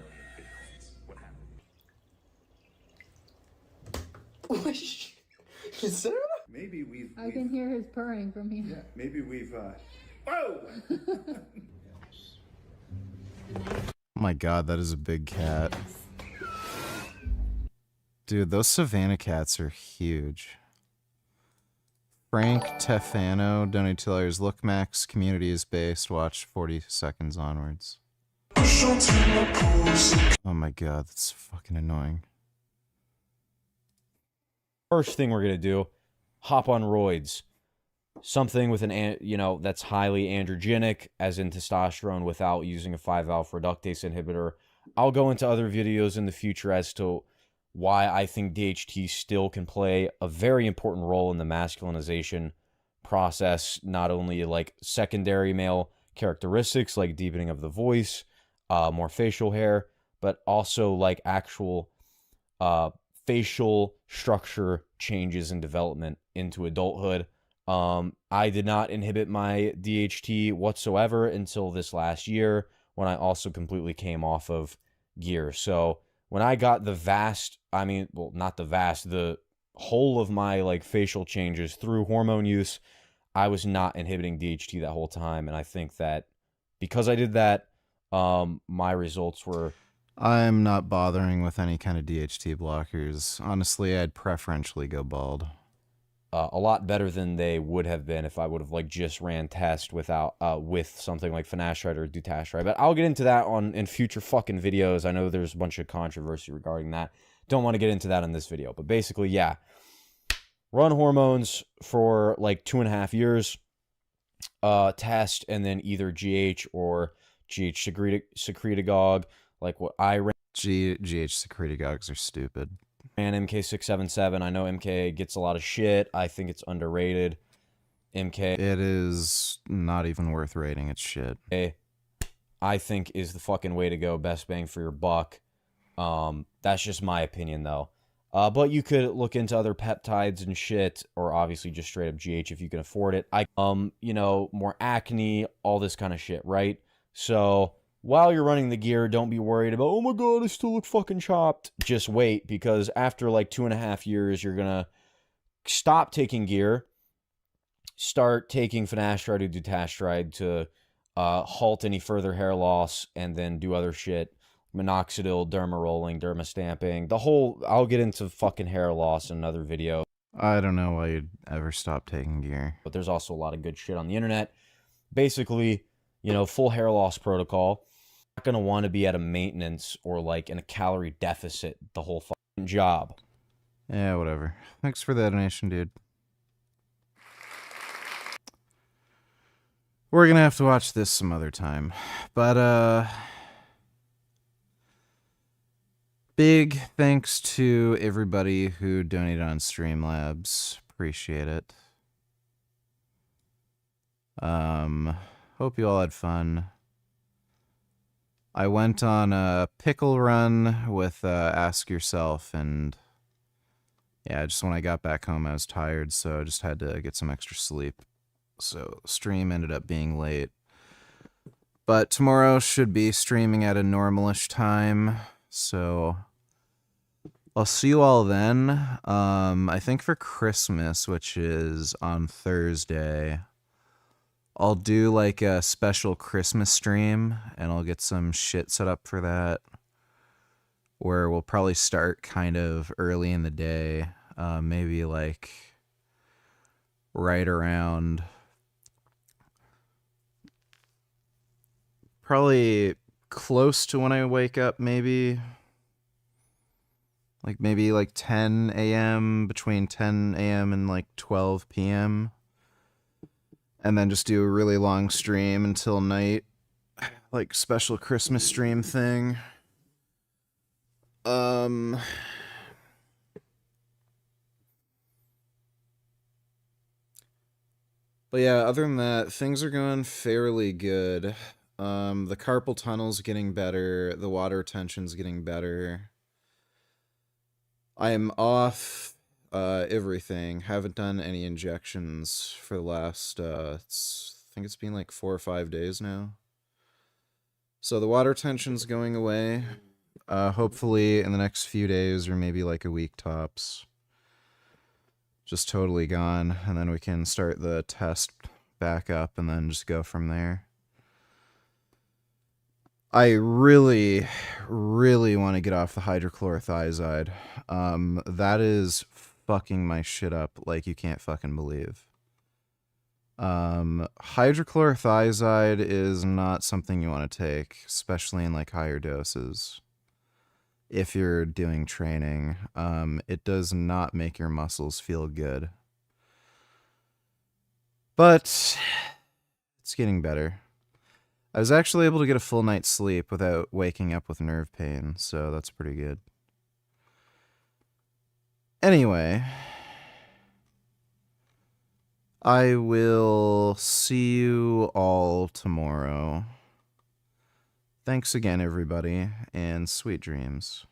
[SPEAKER 10] Sarah? Maybe we've.
[SPEAKER 11] I can hear his purring from here.
[SPEAKER 10] Yeah, maybe we've. Oh!
[SPEAKER 4] Oh my god, that is a big cat. Dude, those Savannah cats are huge. Frank Tufano, donate $2. Look, Max, community is based. Watch 40 seconds onwards. Oh my god, that's fucking annoying.
[SPEAKER 24] First thing we're gonna do, hop on roids. Something with an, that's highly androgenic, as in testosterone, without using a 5-alpha reductase inhibitor. I'll go into other videos in the future as to why I think DHT still can play a very important role in the masculinization process, not only like secondary male characteristics like deepening of the voice, more facial hair, but also like actual facial structure changes and development into adulthood. I did not inhibit my DHT whatsoever until this last year, when I also completely came off of gear. So when I got the whole of my like facial changes through hormone use, I was not inhibiting DHT that whole time. And I think that because I did that, my results were...
[SPEAKER 4] I'm not bothering with any kind of DHT blockers. Honestly, I'd preferentially go bald.
[SPEAKER 24] a lot better than they would have been if I would have like just ran test without with something like finasteride or dutasteride. But I'll get into that in future fucking videos. I know there's a bunch of controversy regarding that. Don't want to get into that in this video. But basically, yeah, run hormones for like 2.5 years, test, and then either GH or GH secretagogue, like what I ran.
[SPEAKER 4] GH secretagogues are stupid.
[SPEAKER 24] And MK677. I know MK gets a lot of shit. I think it's underrated. MK.
[SPEAKER 4] It is not even worth rating. It's shit.
[SPEAKER 24] I think is the fucking way to go. Best bang for your buck. That's just my opinion, though. But you could look into other peptides and shit, or obviously just straight up GH if you can afford it. You know, more acne, all this kind of shit, right? So while you're running the gear, don't be worried about, oh my god, I still look fucking chopped. Just wait, because after like 2.5 years, you're gonna stop taking gear, start taking finasteride or dutasteride to halt any further hair loss, and then do other shit. Minoxidil, derma rolling, derma stamping, the whole, I'll get into fucking hair loss in another video.
[SPEAKER 4] I don't know why you'd ever stop taking gear.
[SPEAKER 24] But there's also a lot of good shit on the internet. Basically, you know, full hair loss protocol. Not going to want to be at a maintenance or like in a calorie deficit the whole fucking job.
[SPEAKER 4] Yeah, whatever. Thanks for the donation, dude. We're going to have to watch this some other time. But, big thanks to everybody who donated on Streamlabs. Appreciate it. Hope you all had fun. I went on a pickle run with Ask Yourself, and yeah, just when I got back home I was tired, so I just had to get some extra sleep. So stream ended up being late. But tomorrow should be streaming at a normalish time, so I'll see you all then. I think for Christmas, which is on Thursday, I'll do like a special Christmas stream, and I'll get some shit set up for that, where we'll probably start kind of early in the day, maybe like right around probably close to when I wake up, maybe like 10 a.m., between 10 a.m. and like 12 p.m. And then just do a really long stream until night, like special Christmas stream thing. But yeah, other than that, things are going fairly good. The carpal tunnel's getting better, the water retention's getting better. I am off everything. Haven't done any injections for the last, I think it's been like 4 or 5 days now. So the water tension's going away. Hopefully in the next few days, or maybe like a week tops. Just totally gone. And then we can start the test back up and then just go from there. I really, really want to get off the hydrochlorothiazide. That is fucking my shit up like you can't fucking believe. Hydrochlorothiazide is not something you want to take, especially in like higher doses. If you're doing training, it does not make your muscles feel good. But it's getting better. I was actually able to get a full night's sleep without waking up with nerve pain, so that's pretty good. Anyway, I will see you all tomorrow. Thanks again, everybody, and sweet dreams.